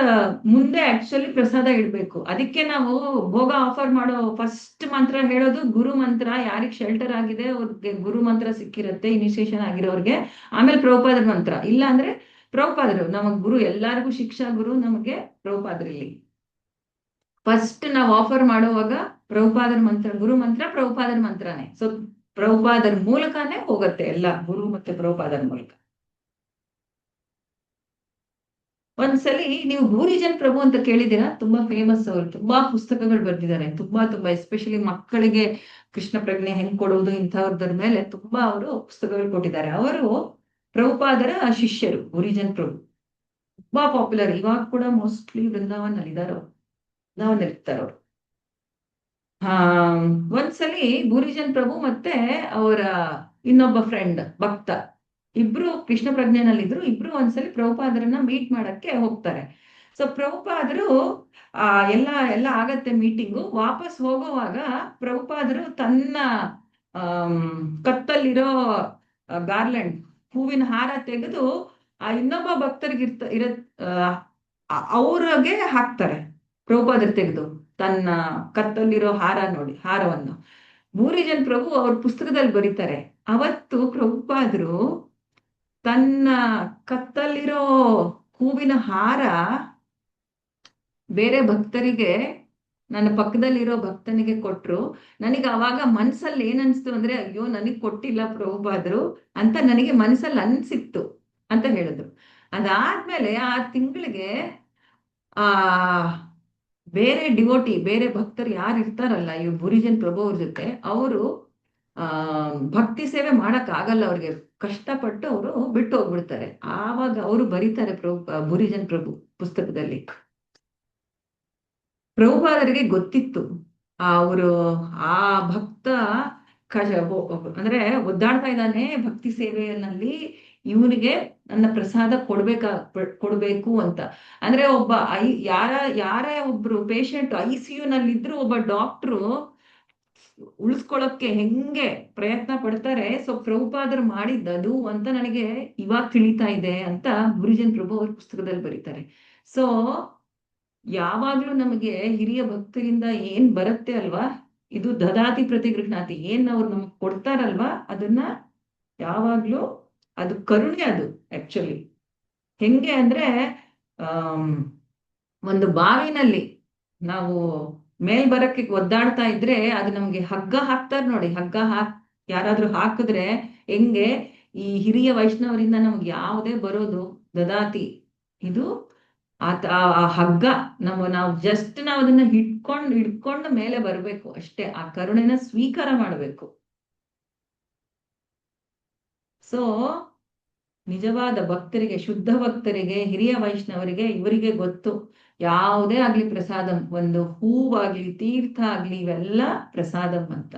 ಮುಂದೆ ಆಕ್ಚುಲಿ ಪ್ರಸಾದ ಇಡ್ಬೇಕು. ಅದಕ್ಕೆ ನಾವು ಭೋಗ ಆಫರ್ ಮಾಡೋ ಫಸ್ಟ್ ಮಂತ್ರ ಹೇಳೋದು ಗುರು ಮಂತ್ರ. ಯಾರಿಗ್ ಶೆಲ್ಟರ್ ಆಗಿದೆ ಅವ್ರಿಗೆ ಗುರು ಮಂತ್ರ ಸಿಕ್ಕಿರತ್ತೆ, ಇನಿಷಿಯೇಷನ್ ಆಗಿರೋರ್ಗೆ. ಆಮೇಲೆ ಪ್ರಭುಪಾದರ ಮಂತ್ರ. ಇಲ್ಲ ಅಂದ್ರೆ ಪ್ರಭುಪಾದರು ನಮಗ್ ಗುರು, ಎಲ್ಲಾರ್ಗು ಶಿಕ್ಷಾ ಗುರು ನಮಗೆ ಪ್ರಭುಪಾದರಲ್ಲಿ. ಫಸ್ಟ್ ನಾವು ಆಫರ್ ಮಾಡುವಾಗ ಪ್ರಭುಪಾದರ ಮಂತ್ರ, ಗುರು ಮಂತ್ರ ಪ್ರಭುಪಾದರ ಮಂತ್ರನೇ. ಸೊ ಪ್ರಭುಪಾದರ ಮೂಲಕನೇ ಹೋಗುತ್ತೆ ಎಲ್ಲ, ಗುರು ಮತ್ತೆ ಪ್ರಭುಪಾದರ ಮೂಲಕ. ಒಂದ್ಸಲಿ ನೀವು ಭೂರಿಜನ್ ಪ್ರಭು ಅಂತ ಕೇಳಿದ್ದೀರಾ? ತುಂಬಾ ಫೇಮಸ್ ಅವರು, ತುಂಬಾ ಪುಸ್ತಕಗಳು ಬರ್ದಿದ್ದಾರೆ, ತುಂಬಾ ಎಸ್ಪೆಷಲಿ ಮಕ್ಕಳಿಗೆ ಕೃಷ್ಣ ಪ್ರಜ್ಞೆ ಹೆಂಗ್ ಕೊಡುವುದು ಇಂಥವ್ರದ್ರ ಮೇಲೆ ತುಂಬಾ ಅವರು ಪುಸ್ತಕಗಳು ಕೊಟ್ಟಿದ್ದಾರೆ. ಅವರು ಪ್ರಭುಪಾದರ ಶಿಷ್ಯರು, ಭೂರಿಜನ್ ಪ್ರಭು. ತುಂಬಾ ಪಾಪ್ಯುಲರ್, ಇವಾಗ ಕೂಡ ಮೋಸ್ಟ್ಲಿ ವೃಂದಾವನ್ ಅಲ್ಲಿ ಇದಾರೆ, ವೃಂದಾವನ್ ಇರ್ತಾರೆ ಅವರು. ಒಂದ್ಸಲಿ ಭೂರಿಜನ್ ಪ್ರಭು ಮತ್ತೆ ಅವರ ಇನ್ನೊಬ್ಬ ಫ್ರೆಂಡ್ ಭಕ್ತ ಇಬ್ರು ಕೃಷ್ಣ ಪ್ರಜ್ಞೆನಲ್ಲಿದ್ರು. ಇಬ್ರು ಒಂದ್ಸಲಿ ಪ್ರಭುಪಾದರನ್ನ ಮೀಟ್ ಮಾಡಕ್ಕೆ ಹೋಗ್ತಾರೆ. ಸೊ ಪ್ರಭುಪಾದರು ಎಲ್ಲ ಆಗತ್ತೆ ಮೀಟಿಂಗು. ವಾಪಸ್ ಹೋಗುವಾಗ ಪ್ರಭುಪಾದರು ತನ್ನ ಕತ್ತಲ್ಲಿರೋ ಗಾರ್ಲೆಂಡ್ ಹೂವಿನ ಹಾರ ತೆಗೆದು ಆ ಇನ್ನೊಬ್ಬ ಭಕ್ತರಿಗೆ ಅವ್ರಿಗೆ ಹಾಕ್ತಾರೆ. ಪ್ರಭುಪಾದರು ತೆಗೆದು ತನ್ನ ಕತ್ತಲ್ಲಿರೋ ಹಾರವನ್ನು ಭೂರಿಜನ್ ಪ್ರಭು ಅವ್ರ ಪುಸ್ತಕದಲ್ಲಿ ಬರೀತಾರೆ, ಅವತ್ತು ಪ್ರಭುಪಾದರು ತನ್ನ ಕತ್ತಲ್ಲಿರೋ ಹೂವಿನ ಹಾರ ಬೇರೆ ಭಕ್ತರಿಗೆ, ನನ್ನ ಪಕ್ಕದಲ್ಲಿರೋ ಭಕ್ತನಿಗೆ ಕೊಟ್ರು. ನನಗೆ ಅವಾಗ ಮನ್ಸಲ್ಲಿ ಏನನ್ಸ್ತು ಅಂದ್ರೆ, ಅಯ್ಯೋ ನನಗ್ ಕೊಟ್ಟಿಲ್ಲ ಪ್ರಭುಪಾದರು ಅಂತ ನನಗೆ ಮನ್ಸಲ್ಲಿ ಅನ್ಸಿತ್ತು ಅಂತ ಹೇಳಿದ್ರು. ಅದಾದ್ಮೇಲೆ ಆ ತಿಂಗಳಿಗೆ ಬೇರೆ ಡಿವೋಟಿ, ಬೇರೆ ಭಕ್ತರು ಯಾರು ಇರ್ತಾರಲ್ಲ ಇವ್ ಭೂರಿಜನ್ ಪ್ರಭು ಅವ್ರ ಜೊತೆ, ಅವರು ಭಕ್ತಿ ಸೇವೆ ಮಾಡಕ್ ಆಗಲ್ಲ, ಅವ್ರಿಗೆ ಕಷ್ಟಪಟ್ಟು ಅವರು ಬಿಟ್ಟು ಹೋಗ್ಬಿಡ್ತಾರೆ. ಆವಾಗ ಅವರು ಬರೀತಾರೆ ಭೂರಿಜನ್ ಪ್ರಭು ಪುಸ್ತಕದಲ್ಲಿ, ಪ್ರಭುಪಾದರಿಗೆ ಗೊತ್ತಿತ್ತು ಅವರು ಆ ಭಕ್ತ ಅಂದ್ರೆ ಒದ್ದಾಡ್ತಾ ಇದ್ದಾನೆ ಭಕ್ತಿ ಸೇವೆಯಲ್ಲಿ, ಇವನಿಗೆ ನನ್ನ ಪ್ರಸಾದ ಕೊಡ್ಬೇಕು ಅಂತ. ಅಂದ್ರೆ ಒಬ್ಬ ಯಾರೇ ಒಬ್ರು ಪೇಷಂಟ್ ICU ನಲ್ಲಿದ್ರು ಒಬ್ಬ ಡಾಕ್ಟ್ರು ಉಳಿಸ್ಕೊಳಕ್ಕೆ ಹೆಂಗೆ ಪ್ರಯತ್ನ ಪಡ್ತಾರೆ. ಸೊ ಪ್ರಭುಪಾದರು ಮಾಡಿದ್ದದು ಅಂತ ನನಗೆ ಇವಾಗ ತಿಳಿತಾ ಇದೆ ಅಂತ ಭೂರಿಜನ್ ಪ್ರಭು ಅವ್ರ ಪುಸ್ತಕದಲ್ಲಿ ಬರೀತಾರೆ. ಸೊ ಯಾವಾಗ್ಲೂ ನಮಗೆ ಹಿರಿಯ ಭಕ್ತರಿಂದ ಏನ್ ಬರುತ್ತೆ ಅಲ್ವಾ, ಇದು ದದಾತಿ ಪ್ರತಿಗೃಹಣಾತಿ, ಏನ್ ಅವ್ರು ನಮಗ್ ಕೊಡ್ತಾರಲ್ವಾ, ಅದನ್ನ ಯಾವಾಗ್ಲೂ ಅದು ಕರುಣೆ. ಅದು ಆಕ್ಚುಲಿ ಹೆಂಗೆ ಅಂದ್ರೆ ಒಂದು ಬಾವಿನಲ್ಲಿ ನಾವು ಮೇಲ್ ಬರಕ್ಕೆ ಒದ್ದಾಡ್ತಾ ಇದ್ರೆ ಅದು ನಮ್ಗೆ ಹಗ್ಗ ಹಾಕ್ತಾರ ನೋಡಿ, ಹಗ್ಗ ಯಾರಾದ್ರೂ ಹಾಕಿದ್ರೆ ಹೆಂಗೆ ಈ ಹಿರಿಯ ವೈಷ್ಣವರಿಂದ ನಮ್ಗೆ ಯಾವುದೇ ಬರೋದು ದದಾತಿ, ಇದು ಆ ಹಗ್ಗ ನಾವು ಜಸ್ಟ್ ನಾವು ಅದನ್ನ ಹಿಡ್ಕೊಂಡು ಮೇಲೆ ಬರ್ಬೇಕು ಅಷ್ಟೇ, ಆ ಕರುಣೆನ ಸ್ವೀಕಾರ ಮಾಡ್ಬೇಕು. ಸೊ ನಿಜವಾದ ಭಕ್ತರಿಗೆ, ಶುದ್ಧ ಭಕ್ತರಿಗೆ, ಹಿರಿಯ ವೈಷ್ಣವರಿಗೆ ಇವರಿಗೆ ಗೊತ್ತು ಯಾವುದೇ ಆಗ್ಲಿ ಪ್ರಸಾದಂ, ಒಂದು ಹೂವಾಗ್ಲಿ ತೀರ್ಥ ಆಗ್ಲಿ ಇವೆಲ್ಲ ಪ್ರಸಾದಂ ಅಂತ.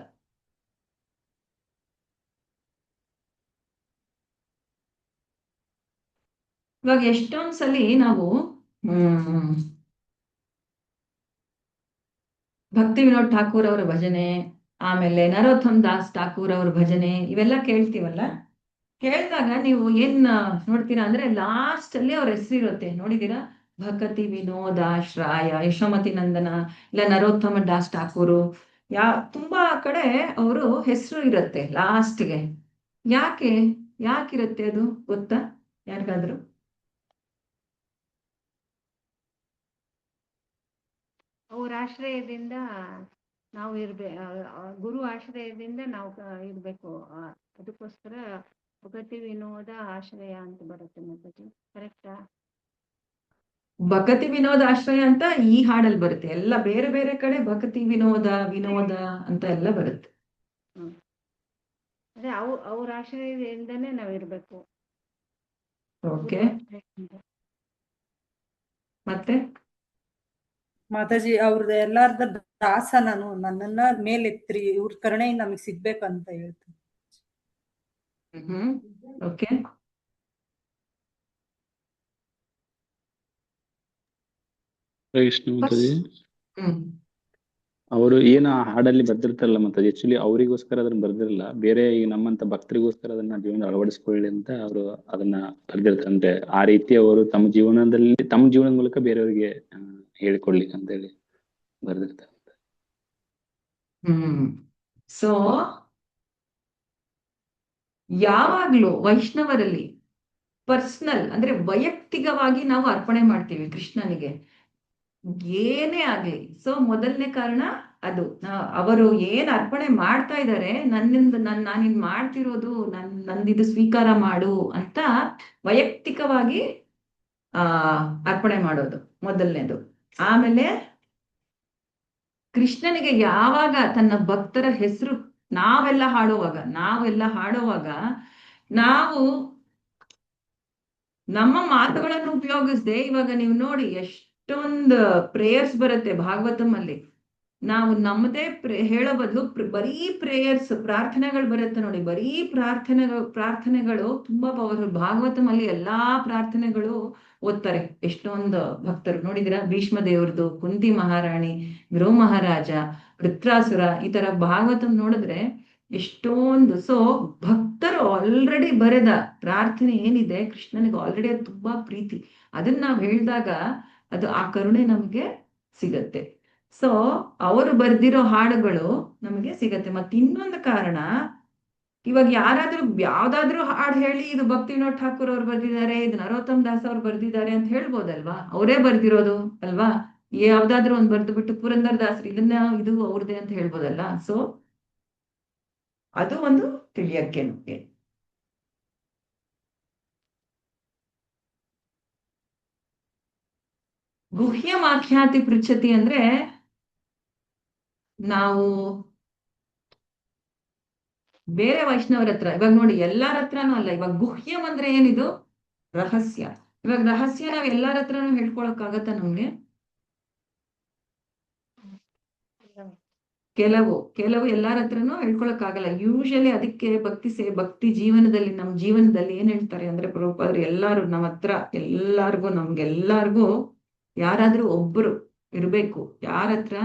ಇವಾಗ ಎಷ್ಟೊಂದ್ಸಲಿ ನಾವು ಭಕ್ತಿ ವಿನೋದ್ ಠಾಕೂರ್ ಅವರ ಭಜನೆ, ಆಮೇಲೆ ನರೋತ್ತಮ್ ದಾಸ್ ಠಾಕೂರ್ ಅವ್ರ ಭಜನೆ ಇವೆಲ್ಲ ಕೇಳ್ತೀವಲ್ಲ. ಕೇಳಿದಾಗ ನೀವು ಏನ್ ನೋಡ್ತೀರಾ ಅಂದ್ರೆ ಲಾಸ್ಟ್ ಅಲ್ಲಿ ಅವ್ರ ಹೆಸರು ಇರುತ್ತೆ, ನೋಡಿದೀರಾ? ಭಕತಿ ವಿನೋದಾಶ್ರಾಯ, ಯಶೋಮತಿ ನಂದನ, ಇಲ್ಲ ನರೋತ್ತಮ ದಾಸ್ ಠಾಕೂರು, ತುಂಬಾ ಕಡೆ ಅವರು ಹೆಸರು ಇರುತ್ತೆ ಲಾಸ್ಟ್ಗೆ. ಯಾಕೆ ಯಾಕಿರುತ್ತೆ ಅದು ಗೊತ್ತಾ ಯಾರಿಗಾದ್ರು? ಅವ್ರ ಆಶ್ರಯದಿಂದ ನಾವು ಗುರು ಆಶ್ರಯದಿಂದ ನಾವು ಇರ್ಬೇಕು. ಅದಕ್ಕೋಸ್ಕರ ಭಗತಿ ವಿನೋದ ಆಶ್ರಯ ಅಂತ ಬರುತ್ತೆ ಮಾತಾಜಿ, ಕರೆಕ್ಟಾ? ಭಕತಿ ವಿನೋದ ಆಶ್ರಯ ಅಂತ ಈ ಹಾಡಲ್ಲಿ ಬರುತ್ತೆ, ಎಲ್ಲ ಬೇರೆ ಬೇರೆ ಕಡೆ ಭಕತಿ ವಿನೋದ ವಿನೋದ ಅಂತ ಎಲ್ಲ ಬರುತ್ತೆ. ಅದೇ ಅವ್ರ ಆಶ್ರಯದಿಂದನೇ ನಾವಿರ್ಬೇಕು. ಓಕೆ, ಮತ್ತೆ ಮಾತಾಜಿ ಅವ್ರದ್ದು ಎಲ್ಲಾರ್ದ ದಾಸ ನಾನು, ನನ್ನನ್ನ ಮೇಲೆತ್ರಿ, ಇವ್ರ ಕರುಣೆ ನಮಗ್ ಸಿಗ್ಬೇಕಂತ ಹೇಳ್ತೀನಿ. ಓಕೆ, ಕೃಷ್ಣ ಮಾತಾಜಿ. ಅವರು ಏನು ಆ ಹಾಡಲ್ಲಿ ಬರ್ದಿರ್ತಾರಲ್ಲ ಮಾತಾಜಿ, ಆಕ್ಚುಲಿ ಅವರಿಗೋಸ್ಕರ ಅದನ್ನ ಬರ್ದಿರಲ್ಲ, ಬೇರೆ ಈಗ ನಮ್ಮಂತ ಭಕ್ತರಿಗೋಸ್ಕರ ಅದನ್ನ ಜೀವನ ಅಳವಡಿಸ್ಕೊಳ್ಳಿ ಅಂತ ಅವರು ಅದನ್ನ ಬರ್ದಿರ್ತಾರೆ. ಅಂದ್ರೆ ಆ ರೀತಿ ಅವರು ತಮ್ಮ ಜೀವನದ ಮೂಲಕ ಬೇರೆಯವರಿಗೆ ಹೇಳಿಕೊಡ್ಲಿ ಅಂತ ಹೇಳಿ ಬರ್ದಿರ್ತಾರೆ. ಸೊ ಯಾವಾಗ್ಲೂ ವೈಷ್ಣವರಲ್ಲಿ ಪರ್ಸನಲ್ ಅಂದ್ರೆ ವೈಯಕ್ತಿಕವಾಗಿ ನಾವು ಅರ್ಪಣೆ ಮಾಡ್ತೀವಿ ಕೃಷ್ಣನಿಗೆ, ಏನೇ ಆಗ್ಲಿ. ಸೊ ಮೊದಲನೇ ಕಾರಣ ಅದು, ಅವರು ಏನ್ ಅರ್ಪಣೆ ಮಾಡ್ತಾ ಇದ್ದಾರೆ, ನನ್ನಿಂದ ನಾನಿನ್ ಮಾಡ್ತಿರೋದು ನಂದಿದು ಸ್ವೀಕಾರ ಮಾಡು ಅಂತ ವೈಯಕ್ತಿಕವಾಗಿ ಅರ್ಪಣೆ ಮಾಡೋದು ಮೊದಲನೇದು. ಆಮೇಲೆ ಕೃಷ್ಣನಿಗೆ ಯಾವಾಗ ತನ್ನ ಭಕ್ತರ ಹೆಸರು ನಾವೆಲ್ಲ ಹಾಡುವಾಗ ನಾವು ನಮ್ಮ ಮಾತುಗಳನ್ನು ಉಪಯೋಗಿಸದೆ, ಇವಾಗ ನೀವು ನೋಡಿ ಎಷ್ಟೊಂದು ಪ್ರೇಯರ್ಸ್ ಬರುತ್ತೆ ಭಾಗವತಂ ಅಲ್ಲಿ, ನಾವು ನಮ್ಮದೇ ಹೇಳೋ ಬದಲು ಬರೀ ಪ್ರೇಯರ್ಸ್ ಪ್ರಾರ್ಥನೆಗಳು ಬರುತ್ತೆ ನೋಡಿ, ಬರೀ ಪ್ರಾರ್ಥನೆಗಳು ತುಂಬಾ ಪವರ್ಫುಲ್. ಭಾಗವತಂ ಅಲ್ಲಿ ಎಲ್ಲಾ ಪ್ರಾರ್ಥನೆಗಳು ಓದ್ತಾರೆ ಎಷ್ಟೊಂದು ಭಕ್ತರು. ನೋಡಿದಿರಾ? ಭೀಷ್ಮ ದೇವ್ರದ್ದು, ಕುಂತಿ ಮಹಾರಾಣಿ, ಗೃಹ ಮಹಾರಾಜ, ವೃತ್ರಾಸುರ, ಈ ತರ ಭಾಗವತಂ ನೋಡಿದ್ರೆ ಎಷ್ಟೊಂದು. ಸೊ ಭಕ್ತರು ಆಲ್ರೆಡಿ ಬರೆದ ಪ್ರಾರ್ಥನೆ ಏನಿದೆ ಕೃಷ್ಣನಿಗೆ ಆಲ್ರೆಡಿ ಅದು ತುಂಬಾ ಪ್ರೀತಿ, ಅದನ್ನ ನಾವು ಹೇಳಿದಾಗ ಅದು ಆ ಕರುಣೆ ನಮಗೆ ಸಿಗತ್ತೆ. ಸೊ ಅವರು ಬರ್ದಿರೋ ಹಾಡುಗಳು ನಮಗೆ ಸಿಗತ್ತೆ. ಮತ್ತೆ ಇನ್ನೊಂದು ಕಾರಣ, ಇವಾಗ ಯಾವ್ದಾದ್ರು ಹಾಡು ಹೇಳಿ ಇದು ಭಕ್ತಿ ವಿನೋದ್ ಠಾಕೂರ್ ಅವ್ರು ಬರ್ದಿದ್ದಾರೆ, ಇದು ನರೋತ್ತಮ್ ದಾಸ್ ಅವ್ರು ಬರ್ದಿದ್ದಾರೆ ಅಂತ ಹೇಳ್ಬೋದಲ್ವಾ? ಅವರೇ ಬರ್ದಿರೋದು ಅಲ್ವಾ? ಯಾವ್ದಾದ್ರು ಒಂದ್ ಬರ್ದು ಬಿಟ್ಟು ಪುರಂದರ್ ದಾಸ್ರು ಇದು ಅವ್ರದೇ ಅಂತ ಹೇಳ್ಬೋದಲ್ಲ. ಸೊ ಅದು ಒಂದು ತಿಳಿಯಕ್ಕೆ ನಮ್ಗೆ. ಗುಹ್ಯಮಾಖ್ಯಾತಿ ಪೃಚ್ಛತಿ ಅಂದ್ರೆ ನಾವು ಬೇರೆ ವೈಷ್ಣವರ ಹತ್ರ, ಇವಾಗ ನೋಡಿ ಎಲ್ಲಾರ ಹತ್ರನೂ ಅಲ್ಲ, ಇವಾಗ ಗುಹ್ಯಂ ಅಂದ್ರೆ ಏನಿದು? ರಹಸ್ಯ. ಇವಾಗ ರಹಸ್ಯ ನಾವ್ ಎಲ್ಲಾರ ಹತ್ರನೂ ಹೇಳ್ಕೊಳಕ್ ಆಗತ್ತ ನಮ್ಗೆ? ಕೆಲವು ಎಲ್ಲಾರ ಹತ್ರನೂ ಹೇಳ್ಕೊಳಕ್ ಆಗಲ್ಲ. ಯೂಶಲಿ ಅದಕ್ಕೆ ಭಕ್ತಿ ಜೀವನದಲ್ಲಿ, ನಮ್ಮ ಜೀವನದಲ್ಲಿ ಏನ್ ಹೇಳ್ತಾರೆ ಅಂದ್ರೆ ಪ್ರಭುಪಾದರು, ಎಲ್ಲಾರು ನಮ್ಮ ಹತ್ರ ನಮ್ಗೆಲ್ಲಾರ್ಗೂ ಯಾರಾದ್ರೂ ಒಬ್ರು ಇರ್ಬೇಕು, ಯಾರ ಹತ್ರ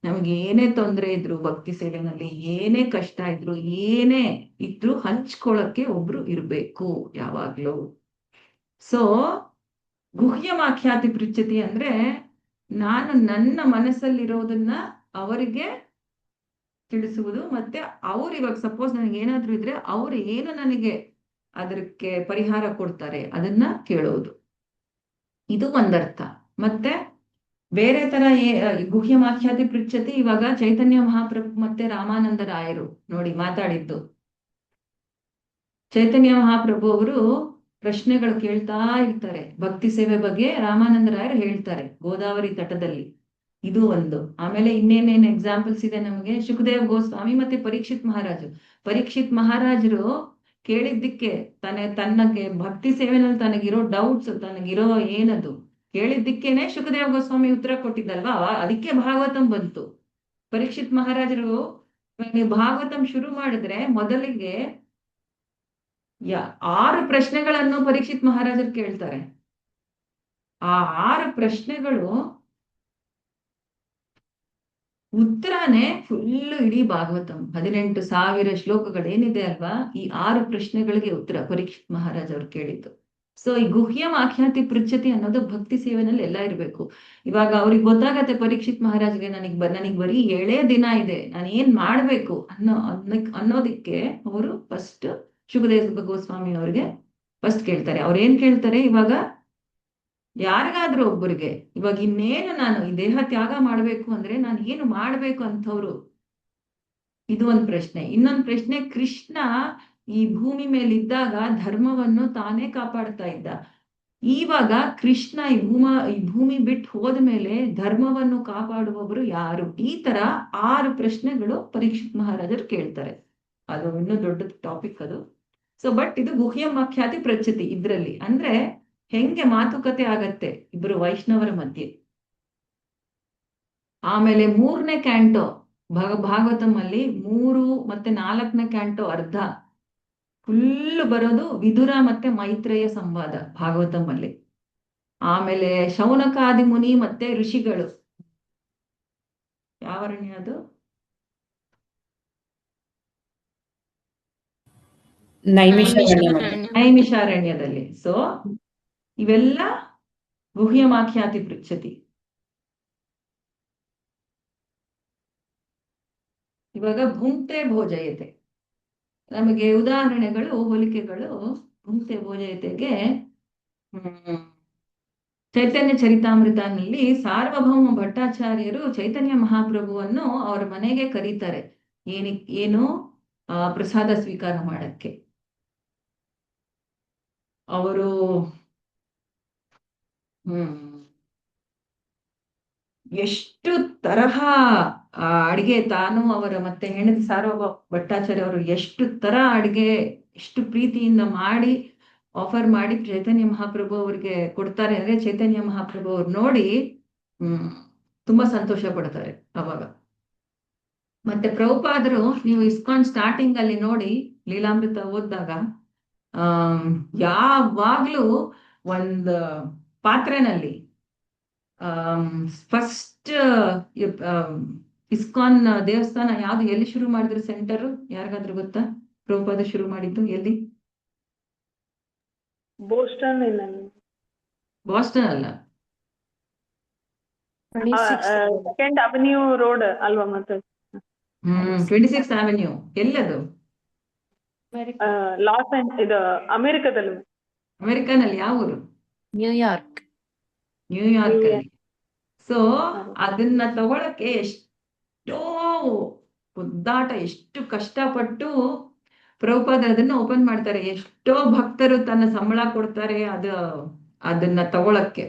ನಮ್ಗೆ ಏನೇ ತೊಂದರೆ ಇದ್ರು ಭಕ್ತಿ ಸೇವೆನಲ್ಲಿ, ಏನೇ ಕಷ್ಟ ಇದ್ರು, ಏನೇ ಇದ್ರು ಹಂಚ್ಕೊಳಕ್ಕೆ ಒಬ್ರು ಇರ್ಬೇಕು ಯಾವಾಗ್ಲೂ. ಸೊ ಗುಹ್ಯಮಾಖ್ಯಾತಿ ಪೃಚ್ಛತಿ ಅಂದ್ರೆ ನಾನು ನನ್ನ ಮನಸ್ಸಲ್ಲಿರೋದನ್ನ ಅವರಿಗೆ ತಿಳಿಸುವುದು, ಮತ್ತೆ ಅವ್ರು ಇವಾಗ ಸಪೋಸ್ ನನಗೆ ಏನಾದ್ರು ಇದ್ರೆ ಅವ್ರು ಏನು ನನಗೆ ಅದಕ್ಕೆ ಪರಿಹಾರ ಕೊಡ್ತಾರೆ ಅದನ್ನ ಕೇಳೋದು, ಇದು ಒಂದರ್ಥ. ಮತ್ತೆ ಬೇರೆ ತರ ಗುಹ್ಯಮಾಖ್ಯಾತಿ ಪೃಚ್ಛತಿ, ಇವಾಗ ಚೈತನ್ಯ ಮಹಾಪ್ರಭು ಮತ್ತೆ ರಾಮಾನಂದ ರಾಯರು ನೋಡಿ ಮಾತಾಡಿದ್ದು. ಚೈತನ್ಯ ಮಹಾಪ್ರಭು ಅವರು ಪ್ರಶ್ನೆಗಳು ಕೇಳ್ತಾ ಇರ್ತಾರೆ ಭಕ್ತಿ ಸೇವೆ ಬಗ್ಗೆ, ರಾಮಾನಂದ ರಾಯರು ಹೇಳ್ತಾರೆ ಗೋದಾವರಿ ತಟದಲ್ಲಿ, ಇದು ಒಂದು. ಆಮೇಲೆ ಇನ್ನೇನೇನ್ ಎಕ್ಸಾಂಪಲ್ಸ್ ಇದೆ ನಮಗೆ, ಸುಖದೇವ್ ಗೋಸ್ವಾಮಿ ಮತ್ತೆ ಪರೀಕ್ಷಿತ್ ಮಹಾರಾಜರು ಕೇಳಿದ್ದಕ್ಕೆ ತನ್ನಗೆ ಭಕ್ತಿ ಸೇವೆನಲ್ಲಿ ತನಗಿರೋ ಡೌಟ್ಸ್, ತನಗಿರೋ ಏನದು ಕೇಳಿದ್ದಕ್ಕೇನೆ ಸುಖದೇವ್ ಗೋಸ್ವಾಮಿ ಉತ್ತರ ಕೊಟ್ಟಿದ್ದಲ್ವಾ, ಅದಕ್ಕೆ ಭಾಗವತಂ ಬಂತು. ಪರೀಕ್ಷಿತ್ ಮಹಾರಾಜರು ನೀವು ಭಾಗವತಂ ಶುರು ಮಾಡಿದ್ರೆ ಮೊದಲಿಗೆ 6 ಪ್ರಶ್ನೆಗಳನ್ನು ಪರೀಕ್ಷಿತ್ ಮಹಾರಾಜರು ಕೇಳ್ತಾರೆ. ಆ 6 ಪ್ರಶ್ನೆಗಳು ಉತ್ತರನೇ ಫುಲ್ ಇಡೀ ಭಾಗವತಂ 18,000 ಶ್ಲೋಕಗಳೇನಿದೆ ಅಲ್ವಾ, ಈ 6 ಪ್ರಶ್ನೆಗಳಿಗೆ ಉತ್ತರ ಪರೀಕ್ಷಿತ್ ಮಹಾರಾಜ್ ಅವ್ರು ಕೇಳಿದ್ದು. ಸೊ ಈ ಗುಹ್ಯಂ ಆಖ್ಯಾತಿ ಪೃಚ್ಛತಿ ಅನ್ನೋದು ಭಕ್ತಿ ಸೇವೆನಲ್ಲಿ ಎಲ್ಲ ಇರಬೇಕು. ಇವಾಗ ಅವ್ರಿಗೆ ಗೊತ್ತಾಗತ್ತೆ ಪರೀಕ್ಷಿತ್ ಮಹಾರಾಜ್ಗೆ, ನನಗ್ ಬರೀ 7 ದಿನ ಇದೆ, ನಾನು ಏನ್ ಮಾಡ್ಬೇಕು ಅನ್ನೋದಿಕ್ಕೆ ಅವರು ಫಸ್ಟ್ ಶುಕದೇವ ಗೋಸ್ವಾಮಿ ಅವ್ರಿಗೆ ಫಸ್ಟ್ ಕೇಳ್ತಾರೆ. ಅವ್ರೇನ್ ಕೇಳ್ತಾರೆ, ಇವಾಗ ಯಾರಿಗಾದ್ರೂ ಒಬ್ಬರಿಗೆ ಇವಾಗ ಇನ್ನೇನು ನಾನು ಈ ದೇಹ ತ್ಯಾಗ ಮಾಡ್ಬೇಕು ಅಂದ್ರೆ ನಾನು ಏನು ಮಾಡ್ಬೇಕು ಅಂತವ್ರು, ಇದು ಒಂದ್ ಪ್ರಶ್ನೆ. ಇನ್ನೊಂದ್ ಪ್ರಶ್ನೆ, ಕೃಷ್ಣ ಈ ಭೂಮಿ ಮೇಲಿದ್ದಾಗ ಧರ್ಮವನ್ನು ತಾನೇ ಕಾಪಾಡ್ತಾ ಇದ್ದ. ಇವಾಗ ಕೃಷ್ಣ ಈ ಭೂಮಿ ಬಿಟ್ಟು ಹೋದ್ಮೇಲೆ ಧರ್ಮವನ್ನು ಕಾಪಾಡುವವರು ಯಾರು? ಈ ತರ 6 ಪ್ರಶ್ನೆಗಳು ಪರೀಕ್ಷಿತ್ ಮಹಾರಾಜರು ಕೇಳ್ತಾರೆ. ಅದು ಇನ್ನೂ ದೊಡ್ಡ ಟಾಪಿಕ್ ಅದು. ಸೊ ಬಟ್ ಇದು ಗುಹ್ಯಂ ಆಖ್ಯಾತಿ ಪ್ರಚ್ಛತಿ. ಇದ್ರಲ್ಲಿ ಅಂದ್ರೆ ಹೆಂಗೆ ಮಾತುಕತೆ ಆಗತ್ತೆ ಇಬ್ರು ವೈಷ್ಣವರ ಮಧ್ಯೆ. ಆಮೇಲೆ 3ನೇ ಕ್ಯಾಂಟೋ ಭಾಗವತಂ ಅಲ್ಲಿ 3 ಮತ್ತೆ 4ನೇ ಕ್ಯಾಂಟೋ ಅರ್ಧ ಫುಲ್ ಬರೋದು ವಿದುರ ಮತ್ತೆ ಮೈತ್ರೇಯ ಸಂವಾದ ಭಾಗವತಂ ಅಲ್ಲಿ. ಆಮೇಲೆ ಶೌನಕಾದಿ ಮುನಿ ಮತ್ತೆ ಋಷಿಗಳು, ಯಾವ ಅರಣ್ಯ ಅದು? ನೈಮಿಷಾರಣ್ಯದಲ್ಲಿ. ಸೊ ಇವೆಲ್ಲ ಗುಹ್ಯಮಾಖ್ಯಾತಿ ಪೃಚ್ಛತಿ. ಇವಾಗ ಭುಂಕ್ತೆ ಭೋಜಯತೆ, ನಮಗೆ ಉದಾಹರಣೆಗಳು, ಹೋಲಿಕೆಗಳು. ಭುಂಕ್ತೆ ಭೋಜಯತೆಗೆ ಚೈತನ್ಯ ಚರಿತಾಮೃತನಲ್ಲಿ ಸಾರ್ವಭೌಮ ಭಟ್ಟಾಚಾರ್ಯರು ಚೈತನ್ಯ ಮಹಾಪ್ರಭುವನ್ನು ಅವ್ರ ಮನೆಗೆ ಕರೀತಾರೆ. ಏನು ಪ್ರಸಾದ ಸ್ವೀಕಾರ ಮಾಡಕ್ಕೆ. ಅವರು ಎಷ್ಟು ತರಹ ಅಡಿಗೆ, ತಾನು ಅವರ ಮತ್ತೆ ಹೆಂಡತಿ ಸಾರ್ವಭೌಮ ಭಟ್ಟಾಚಾರ್ಯ ಅವರು ಎಷ್ಟು ತರ ಅಡಿಗೆ ಎಷ್ಟು ಪ್ರೀತಿಯಿಂದ ಮಾಡಿ ಆಫರ್ ಮಾಡಿ ಚೈತನ್ಯ ಮಹಾಪ್ರಭು ಅವ್ರಿಗೆ ಕೊಡ್ತಾರೆ ಅಂದ್ರೆ ಚೈತನ್ಯ ಮಹಾಪ್ರಭು ಅವ್ರು ನೋಡಿ ತುಂಬಾ ಸಂತೋಷ ಪಡ್ತಾರೆ ಅವಾಗ. ಮತ್ತೆ ಪ್ರಭುಪಾದರು, ನೀವು ಇಸ್ಕಾನ್ ಸ್ಟಾರ್ಟಿಂಗ್ ಅಲ್ಲಿ ನೋಡಿ ಲೀಲಾಮೃತ ಓದಿದಾಗ ಯಾವಾಗ್ಲೂ ಒಂದು ಪಾತ್ರೆನಲ್ಲಿ ಫಸ್ಟ್ ಇಸ್ಕಾನ್ ದೇವಸ್ಥಾನ ಯಾವ್ದು, ಎಲ್ಲಿ ಶುರು ಮಾಡಿದ್ರು ಸೆಂಟರ್? ಯಾರಿಗಾದ್ರೂ ಗೊತ್ತಾ? ಪ್ರಭುಪಾದ ಶುರು ಮಾಡಿದ್ದು ಎಲ್ಲಿ? ಬಾಸ್ಟನ್ ಅಲ್ಲ, ಸೆಕೆಂಡ್ ಅವೆನ್ಯೂ ರೋಡ್ ಅಲ್ವಾ? ಮತ್ತೆ 26th Avenue ಎಲ್ಲದು? ಲಾಸ್ ಇದು ಅಮೆರಿಕದಲ್ಲಿ. ಅಮೆರಿಕನಲ್ಲಿ ಯಾವ ಊರು? ನ್ಯೂಯಾರ್ಕ್ ಅಲ್ಲಿ. ಸೊ ಅದನ್ನ ತಗೊಳಕ್ಕೆ ಎಷ್ಟೋ ಒದ್ದಾಟ, ಎಷ್ಟು ಕಷ್ಟಪಟ್ಟು ಪ್ರಭುಪಾದ ಅದನ್ನ ಓಪನ್ ಮಾಡ್ತಾರೆ. ಎಷ್ಟೋ ಭಕ್ತರು ತನ್ನ ಸಂಬಳ ಕೊಡ್ತಾರೆ ಅದನ್ನ ತಗೊಳಕ್ಕೆ.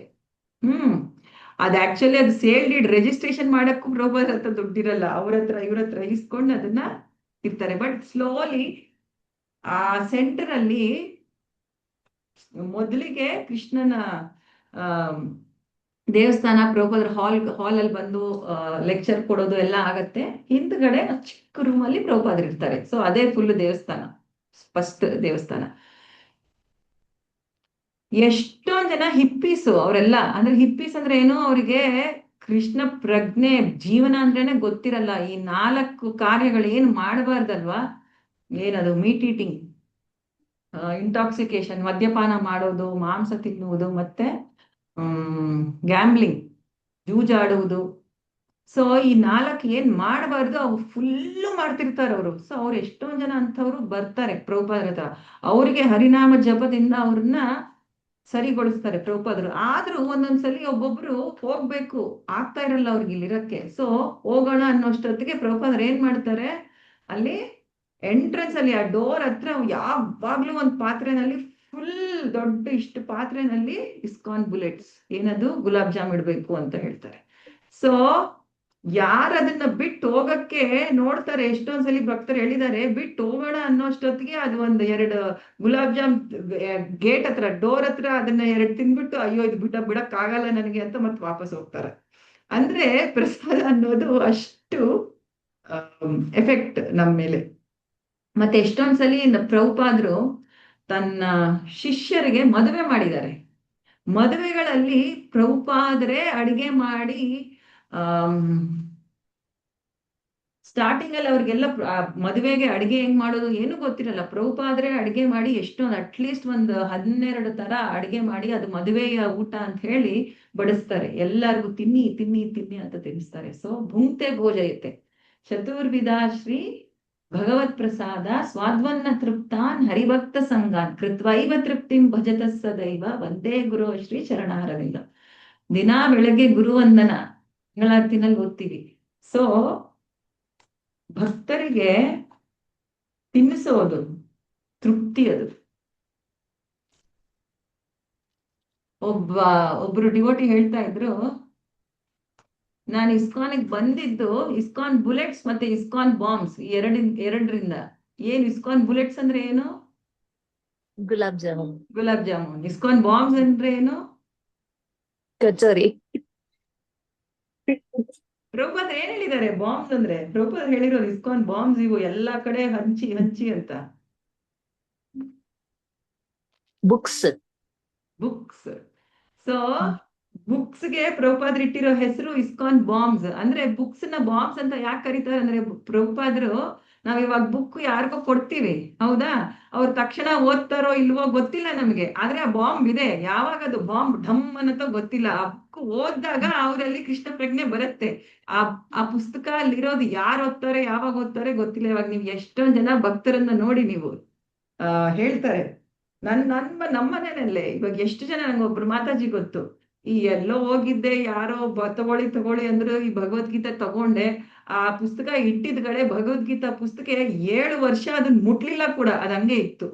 ಅದು ಆಕ್ಚುಲಿ ಅದು ಸೇಲ್ ಡೀಡ್ ರಿಜಿಸ್ಟ್ರೇಷನ್ ಮಾಡಕ್ಕೂ ಪ್ರಭುಪಾದ ಹತ್ರ ದುಡ್ಡಿರಲ್ಲ, ಇವ್ರ ಹತ್ರ ಇಸ್ಕೊಂಡು ಅದನ್ನ ಇರ್ತಾರೆ. ಬಟ್ ಸ್ಲೋಲಿ ಆ ಸೆಂಟರ್ ಅಲ್ಲಿ ಮೊದಲಿಗೆ ಕೃಷ್ಣನ ದೇವಸ್ಥಾನ, ಪ್ರಭುಪಾದರ ಹಾಲ್ ಅಲ್ಲಿ ಬಂದು ಲೆಕ್ಚರ್ ಕೊಡೋದು ಎಲ್ಲ ಆಗತ್ತೆ. ಹಿಂದ್ಗಡೆ ಚಿಕ್ಕ ರೂಮ್ ಅಲ್ಲಿ ಪ್ರಭುಪಾದರು ಇರ್ತಾರೆ. ಸೊ ಅದೇ ಫುಲ್ ದೇವಸ್ಥಾನ, ಫಸ್ಟ್ ದೇವಸ್ಥಾನ. ಎಷ್ಟೊಂದ್ ಜನ ಹಿಪ್ಪೀಸು ಅವರೆಲ್ಲ. ಅಂದ್ರೆ ಹಿಪ್ಪೀಸ್ ಅಂದ್ರೆ ಏನು, ಅವರಿಗೆ ಕೃಷ್ಣ ಪ್ರಜ್ಞೆ, ಜೀವನ ಅಂದ್ರೇನೆ ಗೊತ್ತಿರಲ್ಲ. ಈ 4 ಕಾರ್ಯಗಳು ಏನು ಮಾಡಬಾರ್ದಲ್ವಾ, ಏನದು ಮೀಟ್ ಈಟಿಂಗ್, ಇಂಟಾಕ್ಸಿಕೇಶನ್, ಮದ್ಯಪಾನ ಮಾಡೋದು, ಮಾಂಸ ತಿನ್ನುವುದು, ಮತ್ತೆ ಗ್ಯಾಮ್ಲಿಂಗ್, ಜೂಜಾಡುವುದು. ಸೊ ಈ 4 ಏನ್ ಮಾಡಬಾರ್ದು ಅವು ಫುಲ್ಲು ಮಾಡ್ತಿರ್ತಾರೆ ಅವರು. ಸೊ ಅವ್ರು ಎಷ್ಟೊಂದ್ ಜನ ಅಂತವ್ರು ಬರ್ತಾರೆ ಪ್ರಭುಪಾದರ ಹತ್ರ. ಅವರಿಗೆ ಹರಿನಾಮ ಜಪದಿಂದ ಅವ್ರನ್ನ ಸರಿಗೊಳಿಸ್ತಾರೆ ಪ್ರಭುಪಾದರು. ಆದ್ರೂ ಒಂದೊಂದ್ಸಲಿ ಒಬ್ಬೊಬ್ರು ಹೋಗ್ಬೇಕು ಆಗ್ತಾ ಇರಲ್ಲ ಅವ್ರಿಗೆ ಇಲ್ಲಿರಕ್ಕೆ. ಸೊ ಹೋಗೋಣ ಅನ್ನೋಷ್ಟೊತ್ತಿಗೆ ಪ್ರಭುಪಾದರು ಏನ್ ಮಾಡ್ತಾರೆ, ಅಲ್ಲಿ ಎಂಟ್ರೆನ್ಸ್ ಅಲ್ಲಿ ಆ ಡೋರ್ ಹತ್ರ ಯಾವಾಗ್ಲೂ ಒಂದ್ ಪಾತ್ರೆನಲ್ಲಿ ಫುಲ್ ದೊಡ್ಡ ಇಷ್ಟು ಪಾತ್ರೆನಲ್ಲಿ ಇಸ್ಕಾನ್ ಬುಲೆಟ್ಸ್, ಏನದು ಗುಲಾಬ್ ಜಾಮ್ ಇಡ್ಬೇಕು ಅಂತ ಹೇಳ್ತಾರೆ. ಸೊ ಯಾರು ಅದನ್ನ ಬಿಟ್ಟು ಹೋಗಕ್ಕೆ ನೋಡ್ತಾರೆ, ಎಷ್ಟೊಂದ್ಸಲಿ ಭಕ್ತರು ಹೇಳಿದ್ದಾರೆ, ಬಿಟ್ಟು ಹೋಗೋಣ ಅನ್ನೋಷ್ಟೊತ್ತಿಗೆ ಅದು 2 ಗುಲಾಬ್ ಜಾಮ್ ಗೇಟ್ ಹತ್ರ, ಡೋರ್ ಹತ್ರ ಅದನ್ನ 2 ತಿನ್ಬಿಟ್ಟು ಅಯ್ಯೋ ಇದು ಬಿಡಕ್ ಆಗಲ್ಲ ನನಗೆ ಅಂತ ಮತ್ತೆ ವಾಪಸ್ ಹೋಗ್ತಾರೆ. ಅಂದ್ರೆ ಪ್ರಸಾದ ಅನ್ನೋದು ಅಷ್ಟು ಎಫೆಕ್ಟ್ ನಮ್ಮ ಮೇಲೆ. ಮತ್ತೆ ಎಷ್ಟೊಂದ್ಸಲಿ ಪ್ರಭುಪಾದರು ತನ್ನ ಶಿಷ್ಯರಿಗೆ ಮದುವೆ ಮಾಡಿದ್ದಾರೆ. ಮದುವೆಗಳಲ್ಲಿ ಪ್ರಭುಪಾದರೇ ಅಡಿಗೆ ಮಾಡಿ ಸ್ಟಾರ್ಟಿಂಗ್ ಅಲ್ಲಿ ಅವ್ರಿಗೆಲ್ಲ ಮದುವೆಗೆ ಅಡಿಗೆ ಹೆಂಗ್ ಮಾಡೋದು ಏನು ಗೊತ್ತಿರಲ್ಲ. ಪ್ರಭುಪಾದ್ರೆ ಅಡಿಗೆ ಮಾಡಿ ಎಷ್ಟೊಂದು ಅಟ್ಲೀಸ್ಟ್ ಒಂದು 12 ತರ ಅಡಿಗೆ ಮಾಡಿ ಅದು ಮದುವೆಯ ಊಟ ಅಂತ ಹೇಳಿ ಬಡಿಸ್ತಾರೆ. ಎಲ್ಲರಿಗೂ ತಿನ್ನಿ ತಿನ್ನಿ ತಿನ್ನಿ ಅಂತ ತಿನ್ನಿಸ್ತಾರೆ. ಸೊ ಭುಂಕ್ತೆ ಭೋಜಯತೆ ಚತುರ್ವಿಧ ಶ್ರೀ ಭಗವತ್ ಪ್ರಸಾದ ಸ್ವಾದ್ವನ್ನ ತೃಪ್ತಾನ್ ಹರಿಭಕ್ತ ಸಂಗಾನ್ ಕೃತ್ವೈವ ತೃಪ್ತಿಂ ಭಜತ ಸದೈವ ವಂದೇ ಗುರು ಶ್ರೀ ಚರಣಾರವಿಂದ. ದಿನಾ ಬೆಳಗ್ಗೆ ಗುರುವಂದನ ಮಂಗಳಾರತಿನಲ್ಲಿ ಓದ್ತೀವಿ. ಸೊ ಭಕ್ತರಿಗೆ ತಿನ್ನಿಸೋದು ತೃಪ್ತಿ ಅದು. ಒಬ್ರು ಡಿವೋಟಿ ಹೇಳ್ತಾ ಇದ್ರು, ನಾನು ಇಸ್ಕಾನ್ಗೆ ಬಂದಿದ್ದು ಇಸ್ಕಾನ್ ಬುಲೆಟ್ಸ್ ಮತ್ತೆ ಇಸ್ಕಾನ್ ಬಾಂಬ್ಸ್ ಎರಡರಿಂದ. ಏನ್ ಇಸ್ಕಾನ್ ಬುಲೆಟ್ಸ್ ಅಂದ್ರೆ ಏನು? ಗುಲಾಬ್ ಜಾಮೂನ್. ಗುಲಾಬ್ ಜಾಮೂನ್. ಇಸ್ಕಾನ್ ಬಾಂಬ್ಸ್ ಅಂದ್ರೆ ಏನು? ಕಚೋರಿ. ಪ್ರಭುಪಾದ ಏನ್ ಹೇಳಿದ್ದಾರೆ ಬಾಂಬ್ಸ್ ಅಂದ್ರೆ? ಪ್ರಭುಪಾದ ಹೇಳಿರೋದು ಇಸ್ಕಾನ್ ಬಾಂಬ್ಸ್ ಇವು ಎಲ್ಲಾ ಕಡೆ ಹಂಚಿ ಹಂಚಿ ಅಂತ. ಬುಕ್ಸ್. ಸೊ ಬುಕ್ಸ್ಗೆ ಪ್ರಭುಪಾದ್ರು ಇಟ್ಟಿರೋ ಹೆಸರು ಇಸ್ಕಾನ್ ಬಾಂಬ್ಸ್. ಅಂದ್ರೆ ಬುಕ್ಸ್ ನ ಬಾಂಬ್ಸ್ ಅಂತ ಯಾಕೆ ಕರೀತಾರೆ ಅಂದ್ರೆ, ಪ್ರಭುಪಾದ್ರು ನಾವ್ ಇವಾಗ ಬುಕ್ ಯಾರಿಗೋ ಕೊಡ್ತೀವಿ, ಹೌದಾ? ಅವ್ರ ತಕ್ಷಣ ಓದ್ತಾರೋ ಇಲ್ವೋ ಗೊತ್ತಿಲ್ಲ ನಮ್ಗೆ, ಆದ್ರೆ ಆ ಬಾಂಬ್ ಇದೆ. ಯಾವಾಗ ಅದು ಬಾಂಬ್ ಢಮ್ ಅನ್ನತ್ತೋ ಗೊತ್ತಿಲ್ಲ. ಆ ಬುಕ್ ಓದಿದಾಗ ಅವರಲ್ಲಿ ಕೃಷ್ಣ ಪ್ರಜ್ಞೆ ಬರುತ್ತೆ. ಆ ಪುಸ್ತಕ ಅಲ್ಲಿರೋದು ಯಾರು ಓದ್ತಾರೆ ಯಾವಾಗ ಓದ್ತಾರೆ ಗೊತ್ತಿಲ್ಲ. ಇವಾಗ ನೀವು ಎಷ್ಟೊಂದ್ ಜನ ಭಕ್ತರನ್ನ ನೋಡಿ ನೀವು ಹೇಳ್ತಾರೆ. ನಮ್ಮ ಮನೆಯಲ್ಲೇ ಇವಾಗ ಎಷ್ಟು ಜನ, ನಂಗೊಬ್ರು ಮಾತಾಜಿ ಗೊತ್ತು, ಈ ಎಲ್ಲೋ ಹೋಗಿದ್ದೆ, ಯಾರೋ ತಗೊಳ್ಳಿ ಅಂದ್ರು, ಈ ಭಗವದ್ಗೀತೆ ತಗೊಂಡೆ. ಆ ಪುಸ್ತಕ ಇಟ್ಟಿದ್ಗಡೆ ಭಗವದ್ಗೀತಾ ಪುಸ್ತಕ 7 ವರ್ಷ ಅದನ್ನ ಮುಟ್ಲಿಲ್ಲ ಕೂಡ, ಅದ್ ಹಂಗೆ ಇತ್ತು.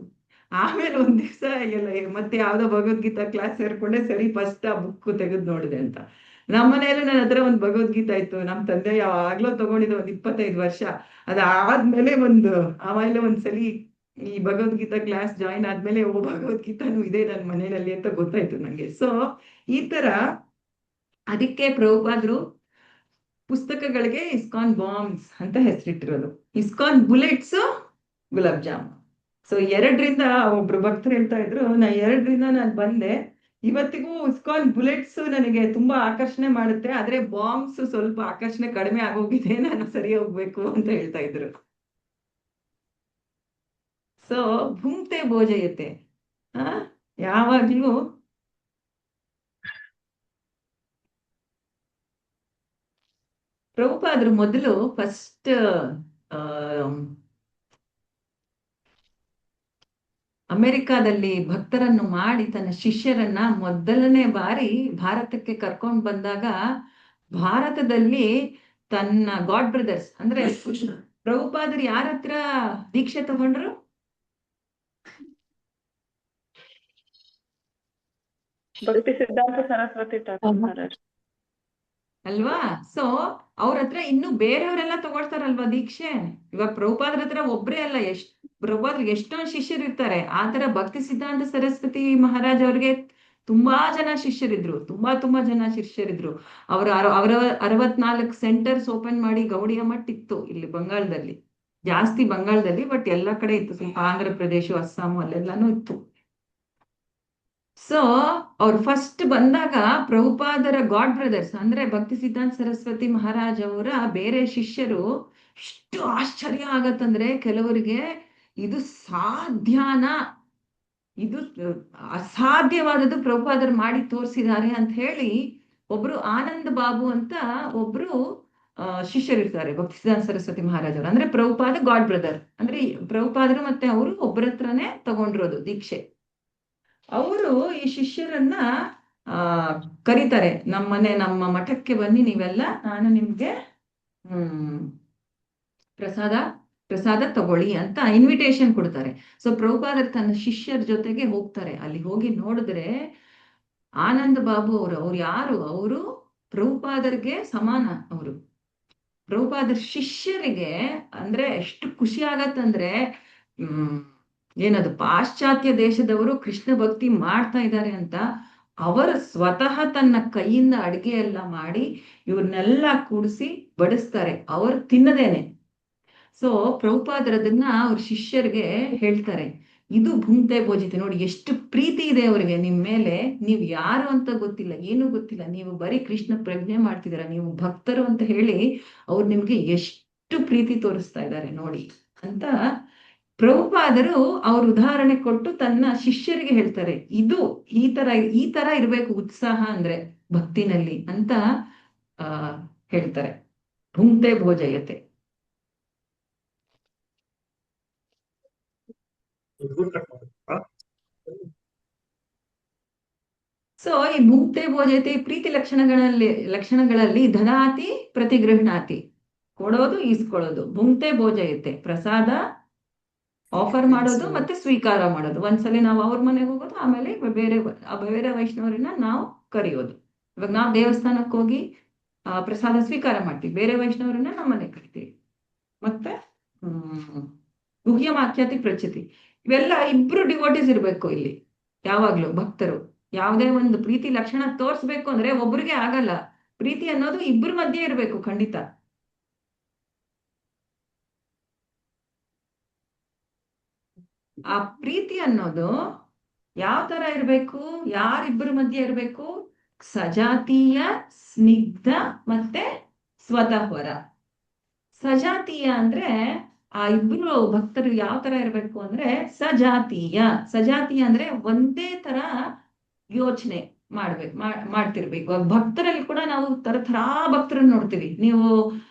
ಆಮೇಲೆ ಒಂದ್ ದಿವ್ಸ ಎಲ್ಲ ಮತ್ತೆ ಯಾವ್ದೋ ಭಗವದ್ಗೀತಾ ಕ್ಲಾಸ್ ಸೇರ್ಕೊಂಡೆ, ಸರಿ ಫಸ್ಟ್ ಆ ಬುಕ್ ತೆಗೆದು ನೋಡಿದೆ ಅಂತ. ನಮ್ಮ ಮನೆಯಲ್ಲೂ ನನ್ನ ಹತ್ರ ಒಂದ್ ಭಗವದ್ಗೀತಾ ಇತ್ತು. ನಮ್ ತಂದೆ ಯಾವಾಗ್ಲೋ ತಗೊಂಡಿದ್ದೆ, 25 ವರ್ಷ. ಅದಾದ್ಮೇಲೆ ಆಮೇಲೆ ಒಂದ್ಸಲಿ ಈ ಭಗವದ್ಗೀತಾ ಕ್ಲಾಸ್ ಜಾಯಿನ್ ಆದ್ಮೇಲೆ ಭಗವದ್ಗೀತಾನು ಇದೆ ನನ್ನ ಮನೆಯಲ್ಲಿ ಅಂತ ಗೊತ್ತಾಯ್ತು ನಂಗೆ. ಸೊ ಈ ತರ ಅದಕ್ಕೆ ಪ್ರಭುಪಾದ್ರು ಪುಸ್ತಕಗಳಿಗೆ ಇಸ್ಕಾನ್ ಬಾಂಬ್ಸ್ ಅಂತ ಹೆಸರಿಟ್ಟಿರೋದು. ISKCON bullets gulab jamun. So 2ರಿಂದ ಒಬ್ರು ಭಕ್ತರು ಹೇಳ್ತಾ ಇದ್ರು, ನಾ 2ರಿಂದ ನಾನು ಬಂದೆ, ಇವತ್ತಿಗೂ ಇಸ್ಕಾನ್ ಬುಲೆಟ್ಸ್ ನನಗೆ ತುಂಬಾ ಆಕರ್ಷಣೆ ಮಾಡುತ್ತೆ, ಆದ್ರೆ ಬಾಂಬ್ಸ್ ಸ್ವಲ್ಪ ಆಕರ್ಷಣೆ ಕಡಿಮೆ ಆಗೋಗಿದೆ, ನಾನು ಸರಿ ಹೋಗ್ಬೇಕು ಅಂತ ಹೇಳ್ತಾ ಇದ್ರು. ಸೊ ಭುಂಕ್ತೆ ಭೋಜಯತೆ, ಯಾವಾಗ್ಲೂ ಪ್ರಭುಪಾದ್ರು ಮೊದಲು ಫಸ್ಟ್ ಅಮೆರಿಕಾದಲ್ಲಿ ಭಕ್ತರನ್ನು ಮಾಡಿ ತನ್ನ ಶಿಷ್ಯರನ್ನ ಮೊದಲನೇ ಬಾರಿ ಭಾರತಕ್ಕೆ ಕರ್ಕೊಂಡು ಬಂದಾಗ, ಭಾರತದಲ್ಲಿ ತನ್ನ ಗಾಡ್ ಬ್ರದರ್ಸ್ ಅಂದ್ರೆ ಪ್ರಭುಪಾದರು ಯಾರ ಹತ್ರ ದೀಕ್ಷೆ ತಗೊಂಡ್ರು? ಭಕ್ತಿ ಸಿದ್ಧಾಂತ ಸರಸ್ವತಿ ಠಾಕೂರ್ ಮಹಾರಾಜ್ ಅಲ್ವಾ? ಸೊ ಅವ್ರ ಹತ್ರ ಇನ್ನು ಬೇರೆಯವರೆಲ್ಲ ತಗೊಳ್ತಾರಲ್ವಾ ದೀಕ್ಷೆ. ಇವಾಗ ಪ್ರಭುಪಾದ್ರ ಹತ್ರ ಒಬ್ರೇ ಅಲ್ಲ, ಪ್ರಭುಪಾದ್ರಿಗೆ ಎಷ್ಟೊಂದು ಶಿಷ್ಯರು ಇರ್ತಾರೆ. ಆತರ ಭಕ್ತಿ ಸಿದ್ಧಾಂತ ಸರಸ್ವತಿ ಮಹಾರಾಜ್ ಅವ್ರಿಗೆ ತುಂಬಾ ಜನ ಶಿಷ್ಯರಿದ್ರು, ತುಂಬಾ ಜನ ಶಿಷ್ಯರಿದ್ರು. ಅವರ 64 ಸೆಂಟರ್ಸ್ ಓಪನ್ ಮಾಡಿ ಗೌಡಿಯ ಮಠ ಇತ್ತು ಇಲ್ಲಿ ಬಂಗಾಳದಲ್ಲಿ, ಜಾಸ್ತಿ ಬಂಗಾಳದಲ್ಲಿ, ಬಟ್ ಎಲ್ಲಾ ಕಡೆ ಇತ್ತು. ಸ್ವಲ್ಪ ಆಂಧ್ರ ಪ್ರದೇಶ, ಅಸ್ಸಾಂ ಅಲ್ಲೆಲ್ಲಾನು ಇತ್ತು. ಸೊ ಅವ್ರು ಫಸ್ಟ್ ಬಂದಾಗ ಪ್ರಭುಪಾದರ ಗಾಡ್ ಬ್ರದರ್ಸ್ ಅಂದ್ರೆ ಭಕ್ತಿ ಸಿದ್ಧಾಂತ ಸರಸ್ವತಿ ಮಹಾರಾಜ್ ಅವರ ಬೇರೆ ಶಿಷ್ಯರು ಎಷ್ಟು ಆಶ್ಚರ್ಯ ಆಗತ್ತಂದ್ರೆ, ಕೆಲವರಿಗೆ ಇದು ಸಾಧ್ಯನಾ, ಇದು ಅಸಾಧ್ಯವಾದದ್ದು ಪ್ರಭುಪಾದರು ಮಾಡಿ ತೋರಿಸಿದ್ದಾರೆ ಅಂತ ಹೇಳಿ, ಒಬ್ರು ಆನಂದ್ ಬಾಬು ಅಂತ ಒಬ್ರು ಶಿಷ್ಯರಿರ್ತಾರೆ ಭಕ್ತಿ ಸಿದ್ಧಾಂತ ಸರಸ್ವತಿ ಮಹಾರಾಜ್ ಅವರು. ಅಂದ್ರೆ ಪ್ರಭುಪಾದ ಗಾಡ್ ಬ್ರದರ್, ಅಂದ್ರೆ ಪ್ರಭುಪಾದರು ಮತ್ತೆ ಅವರು ಒಬ್ಬರತ್ರನೇ ತಗೊಂಡಿರೋದು ದೀಕ್ಷೆ. ಅವರು ಈ ಶಿಷ್ಯರನ್ನ ಕರೀತಾರೆ, ನಮ್ಮ ಮಠಕ್ಕೆ ಬನ್ನಿ ನೀವೆಲ್ಲ, ನಾನು ನಿಮ್ಗೆ ಪ್ರಸಾದ ತಗೊಳ್ಳಿ ಅಂತ ಇನ್ವಿಟೇಷನ್ ಕೊಡ್ತಾರೆ. ಸೊ ಪ್ರಭುಪಾದರು ತನ್ನ ಶಿಷ್ಯರ ಜೊತೆಗೆ ಹೋಗ್ತಾರೆ. ಅಲ್ಲಿ ಹೋಗಿ ನೋಡಿದ್ರೆ ಆನಂದ್ ಬಾಬು ಅವ್ರು ಯಾರು? ಅವರು ಪ್ರಭುಪಾದರಿಗೆ ಸಮಾನ. ಅವರು ಪ್ರಭುಪಾದರ ಶಿಷ್ಯರಿಗೆ ಅಂದ್ರೆ ಎಷ್ಟು ಖುಷಿ ಆಗತ್ತಂದ್ರೆ, ಏನದು ಪಾಶ್ಚಾತ್ಯ ದೇಶದವರು ಕೃಷ್ಣ ಭಕ್ತಿ ಮಾಡ್ತಾ ಇದ್ದಾರೆ ಅಂತ ಅವರು ಸ್ವತಃ ತನ್ನ ಕೈಯಿಂದ ಅಡಿಗೆ ಎಲ್ಲ ಮಾಡಿ ಇವ್ರನ್ನೆಲ್ಲ ಕೂಡಿಸಿ ಬಡಿಸ್ತಾರೆ, ಅವರು ತಿನ್ನದೇನೆ. ಸೊ ಪ್ರಭುಪಾದರದನ್ನ ಅವ್ರ ಶಿಷ್ಯರಿಗೆ ಹೇಳ್ತಾರೆ, ಇದು ಭುಂಕ್ತೆ ಭೋಜಿತೆ. ನೋಡಿ ಎಷ್ಟು ಪ್ರೀತಿ ಇದೆ ಅವರಿಗೆ ನಿಮ್ ಮೇಲೆ. ನೀವ್ ಯಾರು ಅಂತ ಗೊತ್ತಿಲ್ಲ, ಏನು ಗೊತ್ತಿಲ್ಲ, ನೀವು ಬರೀ ಕೃಷ್ಣ ಪ್ರಜ್ಞೆ ಮಾಡ್ತಿದ್ದೀರ, ನೀವು ಭಕ್ತರು ಅಂತ ಹೇಳಿ ಅವ್ರು ನಿಮ್ಗೆ ಎಷ್ಟು ಎಷ್ಟು ಪ್ರೀತಿ ತೋರಿಸ್ತಾ ಇದ್ದಾರೆ ನೋಡಿ ಅಂತ ಪ್ರಭುಪಾದರು ಅವ್ರ ಉದಾಹರಣೆ ಕೊಟ್ಟು ತನ್ನ ಶಿಷ್ಯರಿಗೆ ಹೇಳ್ತಾರೆ. ಇದು ಈ ತರ ಇರ್ಬೇಕು ಉತ್ಸಾಹ ಅಂದ್ರೆ ಭಕ್ತಿನಲ್ಲಿ ಅಂತ ಹೇಳ್ತಾರೆ. ಭುಂಕ್ತೆ ಭೋಜಯತೆ. ಸೊ ಈ ಭುಂಕ್ತೆ ಭೋಜಯತೆ ಪ್ರೀತಿ ಲಕ್ಷಣಗಳಲ್ಲಿ ದದಾತಿ ಪ್ರತಿಗೃಹಣಾತಿ, ಕೊಡೋದು ಈಸ್ಕೊಳ್ಳೋದು. ಭುಂಕ್ತೆ ಭೋಜಯತೆ ಪ್ರಸಾದ ಆಫರ್ ಮಾಡೋದು ಮತ್ತೆ ಸ್ವೀಕಾರ ಮಾಡೋದು. ಒಂದ್ಸಲಿ ನಾವು ಅವ್ರ ಮನೆಗೆ ಹೋಗೋದು, ಆಮೇಲೆ ಬೇರೆ ವೈಷ್ಣವರನ್ನ ನಾವು ಕರೆಯೋದು. ಇವಾಗ ನಾವು ದೇವಸ್ಥಾನಕ್ಕೆ ಹೋಗಿ ಪ್ರಸಾದ ಸ್ವೀಕಾರ ಮಾಡ್ತೀವಿ, ಬೇರೆ ವೈಷ್ಣವರನ್ನ ನಮ್ಮ ಮನೆಗೆ ಕರಿತೀವಿ. ಮತ್ತೆ ಗುಹ್ಯಮಾಖ್ಯಾತಿ ಪ್ರಚಿತಿ, ಇವೆಲ್ಲ ಇಬ್ರು ಡಿವೋಟೀಸ್ ಇರ್ಬೇಕು ಇಲ್ಲಿ ಯಾವಾಗ್ಲೂ. ಭಕ್ತರು ಯಾವುದೇ ಒಂದು ಪ್ರೀತಿ ಲಕ್ಷಣ ತೋರ್ಸ್ಬೇಕು ಅಂದ್ರೆ ಒಬ್ರಿಗೆ ಆಗಲ್ಲ. ಪ್ರೀತಿ ಅನ್ನೋದು ಇಬ್ಬರ ಮಧ್ಯೆ ಇರ್ಬೇಕು ಖಂಡಿತ. ಆ ಪ್ರೀತಿ ಅನ್ನೋದು ಯಾವ ತರ ಇರ್ಬೇಕು, ಯಾರಿಬ್ಬರ ಮಧ್ಯೆ ಇರ್ಬೇಕು? ಸಜಾತೀಯ, ಸ್ನಿಗ್ಧ ಮತ್ತೆ ಸ್ವತಃವರ. ಸಜಾತೀಯ ಅಂದ್ರೆ ಆ ಇಬ್ರು ಭಕ್ತರು ಯಾವ ತರ ಇರ್ಬೇಕು ಅಂದ್ರೆ ಸಜಾತೀಯ ಅಂದ್ರೆ ಒಂದೇ ತರ ಯೋಚನೆ ಮಾಡ್ತಿರ್ಬೇಕು. ಭಕ್ತರಲ್ಲಿ ಕೂಡ ನಾವು ತರತರಾ ಭಕ್ತರನ್ನ ನೋಡ್ತೀವಿ. ನೀವು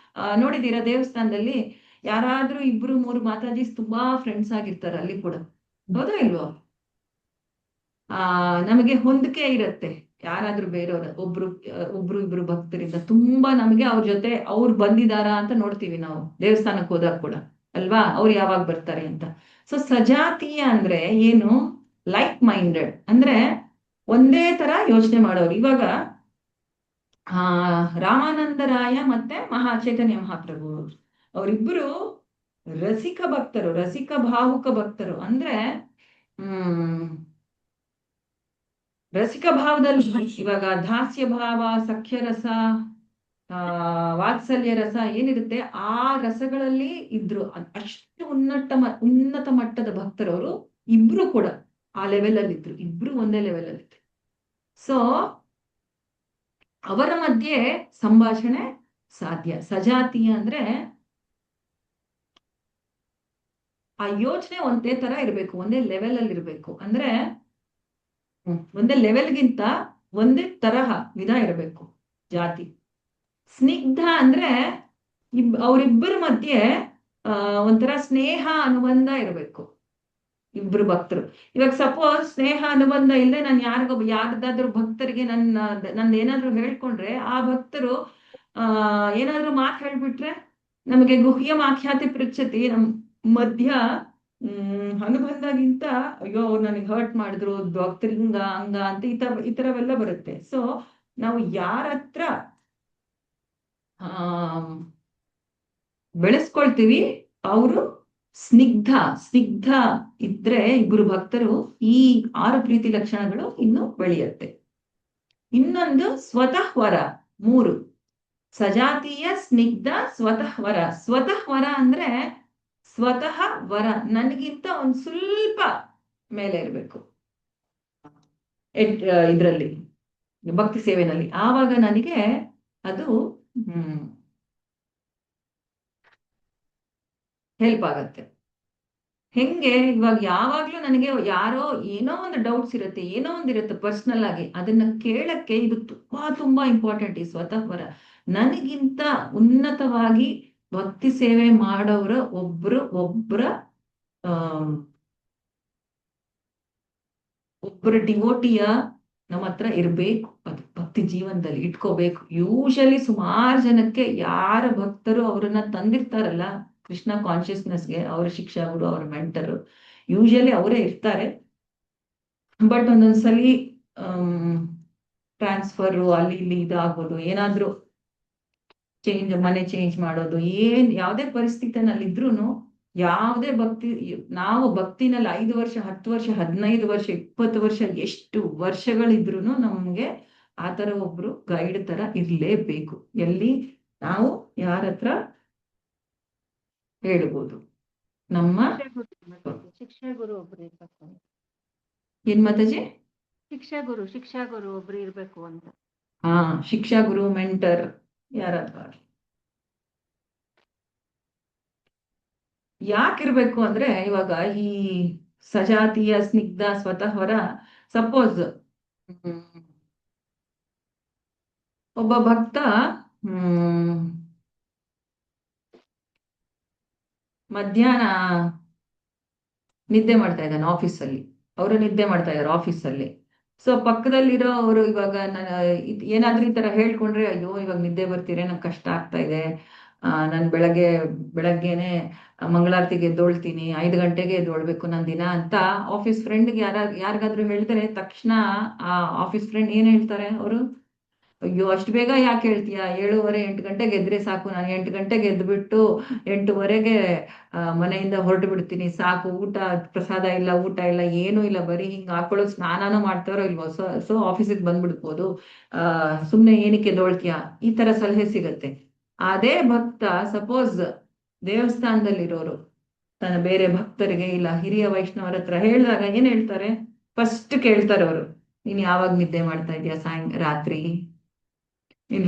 ನೋಡಿದೀರಾ ದೇವಸ್ಥಾನದಲ್ಲಿ ಯಾರಾದ್ರೂ 2-3 ಮಾತಾಜೀಸ್ ತುಂಬಾ ಫ್ರೆಂಡ್ಸ್ ಆಗಿರ್ತಾರ ಅಲ್ಲಿ ಕೂಡ, ಹೌದಾ ಇಲ್ವೋ? ನಮಗೆ ಹೊಂದಿಕೆ ಇರತ್ತೆ. ಯಾರಾದ್ರೂ ಬೇರೆಯವ್ರ ಒಬ್ರು ಇಬ್ರು ಭಕ್ತರಿಂದ ತುಂಬಾ ನಮಗೆ ಅವ್ರ ಜೊತೆ ಅವ್ರು ಬಂದಿದಾರ ಅಂತ ನೋಡ್ತೀವಿ ನಾವು ದೇವಸ್ಥಾನಕ್ಕೆ ಹೋದಾಗ ಕೂಡ, ಅಲ್ವಾ? ಅವ್ರು ಯಾವಾಗ ಬರ್ತಾರೆ ಅಂತ. ಸೊ ಸಜಾತೀಯ ಅಂದ್ರೆ ಏನು? ಲೈಕ್ ಮೈಂಡೆಡ್ ಅಂದ್ರೆ ಒಂದೇ ತರ ಯೋಚನೆ ಮಾಡೋರು. ಇವಾಗ ರಾಮಾನಂದರಾಯ ಮತ್ತೆ ಚೈತನ್ಯ ಮಹಾಪ್ರಭು ಅವರಿಬ್ಬರು ರಸಿಕ ಭಕ್ತರು, ರಸಿಕ ಭಾವುಕ ಭಕ್ತರು. ಅಂದ್ರೆ ರಸಿಕ ಭಾವದಲ್ಲಿ ಇವಾಗ ದಾಸ್ಯ ಭಾವ, ಸಖ್ಯ ರಸ, ವಾತ್ಸಲ್ಯ ರಸ ಏನಿರುತ್ತೆ ಆ ರಸಗಳಲ್ಲಿ ಇದ್ರು. ಅಷ್ಟು ಉನ್ನತ ಮಟ್ಟದ ಭಕ್ತರವರು ಇಬ್ರು ಕೂಡ ಆ ಲೆವೆಲ್ ಅಲ್ಲಿ ಇದ್ರು. ಇಬ್ರು ಒಂದೇ ಲೆವೆಲ್ ಅಲ್ಲಿ ಇದ್ರು. ಸೊ ಅವರ ಮಧ್ಯೆ ಸಂಭಾಷಣೆ ಸಾಧ್ಯ. ಸಜಾತೀಯ ಅಂದ್ರೆ ಆ ಯೋಚನೆ ಒಂದೇ ತರ ಇರ್ಬೇಕು, ಒಂದೇ ಲೆವೆಲ್ ಅಲ್ಲಿ ಇರ್ಬೇಕು. ಅಂದ್ರೆ ಒಂದೇ ಲೆವೆಲ್ಗಿಂತ ಒಂದೇ ತರಹ ವಿಧ ಇರಬೇಕು ಜಾತಿ. ಸ್ನಿಗ್ಧ ಅಂದ್ರೆ ಅವರಿಬ್ಬರ ಮಧ್ಯೆ ಒಂಥರ ಸ್ನೇಹ ಅನುಬಂಧ ಇರಬೇಕು ಇಬ್ರು ಭಕ್ತರು. ಇವಾಗ ಸಪೋಸ್ ಸ್ನೇಹ ಅನುಬಂಧ ಇಲ್ಲದೆ ನಾನು ಯಾರ್ದಾದ್ರೂ ಭಕ್ತರಿಗೆ ನಂದು ಏನಾದ್ರು ಹೇಳ್ಕೊಂಡ್ರೆ ಆ ಭಕ್ತರು ಏನಾದ್ರು ಮಾತು ಹೇಳ್ಬಿಟ್ರೆ ನಮಗೆ ಗುಹ್ಯಮಾಖ್ಯಾತಿ ಪೃಚ್ಛತಿ, ನಮ್ ಮಧ್ಯ ಅನುಬಂಧಗಿಂತ ಅಯ್ಯೋ ಅವ್ರು ನನಗೆ ಹರ್ಟ್ ಮಾಡಿದ್ರು, ಭಕ್ತರಿಂಗ ಹಂಗ ಅಂತ ಈ ತರವೆಲ್ಲ ಬರುತ್ತೆ. ಸೊ ನಾವು ಯಾರ ಹತ್ರ ಬೆಳೆಸ್ಕೊಳ್ತೀವಿ ಅವರು ಸ್ನಿಗ್ಧ ಇದ್ರೆ ಇಬ್ರು ಭಕ್ತರು ಈ 6 ಪ್ರೀತಿ ಲಕ್ಷಣಗಳು ಇನ್ನು ಬೆಳೆಯುತ್ತೆ. ಇನ್ನೊಂದು ಸ್ವತಃ ವರ 3: ಸಜಾತೀಯ, ಸ್ನಿಗ್ಧ, ಸ್ವತಃ ವರ. ಸ್ವತಃ ವರ ಅಂದ್ರೆ ಸ್ವತಃ ವರ ನನಗಿಂತ ಒಂದ್ ಸ್ವಲ್ಪ ಮೇಲೆ ಇರ್ಬೇಕು ಇದ್ರಲ್ಲಿ ಭಕ್ತಿ ಸೇವೆನಲ್ಲಿ. ಆವಾಗ ನನಗೆ ಅದು ಹೆಲ್ಪ್ ಆಗತ್ತೆ. ಹೆಂಗೆ? ಇವಾಗ ಯಾವಾಗ್ಲೂ ನನಗೆ ಯಾರೋ ಏನೋ ಒಂದು ಡೌಟ್ಸ್ ಇರುತ್ತೆ, ಏನೋ ಒಂದಿರುತ್ತೆ ಪರ್ಸನಲ್ ಆಗಿ, ಅದನ್ನ ಕೇಳಕ್ಕೆ ಇದು ತುಂಬಾ ಇಂಪಾರ್ಟೆಂಟ್. ಈ ಸ್ವತಃ ವರ ನನಗಿಂತ ಉನ್ನತವಾಗಿ ಭಕ್ತಿ ಸೇವೆ ಮಾಡೋರ ಒಬ್ಬರ ಡಿವೋಟಿಯ ನಮ್ಮ ಹತ್ರ ಇರ್ಬೇಕು. ಅದು ಭಕ್ತಿ ಜೀವನದಲ್ಲಿ ಇಟ್ಕೋಬೇಕು. ಯೂಶಲಿ ಸುಮಾರು ಜನಕ್ಕೆ ಯಾರ ಭಕ್ತರು ಅವ್ರನ್ನ ತಂದಿರ್ತಾರಲ್ಲ ಕೃಷ್ಣ ಕಾನ್ಶಿಯಸ್ನೆಸ್ಗೆ, ಅವ್ರ ಶಿಕ್ಷಾ ಗುರು, ಅವ್ರ ಮೆಂಟರು ಯೂಶಲಿ ಅವರೇ ಇರ್ತಾರೆ. ಬಟ್ ಒಂದೊಂದ್ಸಲಿ ಟ್ರಾನ್ಸ್ಫರ್ ಅಲ್ಲಿ ಇಲ್ಲಿ ಇದಾಗೋದು, ಏನಾದ್ರೂ ಮನೆ ಚೇಂಜ್ ಮಾಡೋದು, ಯಾವ್ದೇ ಪರಿಸ್ಥಿತಿನಲ್ಲಿ ಇದ್ರೂನು ಯಾವುದೇ ನಾವು ಭಕ್ತಿನಲ್ಲಿ 5 ವರ್ಷ 10 ವರ್ಷ 15 ವರ್ಷ 20 ವರ್ಷ ಎಷ್ಟು ವರ್ಷಗಳಿದ್ರೂನು ನಮ್ಗೆ ಆತರ ಒಬ್ರು ಗೈಡ್ ತರ ಇರ್ಲೇಬೇಕು. ಎಲ್ಲಿ ನಾವು ಯಾರ ಹತ್ರ ಹೇಳ್ಬೋದು, ನಮ್ಮ ಶಿಕ್ಷಾ ಗುರು ಒಬ್ರು ಇರ್ಬೇಕು. ಏನ್ ಮಾತಾಜಿ? ಶಿಕ್ಷಾ ಗುರು ಒಬ್ರು ಇರ್ಬೇಕು ಅಂತ. ಶಿಕ್ಷಾ ಗುರು, ಮೆಂಟರ್ ಯಾರಾದ್ರೂ ಯಾಕಿರ್ಬೇಕು ಅಂದ್ರೆ ಇವಾಗ ಈ ಸಜಾತಿಯ ಸ್ನಿಗ್ಧ ಸ್ವತಃವರ ಸಪೋಸ್ ಒಬ್ಬ ಭಕ್ತ ಹ್ಮ್ ಮಧ್ಯಾಹ್ನ ನಿದ್ದೆ ಮಾಡ್ತಾ ಇದ್ದಾನೆ ಆಫೀಸಲ್ಲಿ. ಅವರು ನಿದ್ದೆ ಮಾಡ್ತಾ ಇದ್ದಾರೆ ಆಫೀಸಲ್ಲಿ. ಸೊ ಪಕ್ಕದಲ್ಲಿರೋ ಅವರು ಇವಾಗ ಏನಾದ್ರೂ ಈ ತರ ಹೇಳ್ಕೊಂಡ್ರೆ, ಅಯ್ಯೋ ಇವಾಗ ನಿದ್ದೆ ಬರ್ತೀರ, ನಂಗೆ ಕಷ್ಟ ಆಗ್ತಾ ಇದೆ, ನಾನು ಬೆಳಗ್ಗೆನೆ ಮಂಗಳಾರತಿಗೆ ಎದ್ದೊಳ್ತೀನಿ, 5 ಗಂಟೆಗೆ ಎದ್ದೊಳ್ಬೇಕು ನಾನು ದಿನ ಅಂತ ಆಫೀಸ್ ಫ್ರೆಂಡ್ಗೆ ಯಾರಿಗಾದ್ರೂ ಹೇಳಿದ್ರೆ ತಕ್ಷಣ ಆ ಆಫೀಸ್ ಫ್ರೆಂಡ್ ಏನ್ ಹೇಳ್ತಾರೆ ಅವರು, ಅಯ್ಯೋ ಅಷ್ಟು ಬೇಗ ಯಾಕೆ ಹೇಳ್ತೀಯಾ, 7:30 8 ಗಂಟೆಗೆ ಎದ್ರೆ ಸಾಕು, ನಾನು 8 ಗಂಟೆಗೆ ಎದ್ಬಿಟ್ಟು 8:30ಗೆ ಮನೆಯಿಂದ ಹೊರಟು ಬಿಡ್ತೀನಿ, ಸಾಕು, ಪ್ರಸಾದ ಇಲ್ಲ, ಊಟ ಇಲ್ಲ, ಏನೂ ಇಲ್ಲ, ಬರೀ ಹಿಂಗ್ ಹಾಕೊಳ್ಳೋದು, ಸ್ನಾನನೂ ಮಾಡ್ತಾರೋ ಇಲ್ವೋ, ಸೊ ಆಫೀಸಿಗೆ ಬಂದ್ಬಿಡ್ಬೋದು, ಸುಮ್ನೆ ಏನಕ್ಕೆ ಎದ್ದೊಳ್ತೀಯಾ, ಈ ತರ ಸಲಹೆ ಸಿಗತ್ತೆ. ಅದೇ ಭಕ್ತ ಸಪೋಸ್ ದೇವಸ್ಥಾನದಲ್ಲಿರೋರು ತನ್ನ ಬೇರೆ ಭಕ್ತರಿಗೆ ಇಲ್ಲ ಹಿರಿಯ ವೈಷ್ಣವರ ಹತ್ರ ಹೇಳಿದಾಗ ಏನ್ ಹೇಳ್ತಾರೆ, ಫಸ್ಟ್ ಕೇಳ್ತಾರೆ ಅವರು, ನೀನ್ ಯಾವಾಗ ನಿದ್ದೆ ಮಾಡ್ತಾ ಇದೀಯಾ,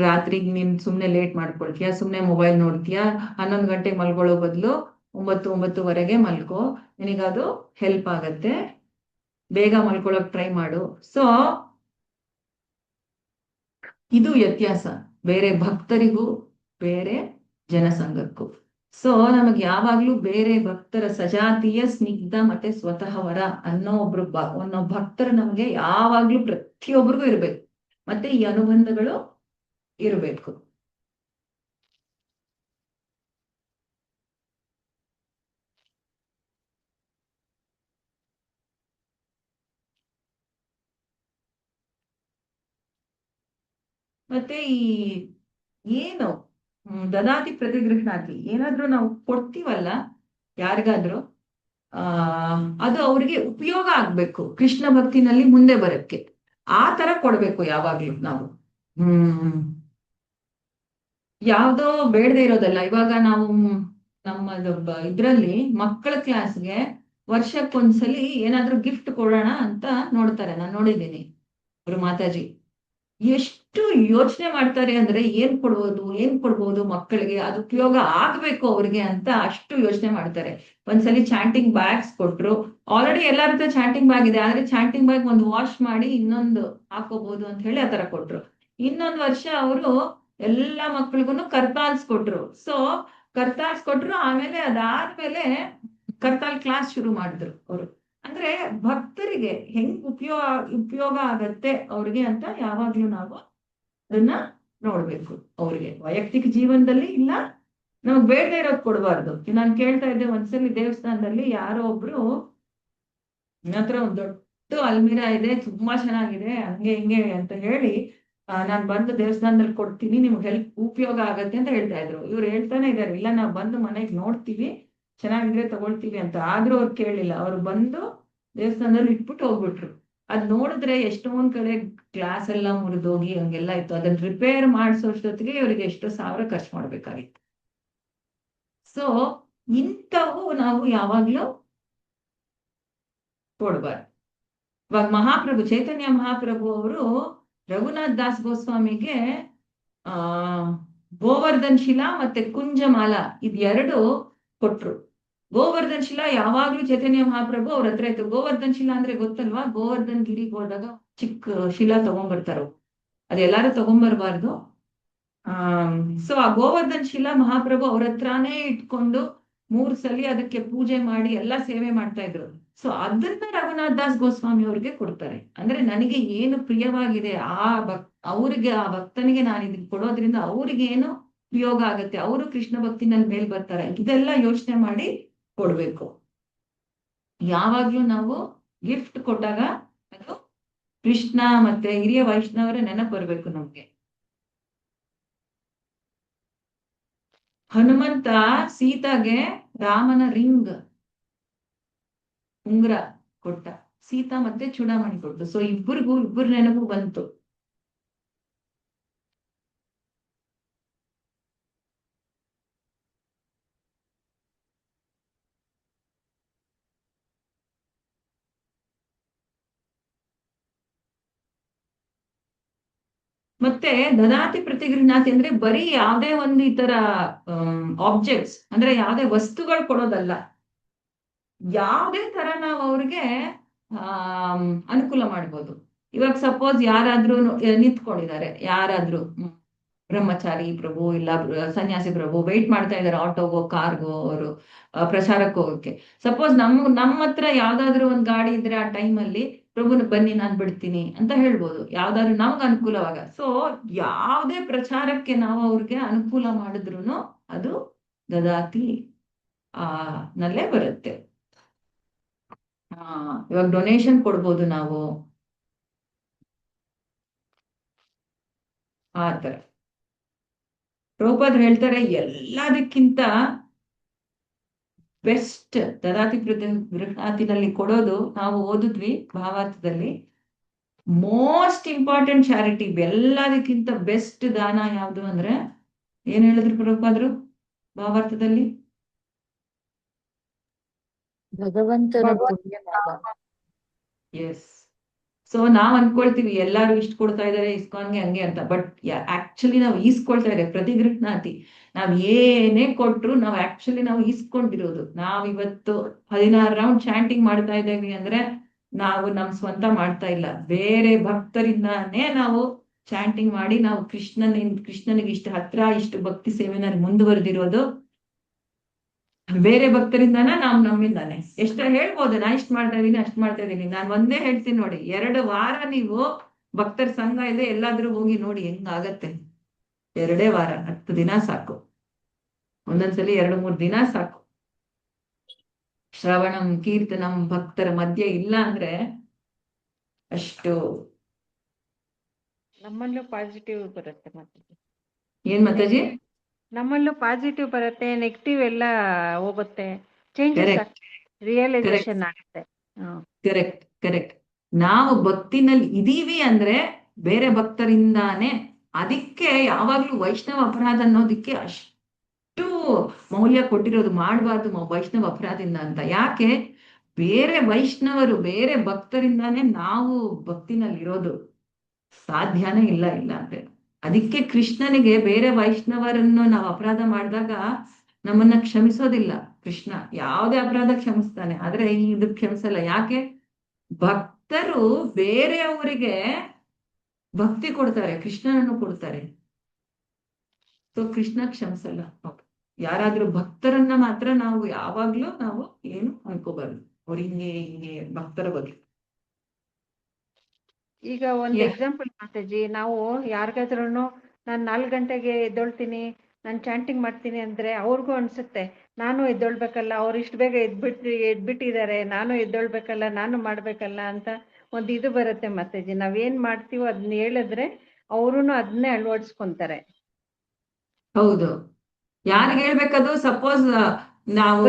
ರಾತ್ರಿ ನೀನ್ ಸುಮ್ನೆ ಲೇಟ್ ಮಾಡ್ಕೊಳ್ತೀಯಾ, ಸುಮ್ನೆ ಮೊಬೈಲ್ ನೋಡ್ತೀಯಾ, 11 ಗಂಟೆಗೆ ಮಲ್ಕೊಳ್ಳೋ ಬದಲು 9-9:30 ಮಲ್ಕೋ, ನಿನಗದು ಹೆಲ್ಪ್ ಆಗತ್ತೆ, ಬೇಗ ಮಲ್ಕೊಳಕ್ ಟ್ರೈ ಮಾಡು. ಸೊ ಇದು ವ್ಯತ್ಯಾಸ ಬೇರೆ ಭಕ್ತರಿಗೂ ಬೇರೆ ಜನಸಂಘಕ್ಕೂ. ಸೊ ನಮಗ್ ಯಾವಾಗ್ಲೂ ಬೇರೆ ಭಕ್ತರ ಸಜಾತಿಯ ಸ್ನಿಗ್ಧ ಮತ್ತೆ ಸ್ವತಃವರ ಅನ್ನೋ ಅನ್ನೋ ಭಕ್ತರು ನಮ್ಗೆ ಯಾವಾಗ್ಲೂ ಪ್ರತಿಯೊಬ್ಬರಿಗೂ ಇರ್ಬೇಕು, ಮತ್ತೆ ಈ ಅನುಬಂಧಗಳು ಇರಬೇಕು. ಮತ್ತೆ ಏನು ದದಾತಿ ಪ್ರತಿಗೃಹಣಾತಿ, ಏನಾದ್ರೂ ನಾವು ಕೊಡ್ತೀವಲ್ಲ ಯಾರಿಗಾದ್ರೂ, ಅದು ಅವ್ರಿಗೆ ಉಪಯೋಗ ಆಗ್ಬೇಕು, ಕೃಷ್ಣ ಭಕ್ತಿನಲ್ಲಿ ಮುಂದೆ ಬರಕ್ಕೆ, ಆ ತರ ಕೊಡ್ಬೇಕು ಯಾವಾಗ್ಲೂ ನಾವು. ಯಾವ್ದೋ ಬೇಡದೆ ಇರೋದಲ್ಲ. ಇವಾಗ ನಾವು ನಮ್ಮ ಇದ್ರಲ್ಲಿ ಮಕ್ಕಳ ಕ್ಲಾಸ್ಗೆ ವರ್ಷಕ್ಕೊಂದ್ಸಲಿ ಏನಾದ್ರೂ ಗಿಫ್ಟ್ ಕೊಡೋಣ ಅಂತ ನೋಡ್ತಾರೆ, ನಾನು ನೋಡಿದ್ದೀನಿ. ಅವರು ಮಾತಾಜಿ ಎಷ್ಟು ಯೋಚನೆ ಮಾಡ್ತಾರೆ ಅಂದ್ರೆ, ಏನ್ ಕೊಡ್ಬೋದು ಮಕ್ಕಳಿಗೆ, ಅದು ಉಪಯೋಗ ಆಗ್ಬೇಕು ಅವ್ರಿಗೆ ಅಂತ ಅಷ್ಟು ಯೋಚನೆ ಮಾಡ್ತಾರೆ. ಒಂದ್ಸಲಿ ಚಾಂಟಿಂಗ್ ಬ್ಯಾಗ್ಸ್ ಕೊಟ್ರು, ಆಲ್ರೆಡಿ ಎಲ್ಲರ ಹತ್ರ ಚಾಂಟಿಂಗ್ ಬ್ಯಾಗ್ ಇದೆ, ಆದ್ರೆ ಚಾಂಟಿಂಗ್ ಬ್ಯಾಗ್ ಒಂದು ವಾಶ್ ಮಾಡಿ ಇನ್ನೊಂದು ಹಾಕೋಬಹುದು ಅಂತ ಹೇಳಿ ಆತರ ಕೊಟ್ರು. ಇನ್ನೊಂದು ವರ್ಷ ಅವರು ಎಲ್ಲಾ ಮಕ್ಳಿಗೂ ಕರ್ತಾಲ್ಸ್ ಕೊಟ್ರು. ಸೊ ಕರ್ತಾಲ್ಸ್ ಕೊಟ್ರು, ಆಮೇಲೆ ಅದಾದ್ಮೇಲೆ ಕರ್ತಾಲ್ ಕ್ಲಾಸ್ ಶುರು ಮಾಡಿದ್ರು ಅವರು. ಅಂದ್ರೆ ಭಕ್ತರಿಗೆ ಹೆಂಗ್ ಉಪಯೋಗ ಆಗತ್ತೆ ಅವ್ರಿಗೆ ಅಂತ ಯಾವಾಗ್ಲೂ ನಾವು ಅದನ್ನ ನೋಡ್ಬೇಕು. ಅವ್ರಿಗೆ ವೈಯಕ್ತಿಕ ಜೀವನದಲ್ಲಿ ಇಲ್ಲ, ನಮಗ್ ಬೇಡದೆ ಇರೋದು ಕೊಡಬಾರ್ದು. ನಾನು ಕೇಳ್ತಾ ಇದ್ದೆ, ಒಂದ್ಸಲಿ ದೇವಸ್ಥಾನದಲ್ಲಿ ಯಾರೋ ಒಬ್ರು, ನನ್ನ ಹತ್ರ ಒಂದ್ ದೊಡ್ಡ ಅಲ್ಮಿರಾ ಇದೆ, ತುಂಬಾ ಚೆನ್ನಾಗಿದೆ, ಹಂಗೆ ಹಿಂಗೆ ಅಂತ ಹೇಳಿ, ನಾನ್ ಬಂದು ದೇವಸ್ಥಾನದಲ್ಲಿ ಕೊಡ್ತೀನಿ, ನಿಮ್ಗೆ ಹೆಲ್ಪ್ ಉಪಯೋಗ ಆಗತ್ತೆ ಅಂತ ಹೇಳ್ತಾ ಇದ್ರು. ಇವ್ರು ಹೇಳ್ತಾನೆ ಇದಾರೆ, ಇಲ್ಲ ನಾವ್ ಬಂದು ಮನೆಗ್ ನೋಡ್ತೀವಿ, ಚೆನ್ನಾಗಿದ್ರೆ ತಗೊಳ್ತೀವಿ ಅಂತ. ಆದ್ರೂ ಅವ್ರು ಕೇಳಿಲ್ಲ, ಅವ್ರು ಬಂದು ದೇವಸ್ಥಾನದಲ್ಲಿ ಇಟ್ಬಿಟ್ಟು ಹೋಗ್ಬಿಟ್ರು. ಅದ್ ನೋಡಿದ್ರೆ ಎಷ್ಟೊಂದ್ ಕಡೆ ಗ್ಲಾಸ್ ಎಲ್ಲ ಮುರಿದೋಗಿ ಹಂಗೆಲ್ಲ ಇತ್ತು. ಅದನ್ನ ರಿಪೇರ್ ಮಾಡಿಸೋಷ್ಟೊತ್ತಿಗೆ ಇವ್ರಿಗೆ ಎಷ್ಟು ಸಾವಿರ ಖರ್ಚು ಮಾಡ್ಬೇಕಾಗಿತ್ತು. ಸೊ ಇಂಥವು ನಾವು ಯಾವಾಗ್ಲೂ ಕೊಡ್ಬಾರ್ದು. ಇವಾಗ ಮಹಾಪ್ರಭು ಚೈತನ್ಯ ಮಹಾಪ್ರಭು ಅವರು ರಘುನಾಥ್ ದಾಸ್ ಗೋಸ್ವಾಮಿಗೆ ಗೋವರ್ಧನ್ ಶಿಲಾ ಮತ್ತೆ ಕುಂಜಮಾಲ ಇದೆರಡು ಕೊಟ್ರು. ಗೋವರ್ಧನ್ ಶಿಲಾ ಯಾವಾಗ್ಲೂ ಚೈತನ್ಯ ಮಹಾಪ್ರಭು ಅವ್ರ ಹತ್ರ ಇತ್ತು. ಗೋವರ್ಧನ್ ಶಿಲಾ ಅಂದ್ರೆ ಗೊತ್ತಲ್ವಾ, ಗೋವರ್ಧನ್ ಗಿರಿಗೆ ಹೋದಾಗ ಚಿಕ್ಕ ಶಿಲಾ ತಗೊಂಡ್ಬರ್ತಾರ, ಅದೆಲ್ಲಾರು ತಗೊಂಡ್ಬರ್ಬಾರ್ದು. ಸೊ ಆ ಗೋವರ್ಧನ್ ಶಿಲಾ ಮಹಾಪ್ರಭು ಅವ್ರ ಹತ್ರನೇ ಇಟ್ಕೊಂಡು 3 ಸಲ ಅದಕ್ಕೆ ಪೂಜೆ ಮಾಡಿ ಎಲ್ಲಾ ಸೇವೆ ಮಾಡ್ತಾ ಇದ್ರು. ಸೊ ಅದನ್ನ ರಘುನಾಥ್ ದಾಸ್ ಗೋಸ್ವಾಮಿ ಅವ್ರಿಗೆ ಕೊಡ್ತಾರೆ. ಅಂದ್ರೆ ನನಗೆ ಏನು ಪ್ರಿಯವಾಗಿದೆ ಅವ್ರಿಗೆ, ಆ ಭಕ್ತನಿಗೆ ನಾನು ಇದನ್ನ ಕೊಡೋದ್ರಿಂದ ಅವ್ರಿಗೆ ಏನು ಉಪಯೋಗ ಆಗತ್ತೆ, ಅವರು ಕೃಷ್ಣ ಭಕ್ತಿನಲ್ಲಿ ಮೇಲ್ ಬರ್ತಾರೆ, ಇದೆಲ್ಲ ಯೋಚನೆ ಮಾಡಿ ಕೊಡ್ಬೇಕು. ಯಾವಾಗ್ಲೂ ನಾವು ಗಿಫ್ಟ್ ಕೊಟ್ಟಾಗ ಅದು ಕೃಷ್ಣ ಮತ್ತೆ ಹಿರಿಯ ವೈಷ್ಣವರ ನೆನಪು ಬರ್ಬೇಕು ನಮ್ಗೆ. ಹನುಮಂತ ಸೀತಾಗೆ ರಾಮನ ರಿಂಗ್ ಉಂಗ್ರ ಕೊಟ್ಟ, ಸೀತಾ ಮತ್ತೆ ಚೂಡಾಮಣಿ ಕೊಟ್ಟು. ಸೊ ಇಬ್ಬರ ನೆನಪು ಬಂತು. ಮತ್ತೆ ದದಾತಿ ಪ್ರತಿಗೃಹಣಾತಿ ಅಂದ್ರೆ ಬರೀ ಯಾವ್ದೇ ಒಂದು ಈ ತರ ಆಬ್ಜೆಕ್ಟ್ಸ್ ಅಂದ್ರೆ ಯಾವ್ದೇ ವಸ್ತುಗಳು ಕೊಡೋದಲ್ಲ, ಯಾವ್ದೇ ತರ ನಾವು ಅವ್ರಿಗೆ ಅನುಕೂಲ ಮಾಡ್ಬೋದು. ಇವಾಗ ಸಪೋಸ್ ಯಾರಾದ್ರೂ ನಿಂತ್ಕೊಂಡಿದ್ದಾರೆ, ಯಾರಾದ್ರೂ ಬ್ರಹ್ಮಚಾರಿ ಪ್ರಭು ಇಲ್ಲ ಸನ್ಯಾಸಿ ಪ್ರಭು ವೆಯ್ಟ್ ಮಾಡ್ತಾ ಇದ್ದಾರೆ ಆಟೋಗೋ ಕಾರ್ಗೋ ಅವರು ಪ್ರಚಾರಕ್ಕೆ ಹೋಗಕ್ಕೆ. ಸಪೋಸ್ ನಮ್ಮ ಹತ್ರ ಯಾವ್ದಾದ್ರು ಒಂದ್ ಗಾಡಿ ಇದ್ರೆ ಆ ಟೈಮಲ್ಲಿ ಪ್ರಭುನ ಬನ್ನಿ ನಾನ್ ಬಿಡ್ತೀನಿ ಅಂತ ಹೇಳ್ಬೋದು, ಯಾವ್ದಾದ್ರು ನಮ್ಗೆ ಅನುಕೂಲವಾಗ. ಸೊ ಯಾವ್ದೇ ಪ್ರಚಾರಕ್ಕೆ ನಾವು ಅವ್ರಿಗೆ ಅನುಕೂಲ ಮಾಡಿದ್ರು ಅದು ದದಾತಿ ನಲ್ಲೇ ಬರುತ್ತೆ. ಇವಾಗ ಡೊನೇಷನ್ ಕೊಡ್ಬೋದು ನಾವು, ಆ ತರ. ಪ್ರಭುಪಾದರು ಹೇಳ್ತಾರೆ ಎಲ್ಲದಕ್ಕಿಂತ ಬೆಸ್ಟ್ ದದಾತಿ ಗೃಹಾತಿನಲ್ಲಿ ಕೊಡೋದು, ನಾವು ಓದಿದ್ವಿ ಭಾವಾರ್ಥದಲ್ಲಿ, ಮೋಸ್ಟ್ ಇಂಪಾರ್ಟೆಂಟ್ ಚಾರಿಟಿ, ಎಲ್ಲದಕ್ಕಿಂತ ಬೆಸ್ಟ್ ದಾನ ಯಾವುದು ಅಂದ್ರೆ ಏನ್ ಹೇಳಿದ್ರು ಪ್ರಭುಪಾದರು ಭಾವಾರ್ಥದಲ್ಲಿ? ಭಗವಂತನ ಪುಣ್ಯ ಲಾಭ. ಎಸ್. ಸೊ ನಾವ್ ಅನ್ಕೊಳ್ತೀವಿ ಎಲ್ಲಾರು ಇಷ್ಟ ಕೊಡ್ತಾ ಇದಾರೆ ಇಸ್ಕಾನ್ಗೆ ಹಂಗೆ ಅಂತ, ಬಟ್ ಆಕ್ಚುಲಿ ನಾವು ಈಸ್ಕೊಳ್ತಾ ಇದ್ದಾರೆ ಪ್ರತಿಗೃಹಣಾತಿ. ನಾವ್ ಏನೇ ಕೊಟ್ರು ನಾವು ಆಕ್ಚುಲಿ ನಾವು ಈಸ್ಕೊಂಡಿರೋದು. ನಾವ್ ಇವತ್ತು 16 ರೌಂಡ್ ಚಾಂಟಿಂಗ್ ಮಾಡ್ತಾ ಇದ್ದೇವೆ ಅಂದ್ರೆ ನಾವು ನಮ್ ಸ್ವಂತ ಮಾಡ್ತಾ ಇಲ್ಲ, ಬೇರೆ ಭಕ್ತರಿಂದಾನೇ ನಾವು ಚಾಂಟಿಂಗ್ ಮಾಡಿ ನಾವು ಕೃಷ್ಣನಿಗೆ ಇಷ್ಟು ಹತ್ರ ಇಷ್ಟು ಭಕ್ತಿ ಸೇವೆನಲ್ಲಿ ಮುಂದುವರೆದಿರೋದು ಬೇರೆ ಭಕ್ತರಿಂದಾನ, ನಮ್ಮಿಂದಾನೆ. ಎಷ್ಟ ಹೇಳ್ಬೋದು ನಾ ಇಷ್ಟ ಮಾಡ್ತಾ ಇದೀನಿ ಅಷ್ಟ್ ಮಾಡ್ತಾ ಇದೀನಿ. ನಾನ್ ಒಂದೇ ಹೇಳ್ತೀನಿ ನೋಡಿ, 2 ವಾರ ನೀವು ಭಕ್ತರ ಸಂಘ ಇದೆ ಎಲ್ಲಾದ್ರೂ ಹೋಗಿ ನೋಡಿ ಹೆಂಗಾಗತ್ತೆ. 2 ವಾರ, 10 ದಿನ ಸಾಕು, ಒಂದೊಂದ್ಸಲಿ 2-3 ದಿನ ಸಾಕು. ಶ್ರವಣಂ ಕೀರ್ತನಂ ಭಕ್ತರ ಮಧ್ಯೆ ಇಲ್ಲ ಅಂದ್ರೆ ಅಷ್ಟು. ನಮ್ಮಲ್ಲೂ ಪಾಸಿಟಿವ್ ಬರುತ್ತೆ ಮತ್ತೆ. ಏನ್ ಮಾತಾಜಿ? ನಮ್ಮಲ್ಲೂ ಪಾಸಿಟಿವ್ ಬರುತ್ತೆ, ನೆಗೆಟಿವ್ ಎಲ್ಲ ಹೋಗುತ್ತೆ, ಚೇಂಜಸ್ ಕರೆಕ್ಟ್ ಆಗ್ತದೆ, ರಿಯಲೈಸೇಷನ್ ಆಗುತ್ತೆ. Correct correct. ನಾವು ಭಕ್ತಿನಲ್ಲಿ ಇದೀವಿ ಅಂದ್ರೆ ಬೇರೆ ಭಕ್ತರಿಂದಾನೇ. ಅದಕ್ಕೆ ಯಾವಾಗ್ಲೂ ವೈಷ್ಣವ ಅಪರಾಧ ಅನ್ನೋದಕ್ಕೆ ಅಷ್ಟು ಮೌಲ್ಯ ಕೊಟ್ಟಿರೋದು. ಮಾಡಬಾರ್ದು ವೈಷ್ಣವ ಅಪರಾಧದಿಂದ ಅಂತ. ಯಾಕೆ? ಬೇರೆ ವೈಷ್ಣವರು ಬೇರೆ ಭಕ್ತರಿಂದಾನೇ ನಾವು ಭಕ್ತಿನಲ್ಲಿ ಇರೋದು, ಸಾಧ್ಯನೇ ಇಲ್ಲ ಅಂದ್ರೆ. ಅದಕ್ಕೆ ಕೃಷ್ಣನಿಗೆ ಬೇರೆ ವೈಷ್ಣವರನ್ನು ನಾವು ಅಪರಾಧ ಮಾಡಿದಾಗ ನಮ್ಮನ್ನ ಕ್ಷಮಿಸೋದಿಲ್ಲ ಕೃಷ್ಣ. ಯಾವುದೇ ಅಪರಾಧ ಕ್ಷಮಿಸ್ತಾನೆ, ಆದ್ರೆ ಇದು ಕ್ಷಮಿಸಲ್ಲ. ಯಾಕೆ? ಭಕ್ತರು ಬೇರೆಯವರಿಗೆ ಭಕ್ತಿ ಕೊಡ್ತಾರೆ, ಕೃಷ್ಣನನ್ನು ಕೊಡ್ತಾರೆ. ಸೊ ಕೃಷ್ಣ ಕ್ಷಮಿಸಲ್ಲ. ಯಾರಾದ್ರೂ ಭಕ್ತರನ್ನ ಮಾತ್ರ ನಾವು ಯಾವಾಗ್ಲೂ ನಾವು ಏನು ಅನ್ಕೋಬಾರ್ದು, ಅವ್ರ ಹಿಂಗೆ ಭಕ್ತರ ಬಗ್ಗೆ. ಈಗ ಒಂದು ಎಕ್ಸಾಂಪಲ್ ಮಾತಾಜಿ, ನಾವು ಯಾರಿಗಾದ್ರೂ ನಾನು 4 ಗಂಟೆಗೆ ಎದ್ದೊಳ್ತೀನಿ, ನಾನು ಚಾಂಟಿಂಗ್ ಮಾಡ್ತೀನಿ ಅಂದ್ರೆ ಅವ್ರಿಗೂ ಅನ್ಸುತ್ತೆ ನಾನು ಎದ್ದೊಳ್ಬೇಕಲ್ಲ, ಅವ್ರು ಇಷ್ಟು ಬೇಗ ಎದ್ಬಿಟ್ಟಿದ್ದಾರೆ, ನಾನು ಎದ್ದೊಳ್ಬೇಕಲ್ಲ, ನಾನು ಮಾಡ್ಬೇಕಲ್ಲ ಅಂತ ಒಂದು ಇದು ಬರುತ್ತೆ ಮಾತಾಜಿ. ನಾವೇನ್ ಮಾಡ್ತೀವೋ ಅದನ್ನ ಹೇಳಿದ್ರೆ ಅವ್ರು ಅದನ್ನೇ ಅಳವಡಿಸ್ಕೊಂತಾರೆ. ಹೌದು. ಯಾರಿಗೆ ಹೇಳ್ಬೇಕದು? ಸಪೋಸ್ ನಾವು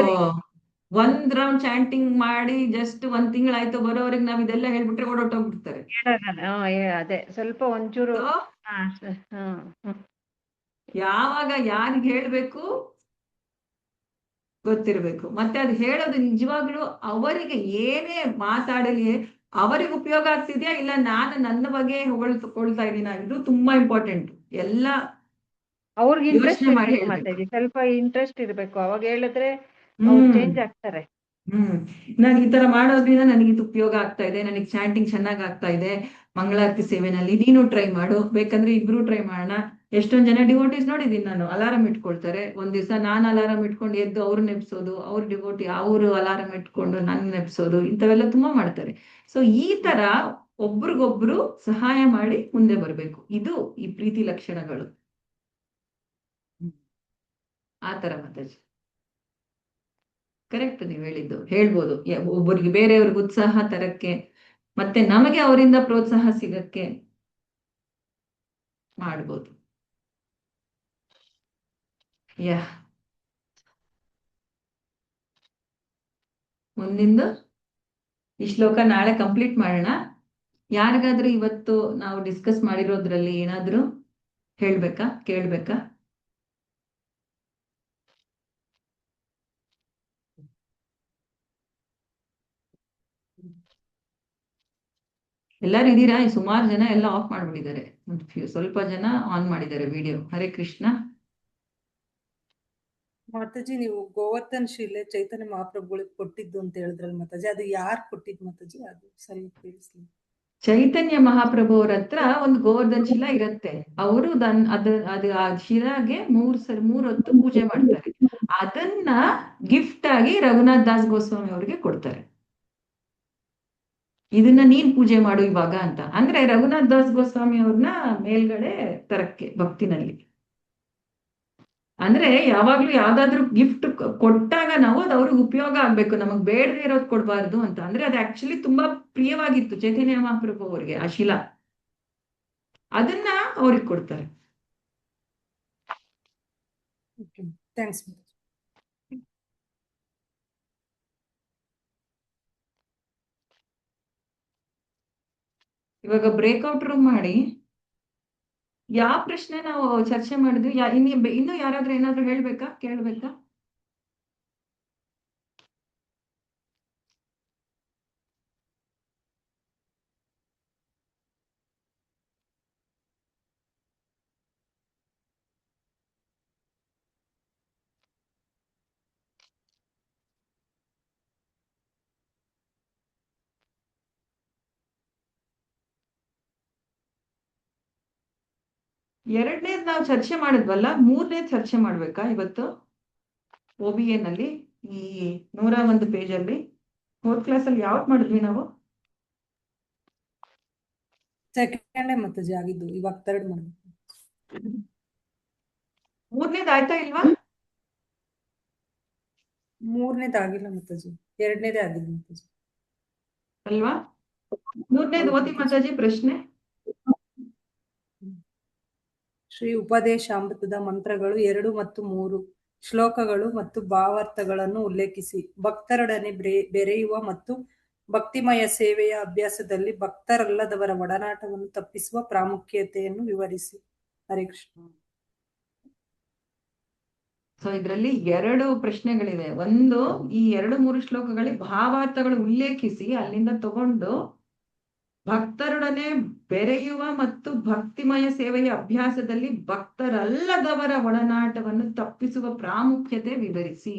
1 ರೌಂಡ್ ಚಾಂಟಿಂಗ್ ಮಾಡಿ ಜಸ್ಟ್ 1 ತಿಂಗಳಾಯ್ತು, ಬರೋವರೆಗೆ ನಾವ್ ಇದೆಲ್ಲ ಹೇಳ್ಬಿಟ್ರೆ ಓಡೋಗ್ಬಿಡ್ತಾರೆ. ಅದೇ ಸ್ವಲ್ಪ ಒಂಚೂರು ಯಾವಾಗ ಯಾರಿಗೆ ಹೇಳ್ಬೇಕು ಗೊತ್ತಿರ್ಬೇಕು. ಮತ್ತೆ ಅದು ಹೇಳೋದು ನಿಜವಾಗ್ಲೂ ಅವರಿಗೆ ಏನೇ ಮಾತಾಡಲಿ ಅವರಿಗೆ ಉಪಯೋಗ ಆಗ್ತಿದ್ಯಾ ಇಲ್ಲ ನಾನು ನನ್ನ ಬಗ್ಗೆ ಹೊಗಳ್ಕೊಳ್ತಾ ಇದೀನ, ಇದು ತುಂಬಾ ಇಂಪಾರ್ಟೆಂಟ್. ಎಲ್ಲ ಅವ್ರಿಗೆ ಇಂಟ್ರೆಸ್ಟ್ ಯೋಚನೆ ಮಾಡಿ ಮಾತಾಡಿ, ಸ್ವಲ್ಪ ಇಂಟ್ರೆಸ್ಟ್ ಇರ್ಬೇಕು, ಅವಾಗ ಹೇಳಿದ್ರೆ ಚೇಂಜ್ ಆಗ್ತಾರೆ. ನಾನು ಈ ತರ ಮಾಡೋದ್ರಿಂದ ನನಗೆ ಇದು ಉಪಯೋಗ ಆಗ್ತಾ ಇದೆ, ನನಗೆ ಚಾಂಟಿಂಗ್ ಚೆನ್ನಾಗ್ ಆಗ್ತಾ ಇದೆ, ಮಂಗಳಾರತಿ ಸೇವೆನಲ್ಲಿ ನೀನು ಟ್ರೈ ಮಾಡು, ಬೇಕಂದ್ರೆ ಇಬ್ರು ಟ್ರೈ ಮಾಡೋಣ. ಎಷ್ಟೊಂದ್ ಜನ ಡಿವೋಟೀಸ್ ನೋಡಿದೀನಿ ನಾನು, ಅಲಾರಾಮ್ ಇಟ್ಕೊಳ್ತಾರೆ. ಒಂದ್ ದಿವಸ ನಾನ್ ಅಲಾರಾಮ್ ಇಟ್ಕೊಂಡು ಎದ್ದು ಅವ್ರು ನೆಪ್ಸೋದು, ಅವ್ರ ಡಿವೋಟಿ ಅವರು ಅಲಾರಾಮ್ ಇಟ್ಕೊಂಡು ನನ್ ನೆಪ್ಸೋದು, ಇಂಥವೆಲ್ಲ ತುಂಬಾ ಮಾಡ್ತಾರೆ. ಸೊ ಈ ತರ ಒಬ್ರಿಗೊಬ್ರು ಸಹಾಯ ಮಾಡಿ ಮುಂದೆ ಬರ್ಬೇಕು, ಇದು ಈ ಪ್ರೀತಿ ಲಕ್ಷಣಗಳು. ಆ ತರ ಮಾತಾಜಿ ಕರೆಕ್ಟ್ ನೀವು ಹೇಳಿದ್ದು. ಹೇಳ್ಬೋದು ಒಬ್ಬರಿಗೆ ಬೇರೆಯವ್ರಿಗೆ ಉತ್ಸಾಹ ತರಕ್ಕೆ, ಮತ್ತೆ ನಮಗೆ ಅವರಿಂದ ಪ್ರೋತ್ಸಾಹ ಸಿಗಕ್ಕೆ ಮಾಡ್ಬೋದು. ಮುಂದಿಂದು ಈ ಶ್ಲೋಕ ನಾಳೆ ಕಂಪ್ಲೀಟ್ ಮಾಡೋಣ. ಯಾರಿಗಾದ್ರೂ ಇವತ್ತು ನಾವು ಡಿಸ್ಕಸ್ ಮಾಡಿರೋದ್ರಲ್ಲಿ ಏನಾದ್ರೂ ಹೇಳ್ಬೇಕಾ, ಕೇಳ್ಬೇಕಾ? ಎಲ್ಲಾರು ಇದೀರಾ? ಸುಮಾರು ಜನ ಎಲ್ಲ ಆಫ್ ಮಾಡ್ಬಿಟ್ಟಿದ್ದಾರೆ. ಸ್ವಲ್ಪ ಜನ ಆನ್ ಮಾಡಿದ್ದಾರೆ ವಿಡಿಯೋ. ಹರೇ ಕೃಷ್ಣ. ಮಾತಾಜಿ ನೀವು ಗೋವರ್ಧನ್ ಶಿಲೆ ಚೈತನ್ಯ ಮಹಾಪ್ರಭುಗಳಿಗೆ ಕೊಟ್ಟಿದ್ದು ಅಂತ ಹೇಳಿದ್ರಲ್ಲ ಮಾತಾಜಿ, ಅದು ಯಾರು ಕೊಟ್ಟಿದ್ದು ಮಾತಾಜಿ? ಅದು ಸರಿ ತಿಳಿಸ್ಲಿ. ಚೈತನ್ಯ ಮಹಾಪ್ರಭು ಅವ್ರ ಹತ್ರ ಒಂದು ಗೋವರ್ಧನ್ ಶಿಲಾ ಇರತ್ತೆ. ಅವರು ಅದು ಆ ಶಿಲಾಗೆ ಮೂರ್ ಹೊತ್ತು ಪೂಜೆ ಮಾಡ್ತಾರೆ. ಅದನ್ನ ಗಿಫ್ಟ್ ಆಗಿ ರಘುನಾಥ್ ದಾಸ್ ಗೋಸ್ವಾಮಿ ಅವ್ರಿಗೆ ಕೊಡ್ತಾರೆ. ಇದನ್ನ ನೀನ್ ಪೂಜೆ ಮಾಡು ಇವಾಗ ಅಂತ. ಅಂದ್ರೆ ರಘುನಾಥ್ ದಾಸ್ ಗೋಸ್ವಾಮಿ ಅವ್ರನ್ನ ಮೇಲ್ಗಡೆ ತರಕ್ಕೆ ಭಕ್ತಿನಲ್ಲಿ. ಅಂದ್ರೆ ಯಾವಾಗ್ಲೂ ಯಾವ್ದಾದ್ರು ಗಿಫ್ಟ್ ಕೊಟ್ಟಾಗ ನಾವು ಅದು ಅವ್ರಿಗೆ ಉಪಯೋಗ ಆಗ್ಬೇಕು, ನಮಗ್ ಬೇಡದೇ ಇರೋದು ಕೊಡ್ಬಾರ್ದು ಅಂತ. ಅಂದ್ರೆ ಅದು ಆಕ್ಚುಲಿ ತುಂಬಾ ಪ್ರಿಯವಾಗಿತ್ತು ಚೈತನ್ಯ ಮಹಾಪ್ರಭು ಅವ್ರಿಗೆ ಆ ಶಿಲಾ. ಅದನ್ನ ಅವ್ರಿಗೆ ಕೊಡ್ತಾರೆ. ಥ್ಯಾಂಕ್ಸ್. ಇವಾಗ ಬ್ರೇಕ್ಔಟ್ ರೂಮ್ ಮಾಡಿ ಯಾವ ಪ್ರಶ್ನೆ ನಾವು ಚರ್ಚೆ ಮಾಡಿದ್ವಿ? ಇನ್ನು ಯಾರಾದ್ರೂ ಏನಾದ್ರು ಹೇಳ್ಬೇಕಾ, ಕೇಳ್ಬೇಕಾ? ಎರಡನೇದ್ ನಾವು ಚರ್ಚೆ ಮಾಡಿದ್ವಲ್ಲ, ಮೂರನೇದ್ ಚರ್ಚೆ ಮಾಡ್ಬೇಕಾ ಇವತ್ತು OBA ನಲ್ಲಿ? ಈ 101 ಪೇಜಲ್ಲಿ ಫೋರ್ತ್ ಕ್ಲಾಸ್ ಅಲ್ಲಿ ಯಾವತ್ ಮಾಡಿದ್ವಿ ನಾವು? ಸೆಕೆಂಡೇ ಮಾತಾಜಿ ಆಗಿದ್ದು, ಇವಾಗ ಥರ್ಡ್ ಮಾಡ್ಬೇಕು. ಮೂರನೇದ್ ಆಯ್ತಾ ಇಲ್ವಾ? ಮೂರನೇದು ಆಗಿಲ್ಲ ಮಾತಾಜಿ, ಎರಡನೇದೇ ಆಗಿದ್ದು ಮಾತಾಜಿ. ಅಲ್ವಾ? ಮೂರನೇದು ಓದಿ ಮಾತಾಜಿ ಪ್ರಶ್ನೆ. ಶ್ರೀ ಉಪದೇಶಾಮೃತದ ಮಂತ್ರಗಳು 2 ಮತ್ತು 3 ಶ್ಲೋಕಗಳು ಮತ್ತು ಭಾವಾರ್ಥಗಳನ್ನು ಉಲ್ಲೇಖಿಸಿ ಭಕ್ತರೊಡನೆ ಬೆರೆಯುವ ಮತ್ತು ಭಕ್ತಿಮಯ ಸೇವೆಯ ಅಭ್ಯಾಸದಲ್ಲಿ ಭಕ್ತರಲ್ಲದವರ ಒಡನಾಟವನ್ನು ತಪ್ಪಿಸುವ ಪ್ರಾಮುಖ್ಯತೆಯನ್ನು ವಿವರಿಸಿ. ಹರೇ ಕೃಷ್ಣ. ಸೊ ಇದರಲ್ಲಿ 2 ಪ್ರಶ್ನೆಗಳಿವೆ. ಒಂದು, ಈ 2-3 ಶ್ಲೋಕಗಳಿಗೆ ಭಾವಾರ್ಥಗಳು ಉಲ್ಲೇಖಿಸಿ ಅಲ್ಲಿಂದ ತಗೊಂಡು ಭಕ್ತರೊಡನೆ ಬೆರೆಯುವ ಮತ್ತು ಭಕ್ತಿಮಯ ಸೇವೆಯ ಅಭ್ಯಾಸದಲ್ಲಿ ಭಕ್ತರಲ್ಲದವರ ಒಡನಾಟವನ್ನು ತಪ್ಪಿಸುವ ಪ್ರಾಮುಖ್ಯತೆ ವಿವರಿಸಿ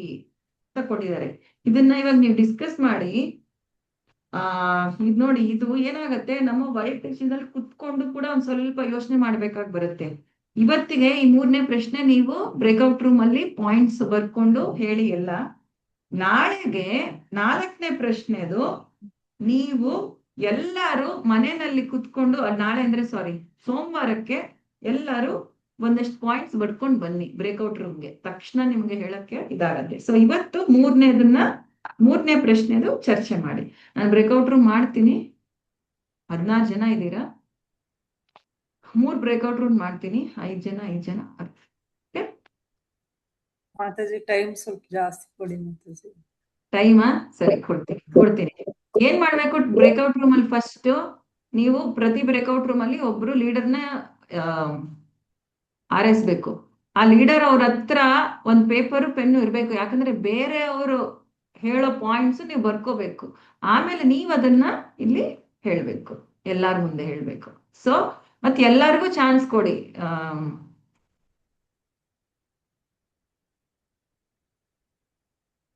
ಅಂತ ಕೊಟ್ಟಿದ್ದಾರೆ. ಇದನ್ನ ಇವಾಗ ನೀವು ಡಿಸ್ಕಸ್ ಮಾಡಿ. ಇದ್ ನೋಡಿ, ಇದು ಏನಾಗತ್ತೆ, ನಮ್ಮ ವೈಯಕ್ತಿಕ ಜೀವನದಲ್ಲಿ ಕುತ್ಕೊಂಡು ಕೂಡ ಒಂದ್ ಸ್ವಲ್ಪ ಯೋಚನೆ ಮಾಡ್ಬೇಕಾಗಿ ಬರುತ್ತೆ. ಇವತ್ತಿಗೆ ಈ 3ನೇ ಪ್ರಶ್ನೆ ನೀವು ಬ್ರೇಕ್ಔಟ್ ರೂಮ್ ಅಲ್ಲಿ ಪಾಯಿಂಟ್ಸ್ ಬರ್ಕೊಂಡು ಹೇಳಿ ಎಲ್ಲ. ನಾಳೆಗೆ 4ನೇ ಪ್ರಶ್ನೆದು ನೀವು ಎಲ್ಲಾರು ಮನೆಯಲ್ಲಿ ಕುತ್ಕೊಂಡು, ನಾಳೆ ಅಂದ್ರೆ ಸಾರಿ ಸೋಮವಾರಕ್ಕೆ ಎಲ್ಲಾರು ಒಂದಷ್ಟು ಪಾಯಿಂಟ್ಸ್ ಬರ್ಕೊಂಡು ಬನ್ನಿ ಬ್ರೇಕ್ಔಟ್ ರೂಮ್ಗೆ. ತಕ್ಷಣ ನಿಮ್ಗೆ ಹೇಳಕ್ಕೆ ಇದಾಗತ್ತೆ. ಸೊ ಇವತ್ತು 3ನೇ ಪ್ರಶ್ನೆದು ಚರ್ಚೆ ಮಾಡಿ. ನಾನು ಬ್ರೇಕ್ಔಟ್ ರೂಮ್ ಮಾಡ್ತೀನಿ. 16 ಜನ ಇದ್ದೀರಾ. 3 ಬ್ರೇಕ್ಔಟ್ ರೂಮ್ ಮಾಡ್ತೀನಿ. 5 ಜನ. ಮಾತಾಜಿ ಟೈಮ್ ಸ್ವಲ್ಪ ಜಾಸ್ತಿ ಕೊಡಿ ಮಾತಾಜಿ. ಟೈಮಾ? ಸರಿ, ಕೊಡ್ತೀನಿ. ಏನ್ ಮಾಡ್ಬೇಕು ಬ್ರೇಕ್ಔಟ್ ರೂಮ್ ಅಲ್ಲಿ? ಫಸ್ಟ್ ನೀವು ಪ್ರತಿ ಬ್ರೇಕ್ಔಟ್ ರೂಮ್ ಅಲ್ಲಿ ಒಬ್ರು ಲೀಡರ್ನ ಆರೈಸ್ಬೇಕು. ಆ ಲೀಡರ್ ಅವ್ರ ಹತ್ರ ಒಂದ್ ಪೇಪರ್ ಪೆನ್ನು ಇರ್ಬೇಕು. ಯಾಕಂದ್ರೆ ಬೇರೆ ಅವರು ಹೇಳೋ ಪಾಯಿಂಟ್ಸ್ ನೀವು ಬರ್ಕೋಬೇಕು. ಆಮೇಲೆ ನೀವ್ ಅದನ್ನ ಇಲ್ಲಿ ಹೇಳ್ಬೇಕು, ಎಲ್ಲಾರ ಮುಂದೆ ಹೇಳ್ಬೇಕು. ಸೊ ಮತ್ತೆ ಎಲ್ಲರಿಗೂ ಚಾನ್ಸ್ ಕೊಡಿ.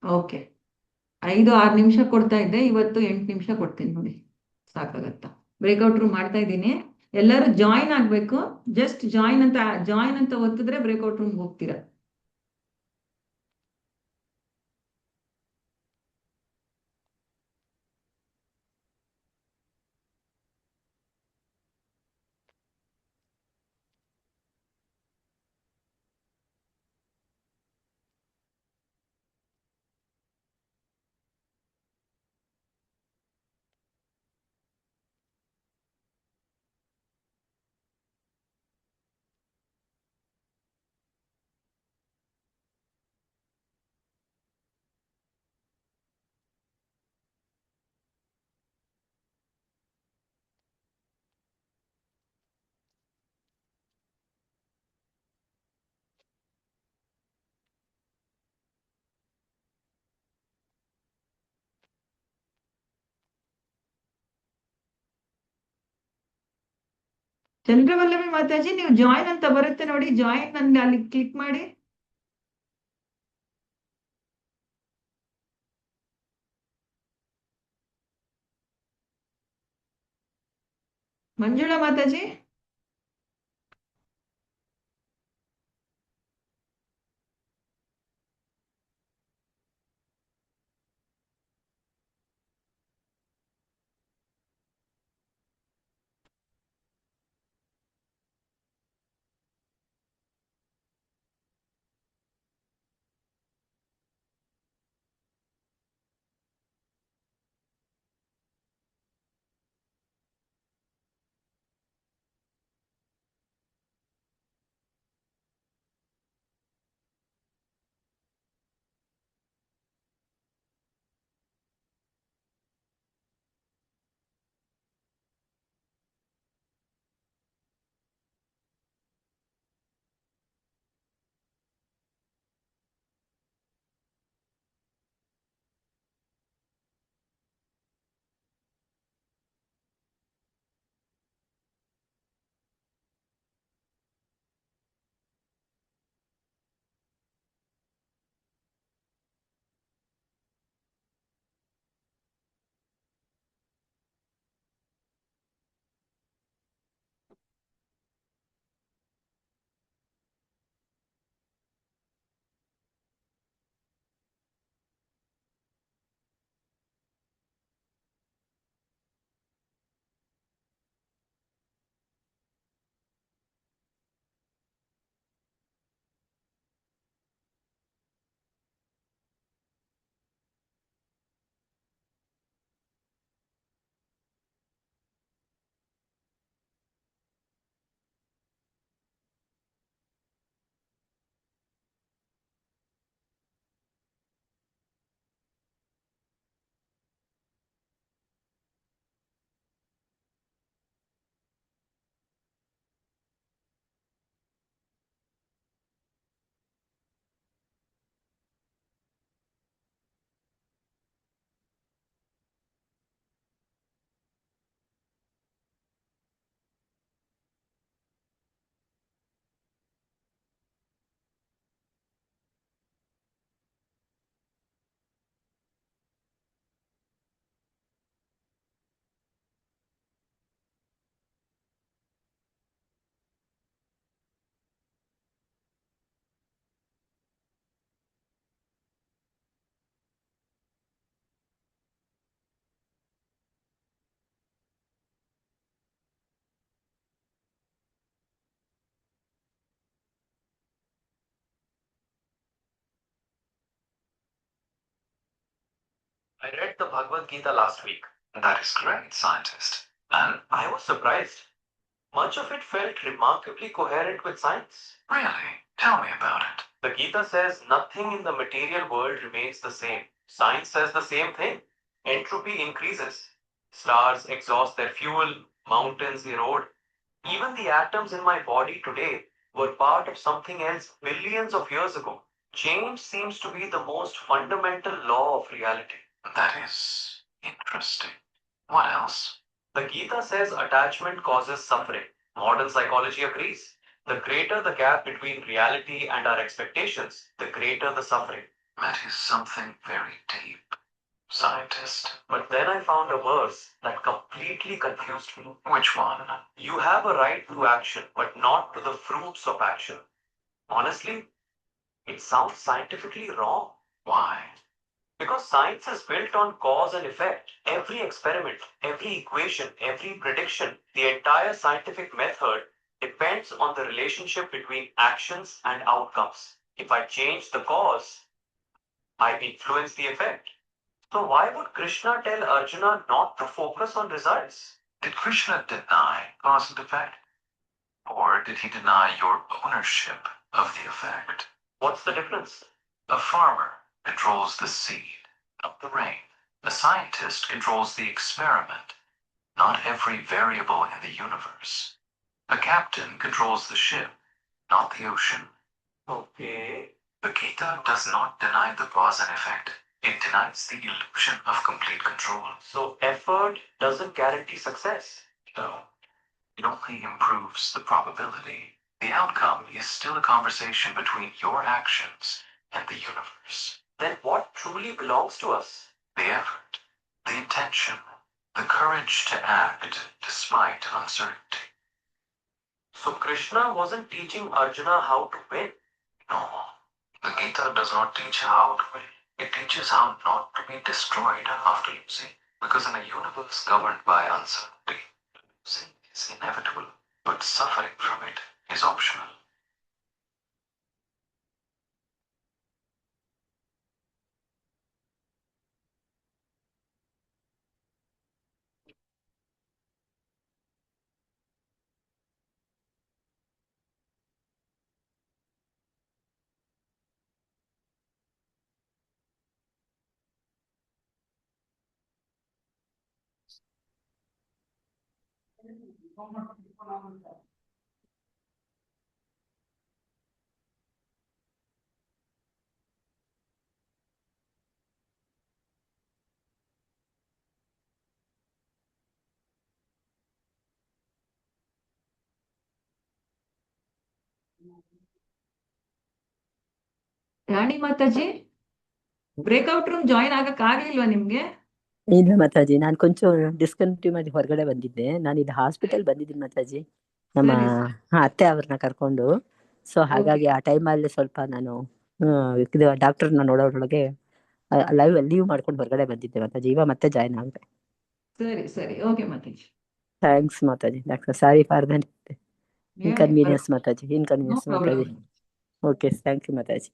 ಓಕೆ, 5-6 ನಿಮಿಷ ಕೊಡ್ತಾ ಇದ್ದೆ, ಇವತ್ತು 8 ನಿಮಿಷ ಕೊಡ್ತೀನಿ ನೋಡಿ, ಸಾಕಾಗತ್ತಾ? ಬ್ರೇಕ್ಔಟ್ ರೂಮ್ ಮಾಡ್ತಾ ಇದ್ದೀನಿ. ಎಲ್ಲರೂ ಜಾಯಿನ್ ಆಗ್ಬೇಕು. ಜಸ್ಟ್ ಜಾಯಿನ್ ಅಂತ ಒತ್ತಿದ್ರೆ ಬ್ರೇಕ್ಔಟ್ ರೂಮ್ ಹೋಗ್ತೀರಾ. ಚಂದ್ರವಲ್ಲಭಿ ಮಾತಾಜಿ, ನೀವು ಜಾಯಿನ್ ಅಂತ ಬರುತ್ತೆ ನೋಡಿ, ಜಾಯಿನ್ ನನ್ಗೆ ಅಲ್ಲಿ ಕ್ಲಿಕ್ ಮಾಡಿ. Manjula Mataji, I read the Bhagavad Gita last week. That is correct, scientist. And I was surprised. Much of it felt remarkably coherent with science. Really? Tell me about it. The Gita says nothing in the material world remains the same. Science says the same thing. Entropy increases. Stars exhaust their fuel, mountains erode. Even the atoms in my body today were part of something else billions of years ago. Change seems to be the most fundamental law of reality. That is interesting. What else? The Gita says attachment causes suffering. Modern psychology agrees. The greater the gap between reality and our expectations, the greater the suffering. That is something very deep, scientist. But then I found a verse that completely confused me. Which one? You have a right to action, but not to the fruits of action. Honestly, it sounds scientifically wrong. Why? Because science is built on cause and effect. Every experiment, every equation, every prediction, the entire scientific method depends on the relationship between actions and outcomes. If I change the cause, I influence the effect. So why would Krishna tell Arjuna not to focus on results? Did Krishna deny cause and effect? Or did he deny your ownership of the effect? What's the difference? A farmer controls the seed, not the rain. A scientist controls the experiment, not every variable in the universe. A captain controls the ship, not the ocean. Okay. The Gita does not deny the cause and effect. It denies the illusion of complete control. So effort doesn't guarantee success. No. It only improves the probability. The outcome is still a conversation between your actions and the universe. Then what truly belongs to us? The effort, the intention, the courage to act despite uncertainty. So Krishna wasn't teaching Arjuna how to win. No, the Gita does not teach how to win. It teaches how not to be destroyed after losing. Because in a universe governed by uncertainty, losing is inevitable, but suffering from it is optional. Rani Mataji, breakout room join ಆಗಕ್ ಆಗ್ಲಿಲ್ವಾ ನಿಮ್ಗೆ? ಇಲ್ಲ ಮಾತಾಜಿ, ನಾನು ಕೊಂಚ ಡಿಸ್ಕಂಟಿನ್ಯೂ ಮಾಡಿ ಹೊರಗಡೆ ಬಂದಿದ್ದೆ. ನಾನು ಇದು ಹಾಸ್ಪಿಟಲ್ ಬಂದಿದ್ದೀನಿ ಮಾತಾಜಿ, ನಮ್ಮ ಸರಿ ಅತ್ತೆ ಅವ್ರನ್ನ ಕರ್ಕೊಂಡು. So okay. ಹಾಗಾಗಿ ಆ ಟೈಮಲ್ಲಿ ಸ್ವಲ್ಪ ನಾನು ಇದು ಡಾಕ್ಟರ್ನ ನೋಡೋದ್ರೊಳಗೆ ಲೀವ್ ಮಾಡ್ಕೊಂಡು ಹೊರಗಡೆ ಬಂದಿದ್ದೆ ಮಾತಾಜಿ. ಇವಾಗ ಮತ್ತೆ ಜಾಯ್ನ್ ಆಗಿದೆ. ಸರಿ ಸರಿ, okay mataji. Thanks mataji. Doctor sorry for the any inconvenience mataji, no inconvenience mataji. Problem. Okay, thank you mataji.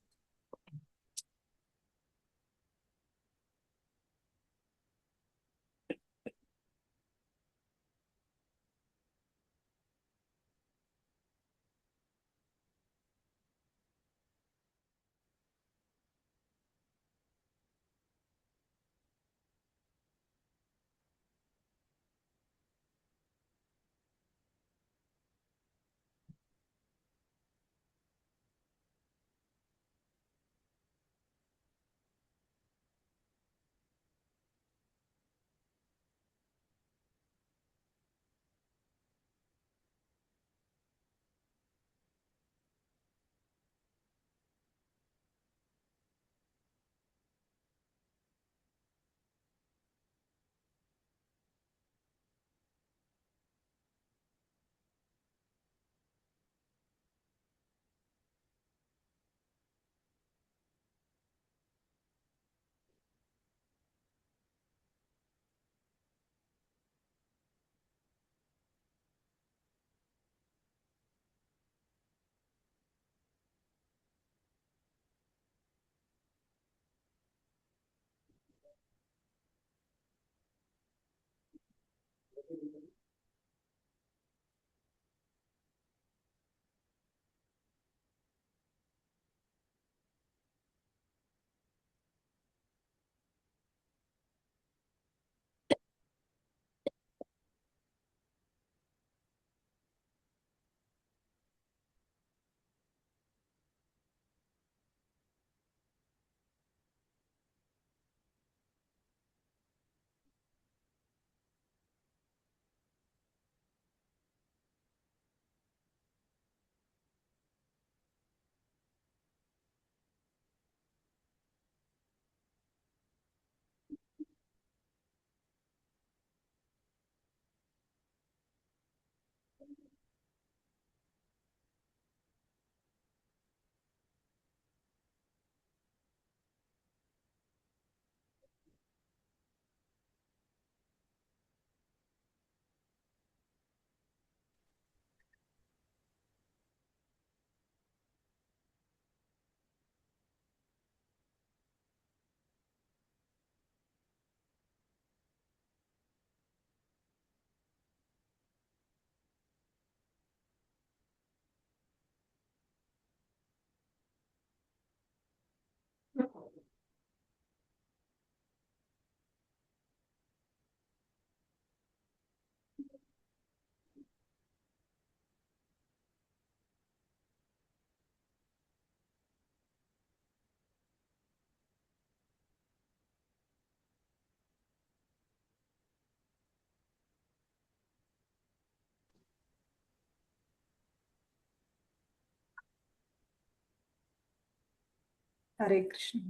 Hare Krishna.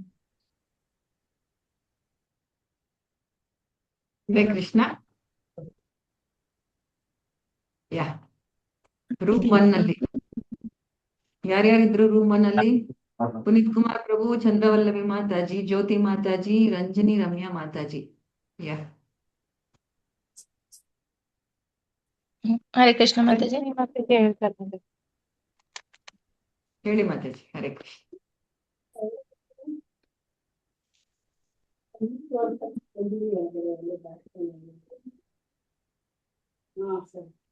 Hare Krishna. Yeah room 1 ನಲ್ಲಿ ಯಾರ್ಯಾರಿದ್ರು ರೂಮ್ 1 ಅಲ್ಲಿ? ಪುನೀತ್ ಕುಮಾರ್ ಪ್ರಭು, ಚಂದ್ರವಲ್ಲಭಿ ಮಾತಾಜಿ, ಜ್ಯೋತಿ ಮಾತಾಜಿ, ರಂಜನಿ, ರಮ್ಯಾ ಮಾತಾಜಿ. ಯಾ ಹರೇ ಕೃಷ್ಣ ಮಾತಾಜಿ. ಹೇಳಿ ಮಾತಾಜಿ. ಹರೇ ಕೃಷ್ಣ.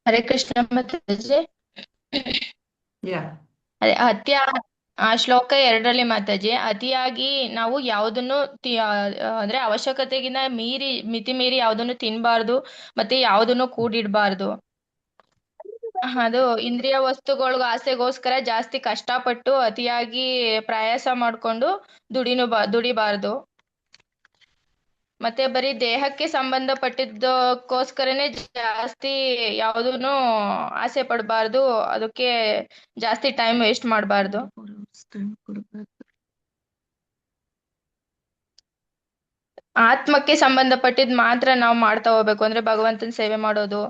ಹರೇ ಕೃಷ್ಣ ಮಾತಾಜಿ. ಯಾ ಅದೇ ಶ್ಲೋಕ 2ರಲ್ಲಿ ಮಾತಾಜಿ, ಅತಿಯಾಗಿ ನಾವು ಯಾವುದನ್ನು ಅಂದ್ರೆ ಅವಶ್ಯಕತೆಗಿಂತ ಮಿತಿ ಮೀರಿ ಯಾವುದನ್ನು ತಿನ್ಬಾರ್ದು, ಮತ್ತೆ ಯಾವುದನ್ನು ಕೂಡಿಡ್ಬಾರ್ದು. ಅದು ಇಂದ್ರಿಯ ವಸ್ತುಗಳಿಗೆ ಆಸೆಗೋಸ್ಕರ ಜಾಸ್ತಿ ಕಷ್ಟಪಟ್ಟು ಅತಿಯಾಗಿ ಪ್ರಯಾಸ ಮಾಡ್ಕೊಂಡು ದುಡಿಬಾರ್ದು. ಮತ್ತೆ ಬರೀ ದೇಹಕ್ಕೆ ಸಂಬಂಧಪಟ್ಟಿದ್ದಕ್ಕೋಸ್ಕರನೇ ಜಾಸ್ತಿ ಯಾವುದನ್ನು ಆಸೆ ಪಡಬಾರ್ದು, ಅದಕ್ಕೆ ಜಾಸ್ತಿ ಟೈಮ್ ವೇಸ್ಟ್ ಮಾಡಬಾರ್ದು. ಆತ್ಮಕ್ಕೆ ಸಂಬಂಧಪಟ್ಟಿದ್ ಮಾತ್ರ ನಾವು ಮಾಡ್ತಾ ಹೋಗ್ಬೇಕು. ಅಂದ್ರೆ ಭಗವಂತನ ಸೇವೆ ಮಾಡೋದು,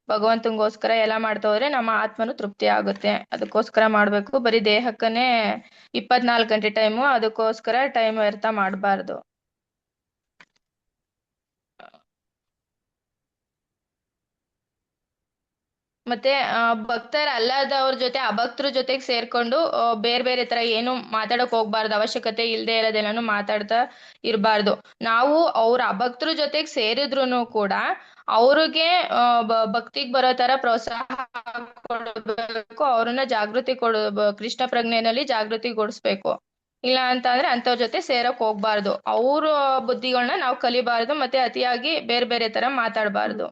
ಭಗವಂತನಿಗೋಸ್ಕರ ಎಲ್ಲ ಮಾಡ್ತಾ ಹೋದ್ರೆ ನಮ್ಮ ಆತ್ಮನು ತೃಪ್ತಿ ಆಗುತ್ತೆ. ಅದಕ್ಕೋಸ್ಕರ ಮಾಡ್ಬೇಕು. ಬರೀ ದೇಹಕ್ಕನೇ 24 ಗಂಟೆ ಟೈಮು, ಅದಕ್ಕೋಸ್ಕರ ಟೈಮ್ ವ್ಯರ್ಥ ಮಾಡಬಾರ್ದು. ಮತ್ತೆ ಭಕ್ತರಲ್ಲದವ್ರ ಜೊತೆ ಅಭಕ್ತರ ಜೊತೆಗೆ ಸೇರ್ಕೊಂಡು ಬೇರೆ ಬೇರೆ ತರ ಏನು ಮಾತಾಡಕ್ ಹೋಗ್ಬಾರ್ದು. ಅವಶ್ಯಕತೆ ಇಲ್ದೇ ಇರೋದೆಲ್ಲಾನು ಮಾತಾಡ್ತಾ ಇರಬಾರ್ದು. ನಾವು ಅವ್ರ ಅಭಕ್ತರ ಜೊತೆಗೆ ಸೇರಿದ್ರು ಕೂಡ ಅವ್ರಿಗೆ ಭಕ್ತಿಗ್ ಬರೋ ತರ ಪ್ರೋತ್ಸಾಹ ಕೊಡಬೇಕು. ಅವ್ರನ್ನ ಜಾಗೃತಿ ಕೃಷ್ಣ ಪ್ರಜ್ಞೆನಲ್ಲಿ ಜಾಗೃತಿಗೊಳಿಸ್ಬೇಕು. ಇಲ್ಲ ಅಂತ ಅಂದ್ರೆ ಅಂತವ್ರ ಜೊತೆ ಸೇರಕ್ ಹೋಗ್ಬಾರ್ದು. ಅವ್ರ ಬುದ್ಧಿಗಳನ್ನ ನಾವು ಕಲಿಬಾರ್ದು. ಮತ್ತೆ ಅತಿಯಾಗಿ ಬೇರೆ ಬೇರೆ ತರ ಮಾತಾಡಬಾರ್ದು.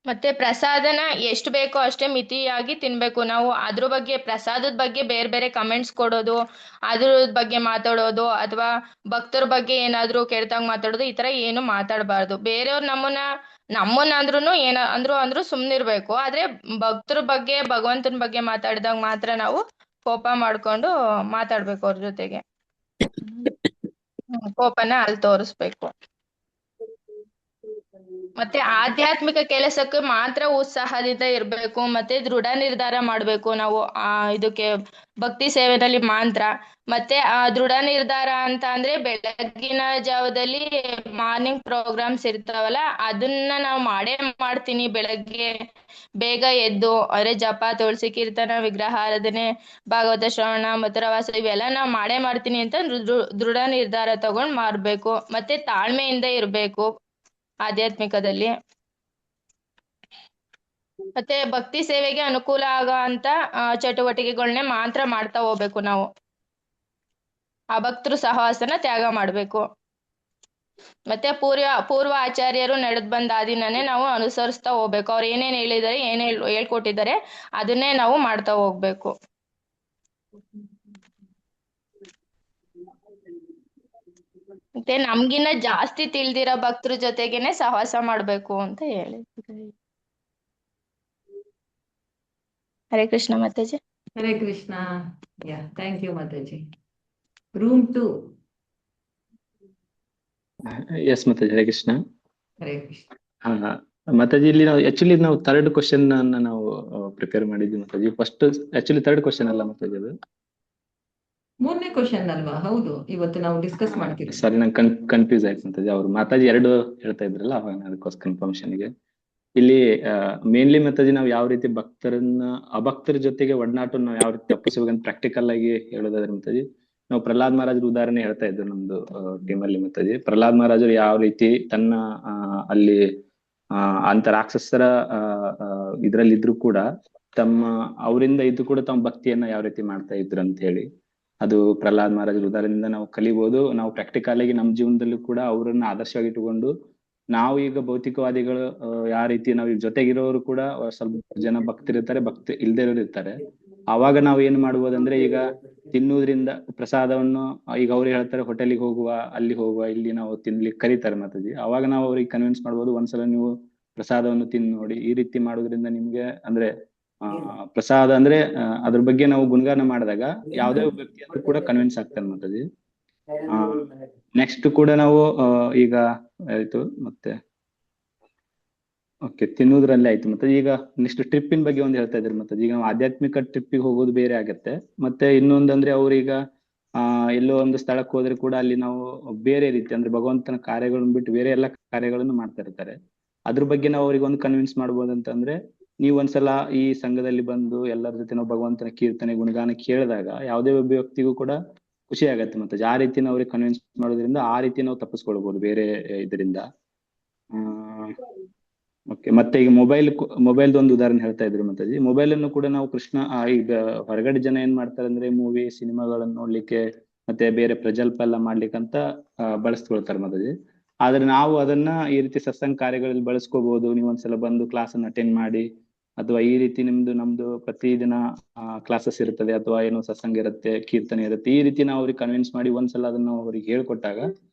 ಮತ್ತೆ ಪ್ರಸಾದನ ಎಷ್ಟು ಬೇಕೋ ಅಷ್ಟೇ ಮಿತಿಯಾಗಿ ತಿನ್ಬೇಕು. ನಾವು ಅದ್ರ ಬಗ್ಗೆ ಪ್ರಸಾದದ ಬಗ್ಗೆ ಬೇರೆ ಬೇರೆ ಕಮೆಂಟ್ಸ್ ಕೊಡೋದು, ಅದ್ರ ಬಗ್ಗೆ ಮಾತಾಡೋದು, ಅಥವಾ ಭಕ್ತರ ಬಗ್ಗೆ ಏನಾದ್ರು ಕೆಡ್ತಾಗ್ ಮಾತಾಡೋದು, ಈ ತರ ಏನು ಮಾತಾಡಬಾರ್ದು. ಬೇರೆಯವ್ರು ನಮ್ಮನ್ನಂದ್ರೂ ಅಂದ್ರು ಸುಮ್ನಿರ್ಬೇಕು. ಆದ್ರೆ ಭಕ್ತರ ಬಗ್ಗೆ ಭಗವಂತನ ಬಗ್ಗೆ ಮಾತಾಡಿದಾಗ ಮಾತ್ರ ನಾವು ಕೋಪ ಮಾಡ್ಕೊಂಡು ಮಾತಾಡ್ಬೇಕು ಅವ್ರ ಜೊತೆಗೆ. ಕೋಪನ ಅಲ್ಲಿ ತೋರಿಸ್ಬೇಕು. ಮತ್ತೆ ಆಧ್ಯಾತ್ಮಿಕ ಕೆಲಸಕ್ಕೆ ಮಾತ್ರ ಉತ್ಸಾಹದಿಂದ ಇರ್ಬೇಕು. ಮತ್ತೆ ದೃಢ ನಿರ್ಧಾರ ಮಾಡ್ಬೇಕು ನಾವು ಇದಕ್ಕೆ ಭಕ್ತಿ ಸೇವೆಯಲ್ಲಿ ಮಾತ್ರ. ಮತ್ತೆ ದೃಢ ನಿರ್ಧಾರ ಅಂತ ಅಂದ್ರೆ ಬೆಳಗ್ಗಿನ ಜಾವದಲ್ಲಿ ಮಾರ್ನಿಂಗ್ ಪ್ರೋಗ್ರಾಮ್ಸ್ ಇರ್ತಾವಲ್ಲ, ಅದನ್ನ ನಾವು ಮಾಡ್ತೀನಿ. ಬೆಳಗ್ಗೆ ಬೇಗ ಎದ್ದು ಅಂದ್ರೆ ಜಪ, ತುಳಸಿ ಕೀರ್ತನ, ವಿಗ್ರಹಾರಾಧನೆ, ಭಾಗವತ ಶ್ರವಣ, ಮಥುರವಾಸ ಇವೆಲ್ಲ ನಾವು ಮಾಡ್ತೀನಿ ಅಂತ ದೃಢ ನಿರ್ಧಾರ ತಗೊಂಡ್ ಮಾಡ್ಬೇಕು. ಮತ್ತೆ ತಾಳ್ಮೆಯಿಂದ ಇರ್ಬೇಕು ಆಧ್ಯಾತ್ಮಿಕದಲ್ಲಿ. ಮತ್ತೆ ಭಕ್ತಿ ಸೇವೆಗೆ ಅನುಕೂಲ ಆಗೋ ಅಂತ ಚಟುವಟಿಕೆಗಳನ್ನೇ ಮಾತ್ರ ಮಾಡ್ತಾ ಹೋಗ್ಬೇಕು ನಾವು. ಅಭಕ್ತರು ಸಹವಾಸನ ತ್ಯಾಗ ಮಾಡ್ಬೇಕು. ಮತ್ತೆ ಪೂರ್ವ ಆಚಾರ್ಯರು ನಡೆದ್ ಬಂದ ಹಾದಿನೇ ನಾವು ಅನುಸರಿಸ್ತಾ ಹೋಗ್ಬೇಕು. ಅವ್ರು ಏನೇನ್ ಹೇಳಿದಾರೆ, ಹೇಳ್ಕೊಟ್ಟಿದ್ದಾರೆ ಅದನ್ನೇ ನಾವು ಮಾಡ್ತಾ ಹೋಗ್ಬೇಕು. ಮತ್ತೆ ನಮ್ಗಿನ್ನ ಜಾಸ್ತಿ ತಿಳಿದಿರೋ ಭಕ್ತರ ಜೊತೆಗೇನೆ ಸಹವಾಸ ಮಾಡ್ಬೇಕು ಅಂತ ಹೇಳಿ. Hare Krishna mataji. Hare Krishna. Yeah thank you mataji. Room 2. Yes mataji. Hare Krishna. Hare Krishna. Mataji, ಇಲ್ಲಿ ನಾವು 3rd ಕ್ವಶನ್ ಅನ್ನ ನಾವು ಪ್ರಿಪೇರ್ ಮಾಡಿದ್ವಿ ಮಾತಾಜಿ. ಫಸ್ಟ್ 3rd ಕ್ವಶನ್ ಅಲ್ಲ ಮಾತಾಜಿ, ಅದು 3ನೇ ಕ್ವಶನ್ ಅಲ್ವಾ? ಹೌದು, ಇವತ್ತು ನಾವು ಡಿಸ್ಕಸ್ ಮಾಡ್ತೀವಿ. ಸಾರಿ, ನಂಗೆ ಕನ್ಫ್ಯೂಸ್ ಆಯ್ತು ಮಾತಾಜಿ. ಅವ್ರು ಮಾತಾಜಿ 2 ಹೇಳ್ತಾ ಇದ್ರಲ್ಲ, ಅವಾಗ ಅದಕ್ಕೋಸ್ಕರ ಕನ್ಫರ್ಮೇಶನ್ಗೆ. ಇಲ್ಲಿ ಮೇನ್ಲಿ ಮಾತಾಜಿ ನಾವು ಯಾವ ರೀತಿ ಅಭಕ್ತರ ಜೊತೆಗೆ ಒಡನಾಟ ನಾವು ಯಾವ ರೀತಿ ತಪ್ಪಿಸಬೇಕಂತ ಪ್ರಾಕ್ಟಿಕಲ್ ಆಗಿ ಹೇಳೋದಾದ್ರೆ ಮಾತಾಜಿ, ನಾವು ಪ್ರಹ್ಲಾದ್ ಮಹಾರಾಜರ ಉದಾಹರಣೆ ಹೇಳ್ತಾ ಇದ್ರು ನಮ್ದು ಟೀಮಲ್ಲಿ ಮಾತಾಜಿ. ಪ್ರಹ್ಲಾದ್ ಮಹಾರಾಜರು ಯಾವ ರೀತಿ ತನ್ನ ಅಲ್ಲಿ ಅಂತ ರಾಕ್ಷಸರ ಇದ್ರಲ್ಲಿ ಇದ್ರು ಕೂಡ ಅವರಿಂದ ಇದು ಕೂಡ ತಮ್ಮ ಭಕ್ತಿಯನ್ನ ಯಾವ ರೀತಿ ಮಾಡ್ತಾ ಇದ್ರು ಅಂತ ಹೇಳಿ, ಅದು ಪ್ರಹ್ಲಾದ್ ಮಹಾರಾಜರ ಉದಾಹರಣೆಯಿಂದ ನಾವು ಕಲಿಬಹುದು. ನಾವು ಪ್ರಾಕ್ಟಿಕಲ್ ಆಗಿ ನಮ್ಮ ಜೀವನದಲ್ಲೂ ಕೂಡ ಅವರನ್ನ ಆದರ್ಶವಾಗಿ ಇಟ್ಟುಕೊಂಡು, ನಾವು ಈಗ ಭೌತಿಕವಾದಿಗಳು ಯಾವ ರೀತಿ ನಾವು ಈಗ ಜೊತೆಗಿರೋರು ಕೂಡ ಸ್ವಲ್ಪ ಜನ ಭಕ್ತರಿರ್ತಾರೆ, ಭಕ್ತಿ ಇಲ್ದೇ ಇರೋರು ಇರ್ತಾರೆ. ಅವಾಗ ನಾವು ಏನ್ ಮಾಡ್ಬೋದಂದ್ರೆ ಈಗ ತಿನ್ನುವುದ್ರಿಂದ ಪ್ರಸಾದವನ್ನು ಈಗ ಅವ್ರು ಹೇಳ್ತಾರೆ ಹೋಟೆಲಿಗೆ ಹೋಗುವ, ಅಲ್ಲಿ ಹೋಗುವ, ಇಲ್ಲಿ ನಾವು ತಿನ್ಲಿಕ್ಕೆ ಕರೀತಾರೆ ಮಾತಾಜಿ. ಅವಾಗ ನಾವು ಅವ್ರಿಗೆ ಕನ್ವಿನ್ಸ್ ಮಾಡ್ಬೋದು, ಒಂದ್ಸಲ ನೀವು ಪ್ರಸಾದವನ್ನು ತಿಂದು ನೋಡಿ. ಈ ರೀತಿ ಮಾಡೋದ್ರಿಂದ ನಿಮ್ಗೆ ಅಂದ್ರೆ ಪ್ರಸಾದ ಅಂದ್ರೆ ಅದ್ರ ಬಗ್ಗೆ ನಾವು ಗುಣಗಾನ ಮಾಡಿದಾಗ ಯಾವುದೇ ವ್ಯಕ್ತಿ ಆದ್ರೂ ಕೂಡ ಕನ್ವಿನ್ಸ್ ಆಗ್ತಾನೆ ಮಾತಾಜಿ. ನೆಕ್ಸ್ಟ್ ಕೂಡ ನಾವು ಈಗ ಆಯ್ತು ಮತ್ತೆ ಓಕೆ ತಿನ್ನುವುದ್ರಲ್ಲೇ ಆಯ್ತು. ಮತ್ತೆ ಈಗ ನೆಕ್ಸ್ಟ್ ಟ್ರಿಪ್ಪಿನ ಬಗ್ಗೆ ಒಂದು ಹೇಳ್ತಾ ಇದ್ರಿ ಮತ್ತೆ. ಈಗ ನಾವು ಆಧ್ಯಾತ್ಮಿಕ ಟ್ರಿಪ್ಪಿಗೆ ಹೋಗೋದು ಬೇರೆ ಆಗತ್ತೆ. ಮತ್ತೆ ಇನ್ನೊಂದಂದ್ರೆ ಅವ್ರೀಗ ಎಲ್ಲೋ ಒಂದು ಸ್ಥಳಕ್ಕೆ ಹೋದ್ರೆ ಕೂಡ ಅಲ್ಲಿ ನಾವು ಬೇರೆ ರೀತಿ ಅಂದ್ರೆ ಭಗವಂತನ ಕಾರ್ಯಗಳನ್ನ ಬಿಟ್ಟು ಬೇರೆ ಎಲ್ಲ ಕಾರ್ಯಗಳನ್ನು ಮಾಡ್ತಾ ಇರ್ತಾರೆ. ಅದ್ರ ಬಗ್ಗೆ ನಾವು ಅವ್ರಿಗೆ ಒಂದು ಕನ್ವಿನ್ಸ್ ಮಾಡ್ಬೋದಂತಂದ್ರೆ, ನೀವು ಒಂದ್ಸಲ ಈ ಸಂಘದಲ್ಲಿ ಬಂದು ಎಲ್ಲರ ಜೊತೆ ನಾವು ಭಗವಂತನ ಕೀರ್ತನೆ ಗುಣಗಾನ ಕೇಳಿದಾಗ ಯಾವುದೇ ಒಬ್ಬ ವ್ಯಕ್ತಿಗೂ ಕೂಡ ಖುಷಿ ಆಗತ್ತೆ ಮತ್ತೆ. ಆ ರೀತಿ ನಾವು ಅವ್ರಿಗೆ ಕನ್ವಿನ್ಸ್ ಮಾಡೋದ್ರಿಂದ ಆ ರೀತಿ ನಾವು ತಪ್ಪಿಸ್ಕೊಳ್ಬಹುದು ಬೇರೆ ಇದರಿಂದ. ಓಕೆ. ಮತ್ತೆ ಈಗ ಮೊಬೈಲ್ದು ಒಂದು ಉದಾಹರಣೆ ಹೇಳ್ತಾ ಇದ್ರು ಮಾತಾಜಿ. ಮೊಬೈಲ್ ಅನ್ನು ಕೂಡ ನಾವು ಈಗ ಹೊರಗಡೆ ಜನ ಏನ್ ಮಾಡ್ತಾರೆ ಅಂದ್ರೆ ಮೂವಿ ಸಿನಿಮಾಗಳನ್ನು ನೋಡ್ಲಿಕ್ಕೆ ಮತ್ತೆ ಬೇರೆ ಪ್ರಜಲ್ಪ ಎಲ್ಲ ಮಾಡ್ಲಿಕ್ಕೆ ಅಂತ ಬಳಸ್ಕೊಳ್ತಾರೆ ಮಾತಾಜಿ. ಆದ್ರೆ ನಾವು ಅದನ್ನ ಈ ರೀತಿ ಸತ್ಸಂಗ ಕಾರ್ಯಗಳಲ್ಲಿ ಬಳಸ್ಕೋಬಹುದು. ನೀವು ಒಂದ್ಸಲ ಬಂದು ಕ್ಲಾಸ್ ಅನ್ನು ಅಟೆಂಡ್ ಮಾಡಿ, ಅಥವಾ ಈ ರೀತಿ ನಮ್ದು ಪ್ರತಿದಿನ ಕ್ಲಾಸಸ್ ಇರ್ತದೆ, ಅಥವಾ ಏನೋ ಸತ್ಸಂಗ ಇರುತ್ತೆ, ಕೀರ್ತನೆ ಇರುತ್ತೆ, ಈ ರೀತಿ ನಾವು ಅವ್ರಿಗೆ ಕನ್ವಿನ್ಸ್ ಮಾಡಿ ಒಂದ್ಸಲ ಅದನ್ನ ಅವ್ರಿಗೆ ಹೇಳ್ಕೊಟ್ಟಾಗ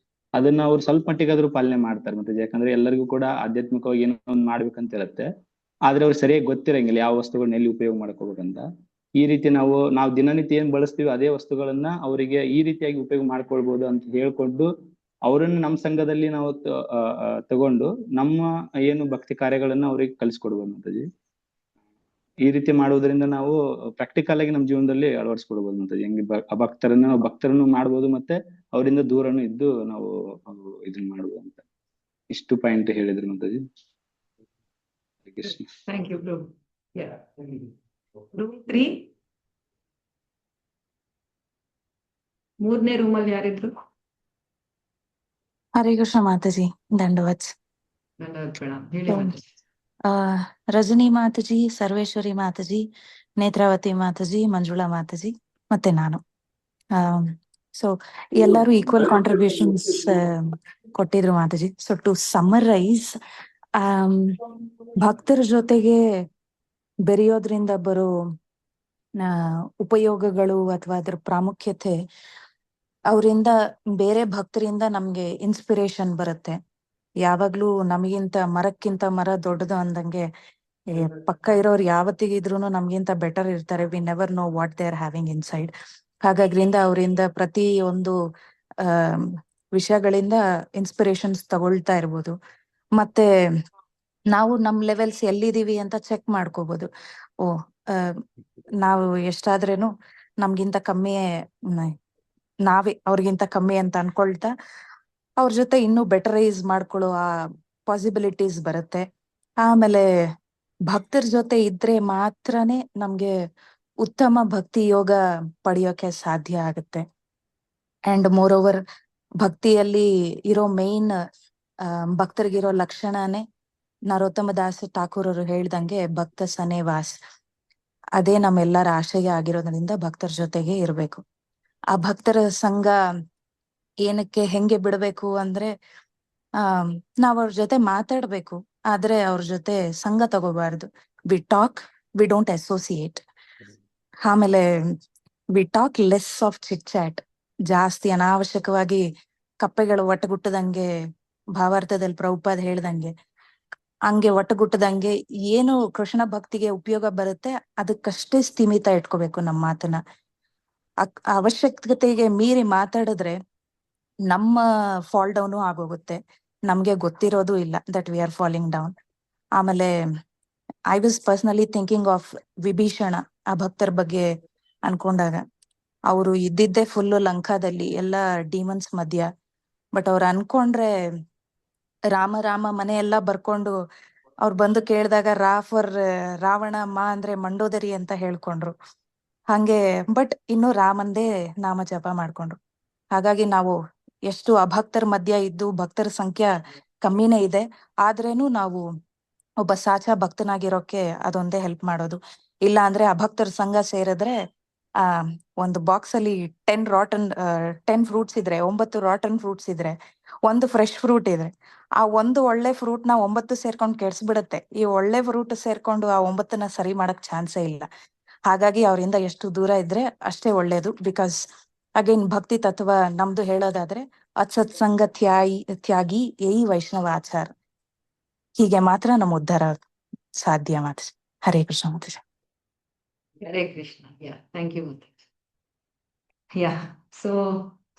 ಅದನ್ನ ಅವ್ರು ಸ್ವಲ್ಪ ಮಟ್ಟಿಗಾದ್ರೂ ಪಾಲನೆ ಮಾಡ್ತಾರೆ ಮತ್ತೆ. ಯಾಕಂದ್ರೆ ಎಲ್ಲರಿಗೂ ಕೂಡ ಆಧ್ಯಾತ್ಮಿಕವಾಗಿ ಏನೋ ಒಂದು ಮಾಡ್ಬೇಕಂತ ಇರುತ್ತೆ, ಆದ್ರೆ ಅವ್ರು ಸರಿಯಾಗಿ ಗೊತ್ತಿರಂಗಿಲ್ಲ ಯಾವ ವಸ್ತುಗಳನ್ನ ಎಲ್ಲಿ ಉಪಯೋಗ ಮಾಡ್ಕೋಬೇಕಂತ. ಈ ರೀತಿ ನಾವು ದಿನನಿತ್ಯ ಏನ್ ಬಳಸ್ತೀವಿ ಅದೇ ವಸ್ತುಗಳನ್ನ ಅವರಿಗೆ ಈ ರೀತಿಯಾಗಿ ಉಪಯೋಗ ಮಾಡ್ಕೊಳ್ಬಹುದು ಅಂತ ಹೇಳ್ಕೊಂಡು ಅವರನ್ನು ನಮ್ಮ ಸಂಘದಲ್ಲಿ ನಾವು ತಗೊಂಡು ನಮ್ಮ ಏನು ಭಕ್ತಿ ಕಾರ್ಯಗಳನ್ನ ಅವ್ರಿಗೆ ಕಲಿಸ್ಕೊಡ್ಬೋದು ಮಾತಾಜಿ. ಈ ರೀತಿ ಮಾಡುವುದರಿಂದ ನಾವು ಪ್ರಾಕ್ಟಿಕಲ್ ಆಗಿ ನಮ್ಮ ಜೀವನದಲ್ಲಿ ಅಳವಡಿಸ್ಕೊಡ್ಬೋದು ಮಾತಾಜಿ. ಹೆಂಗೆ ನಾವು ಭಕ್ತರನ್ನು ಮಾಡ್ಬೋದು, ಮತ್ತೆ ಅವರಿಂದ ದೂರನು ಇದ್ದು ನಾವು ಇದನ್ನ ಮಾಡ್ಬೋದು ಅಂತ. ಇಷ್ಟು ಪಾಯಿಂಟ್ ಹೇಳಿದ್ರು Mataji. Thank you bro. Room 3 ಮೂರನೇ ರೂಮಲ್ಲಿ ಯಾರಿದ್ರು? ಹರೇ ಕೃಷ್ಣ ಮಾತಾಜಿ, ದಂಡವತ್. ಹೇಳಿ ಮಾತಾಜಿ. ರಜನಿ ಮಾತಾಜಿ, ಸರ್ವೇಶ್ವರಿ ಮಾತಾಜಿ, ನೇತ್ರಾವತಿ ಮಾತಾಜಿ, ಮಂಜುಳಾ ಮಾತಾಜಿ, ಮತ್ತೆ ನಾನು. ಸೊ ಎಲ್ಲರೂ ಈಕ್ವಲ್ ಕಾಂಟ್ರಿಬ್ಯೂಷನ್ಸ್ ಕೊಟ್ಟಿದ್ರು ಮಾತಾಜಿ. ಸೊ ಟು ಸಮ್ಮರೈಸ್, ಭಕ್ತರ ಜೊತೆಗೆ ಬೆರೆಯೋದ್ರಿಂದ ಬರೋ ಉಪಯೋಗಗಳು ಅಥವಾ ಅದರ ಪ್ರಾಮುಖ್ಯತೆ, ಅವರಿಂದ ಬೇರೆ ಭಕ್ತರಿಂದ ನಮ್ಗೆ ಇನ್ಸ್ಪಿರೇಷನ್ ಬರುತ್ತೆ. ಯಾವಾಗ್ಲೂ ನಮಗಿಂತ ಮರಕ್ಕಿಂತ ಮರ ದೊಡ್ಡದು ಅಂದಂಗೆ ಪಕ್ಕ ಇರೋರು ಯಾವತ್ತಿಗಿದ್ರು ನಮ್ಗಿಂತ ಬೆಟರ್ ಇರ್ತಾರೆ. We never know what they are having inside. ಹಾಗಾಗ್ರಿಂದ ಅವರಿಂದ ಪ್ರತಿ ಒಂದು ವಿಷಯಗಳಿಂದ ಇನ್ಸ್ಪಿರೇಷನ್ಸ್ ತಗೊಳ್ತಾ ಇರ್ಬೋದು. ಮತ್ತೆ ನಾವು ನಮ್ ಲೆವೆಲ್ಸ್ ಎಲ್ಲಿದೀವಿ ಅಂತ ಚೆಕ್ ಮಾಡ್ಕೋಬಹುದು. ನಾವು ಎಷ್ಟಾದ್ರೇನು ನಮ್ಗಿಂತ ಕಮ್ಮಿಯೇ, ನಾವೇ ಅವ್ರಿಗಿಂತ ಕಮ್ಮಿ ಅಂತ ಅನ್ಕೊಳ್ತಾ ಅವ್ರ ಜೊತೆ ಇನ್ನೂ ಬೆಟರೈಸ್ ಮಾಡ್ಕೊಳ್ಳೋ ಆ ಪಾಸಿಬಿಲಿಟೀಸ್ ಬರುತ್ತೆ. ಆಮೇಲೆ ಭಕ್ತರ ಜೊತೆ ಇದ್ರೆ ಮಾತ್ರನೇ ನಮ್ಗೆ ಉತ್ತಮ ಭಕ್ತಿ ಯೋಗ ಪಡೆಯೋಕೆ ಸಾಧ್ಯ ಆಗುತ್ತೆ. ಅಂಡ್ ಮೋರ್ ಓವರ್, ಭಕ್ತಿಯಲ್ಲಿ ಇರೋ ಮೇನ್ ಭಕ್ತರಿಗಿರೋ ಲಕ್ಷಣನೇ ನರೋತ್ತಮ ದಾಸ್ ಠಾಕೂರ್ ಅವರು ಹೇಳ್ದಂಗೆ ಭಕ್ತ ಸನೇವಾಸ್. ಅದೇ ನಮ್ಮೆಲ್ಲರ ಆಶಯ ಆಗಿರೋದ್ರಿಂದ ಭಕ್ತರ ಜೊತೆಗೆ ಇರ್ಬೇಕು. ಆ ಭಕ್ತರ ಸಂಘ ಏನಕ್ಕೆ ಹೆಂಗೆ ಬಿಡ್ಬೇಕು ಅಂದ್ರೆ, ನಾವ್ ಅವ್ರ ಜೊತೆ ಮಾತಾಡ್ಬೇಕು, ಆದ್ರೆ ಅವ್ರ ಜೊತೆ ಸಂಘ ತಗೋಬಾರ್ದು. We talk, we don't associate. ಆಮೇಲೆ we talk less of chit chat. ಜಾಸ್ತಿ ಅನಾವಶ್ಯಕವಾಗಿ ಕಪ್ಪೆಗಳು ಒಟ್ಟಗುಟ್ಟದಂಗೆ, ಭಾವಾರ್ಥದಲ್ಲಿ ಪ್ರಭುಪಾದ್ ಹೇಳ್ದಂಗೆ ಹಂಗೆ ಒಟ್ಟಗುಟ್ಟದಂಗೆ ಏನು ಕೃಷ್ಣ ಭಕ್ತಿಗೆ ಉಪಯೋಗ ಬರುತ್ತೆ ಅದಕ್ಕಷ್ಟೇ ಸ್ಥೀಮಿತ ಇಟ್ಕೋಬೇಕು ನಮ್ಮ ಮಾತನ್ನ. ಅವಶ್ಯಕತೆಗೆ ಮೀರಿ ಮಾತಾಡಿದ್ರೆ ನಮ್ಮ ಫಾಲ್ ಡೌನು ಆಗೋಗುತ್ತೆ. ನಮ್ಗೆ ಗೊತ್ತಿರೋದು ಇಲ್ಲ that we are falling down. ಆಮೇಲೆ I was personally thinking of Vibhishana, ಆ ಭಕ್ತರ ಬಗ್ಗೆ ಅನ್ಕೊಂಡಾಗ. ಅವರು ಇದ್ದಿದ್ದೇ ಫುಲ್ಲು ಲಂಕಾದಲ್ಲಿ ಎಲ್ಲ ಡಿಮನ್ಸ್ ಮಧ್ಯ. ಬಟ್ ಅವ್ರು ಅನ್ಕೊಂಡ್ರೆ ರಾಮ ರಾಮ ಮನೆಯೆಲ್ಲ ಬರ್ಕೊಂಡು ಅವ್ರು ಬಂದು ಕೇಳಿದಾಗ ರಾ ಫಾರ್ ರಾವಣ, ಮಾ ಅಂದ್ರೆ ಮಂಡೋದರಿ ಅಂತ ಹೇಳ್ಕೊಂಡ್ರು. ಹಂಗೆ ಬಟ್ ಇನ್ನು ರಾಮಂದೇ ನಾಮ ಜಪ ಮಾಡ್ಕೊಂಡ್ರು. ಹಾಗಾಗಿ ನಾವು ಎಷ್ಟು ಅಭಕ್ತರ ಮಧ್ಯ ಇದ್ದು ಭಕ್ತರ ಸಂಖ್ಯೆ ಕಮ್ಮಿನೇ ಇದೆ, ಆದ್ರೇನು ನಾವು ಒಬ್ಬ ಸಾಚಾ ಭಕ್ತನಾಗಿರೋಕೆ ಅದೊಂದೇ ಹೆಲ್ಪ್ ಮಾಡೋದು. ಇಲ್ಲ ಅಂದ್ರೆ ಅಭಕ್ತರ ಸಂಘ ಸೇರಿದ್ರೆ ಒಂದು ಬಾಕ್ಸ್ ಅಲ್ಲಿ 10 ಫ್ರೂಟ್ಸ್ ಇದ್ರೆ 9 ರಾಟನ್ ಫ್ರೂಟ್ಸ್ ಇದ್ರೆ 1 ಫ್ರೆಶ್ ಫ್ರೂಟ್ ಇದ್ರೆ ಆ ಒಂದು ಒಳ್ಳೆ ಫ್ರೂಟ್ ನ 9 ಸೇರ್ಕೊಂಡು ಕೆಡ್ಸ್ಬಿಡತ್ತೆ. ಈ ಒಳ್ಳೆ ಫ್ರೂಟ್ ಸೇರ್ಕೊಂಡು ಆ 9ನ ಸರಿ ಮಾಡಕ್ ಚಾನ್ಸೇ ಇಲ್ಲ. ಹಾಗಾಗಿ ಅವರಿಂದ ಎಷ್ಟು ದೂರ ಇದ್ರೆ ಅಷ್ಟೇ ಒಳ್ಳೇದು. ಬಿಕಾಸ್ ಅಗೈನ್ ಭಕ್ತಿ ತತ್ವ ನಮ್ದು ಹೇಳೋದಾದ್ರೆ ಅತ್ಸತ್ಸಂಗ ತ್ಯಾಗಿ ಏಯಿ ವೈಷ್ಣವ ಆಚಾರ. ಹೀಗೆ ಮಾತ್ರ ನಮ್ಮ ಉದ್ಧಾರ ಸಾಧ್ಯ mataji. Hare Krishna mataji. Hare Krishna. Thank you mataji. So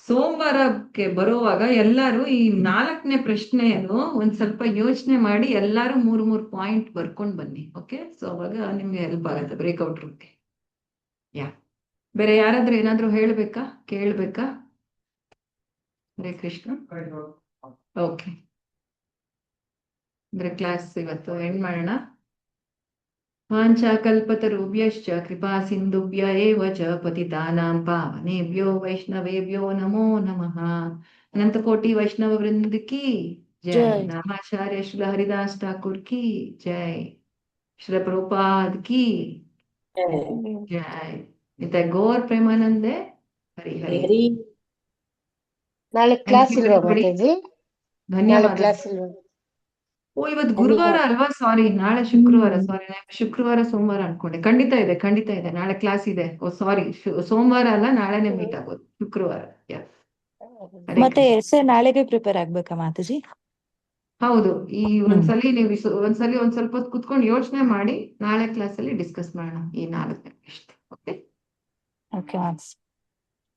ಸೋಮವಾರಕ್ಕೆ ಬರುವಾಗ ಎಲ್ಲರೂ ಈ 4ನೇ ಪ್ರಶ್ನೆಯನ್ನು ಒಂದ್ ಸ್ವಲ್ಪ ಯೋಚನೆ ಮಾಡಿ ಎಲ್ಲಾರು 3 ಪಾಯಿಂಟ್ ಬರ್ಕೊಂಡ್ ಬನ್ನಿ. ಓಕೆ, ಸೊ ಅವಾಗ ನಿಮ್ಗೆ ಹೆಲ್ಪ್ ಆಗುತ್ತೆ ಬ್ರೇಕ್ಔಟ್ ರೂಮ್ಗೆ. ಬೇರೆ ಯಾರಾದ್ರೂ ಏನಾದ್ರು ಕೇಳ್ಬೇಕಾ? ಹರೇ ಕೃಷ್ಣ. ಓಕೆ, ಅಂದ್ರೆ ಕ್ಲಾಸ್ ಇವತ್ತು ಎಂಡ್ ಮಾಡೋಣ. ವಾಂಛಾಕಲ್ಪತರುಭ್ಯಶ್ಚ ಕೃಪಾ ಸಿಂಧುಭ್ಯ ಏವ ಚ ಪತಿತಾನಾಂ ಪಾವನೇಭ್ಯೋ ವೈಷ್ಣವೇಭ್ಯೋ ನಮೋ ನಮಃ. ಅನಂತಕೋಟಿ ವೈಷ್ಣವ ವೃಂದ ಕಿ ಜೈ. ನಾಮಾಚಾರ್ಯ ಶ್ರೀಲ ಹರಿದಾಸ್ ಠಾಕೂರ್ ಕಿ ಜೈ. ಶ್ರೀಲ ಪ್ರಭುಪಾದ್ ಕಿ ಜೈ. ನಿತಾಯ ಗೌರ್ ಪ್ರೇಮಾನಂದೆ ಹರಿ ಹರಿ. ನಾಳೆ ಕ್ಲಾಸ್ ಇಲ್ವಾ ಮಾತಾಜಿ? ಧನ್ಯವಾದ. ಕ್ಲಾಸ್ ಇಲ್ವಾ? ಇವತ್ತು ಗುರುವಾರ ಅಲ್ವಾ? ಸಾರಿ, ನಾಳೆ ಶುಕ್ರವಾರ. ಸಾರಿ, ಶುಕ್ರವಾರ ಸೋಮವಾರ ಅನ್ಕೊಂಡೆ. ಖಂಡಿತ ಇದೆ, ನಾಳೆ ಕ್ಲಾಸ್ ಇದೆ. ಸಾರಿ, ಸೋಮವಾರ ಅಲ್ಲ, ನಾಳೆನೆ ಮೀಟ್ ಆಗೋದು, ಶುಕ್ರವಾರ. ಮತ್ತೆ ಎಸ್ಸೆ ನಾಳೆಗೆ ಪ್ರಿಪೇರ್ ಆಗ್ಬೇಕಾ ಮಾತಾಜಿ? ಹೌದು. ಈ ಒಂದ್ಸಲಿ ನೀವು ಒಂದ್ ಸ್ವಲ್ಪ ಹೊತ್ತು ಕುತ್ಕೊಂಡು ಯೋಚನೆ ಮಾಡಿ ನಾಳೆ ಕ್ಲಾಸ್ ಅಲ್ಲಿ ಡಿಸ್ಕಸ್ ಮಾಡೋಣ ಈ 4ನೇ ಪ್ರಶ್ನೆ. ಓಕೆ,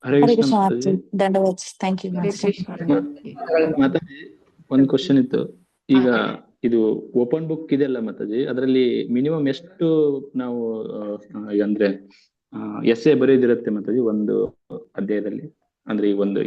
ಹರೇ ಹರೇ ಕೃಷ್ಣ ಕೃಷ್ಣ ಮಾತಾಜಿ. ದಂಡವತ್. Thank you Hare mataji. ಕೃಷ್ಣ. ಮಾತಾಜಿ, ಒಂದ್ ಕ್ವಶನ್ ಇತ್ತು. ಈಗ ಇದು ಓಪನ್ ಬುಕ್ ಇದೆಯಲ್ಲ ಮಾತಾಜಿ, ಅದರಲ್ಲಿ ಮಿನಿಮಮ್ ಎಷ್ಟು ನಾವು ಅಂದ್ರೆ ಎಸ್ಸೆ ಬರೆಯೋದಿರುತ್ತೆ ಮಾತಾಜಿ ಒಂದು ಅಧ್ಯಾಯದಲ್ಲಿ? ಅಂದ್ರೆ ಈ ಒಂದು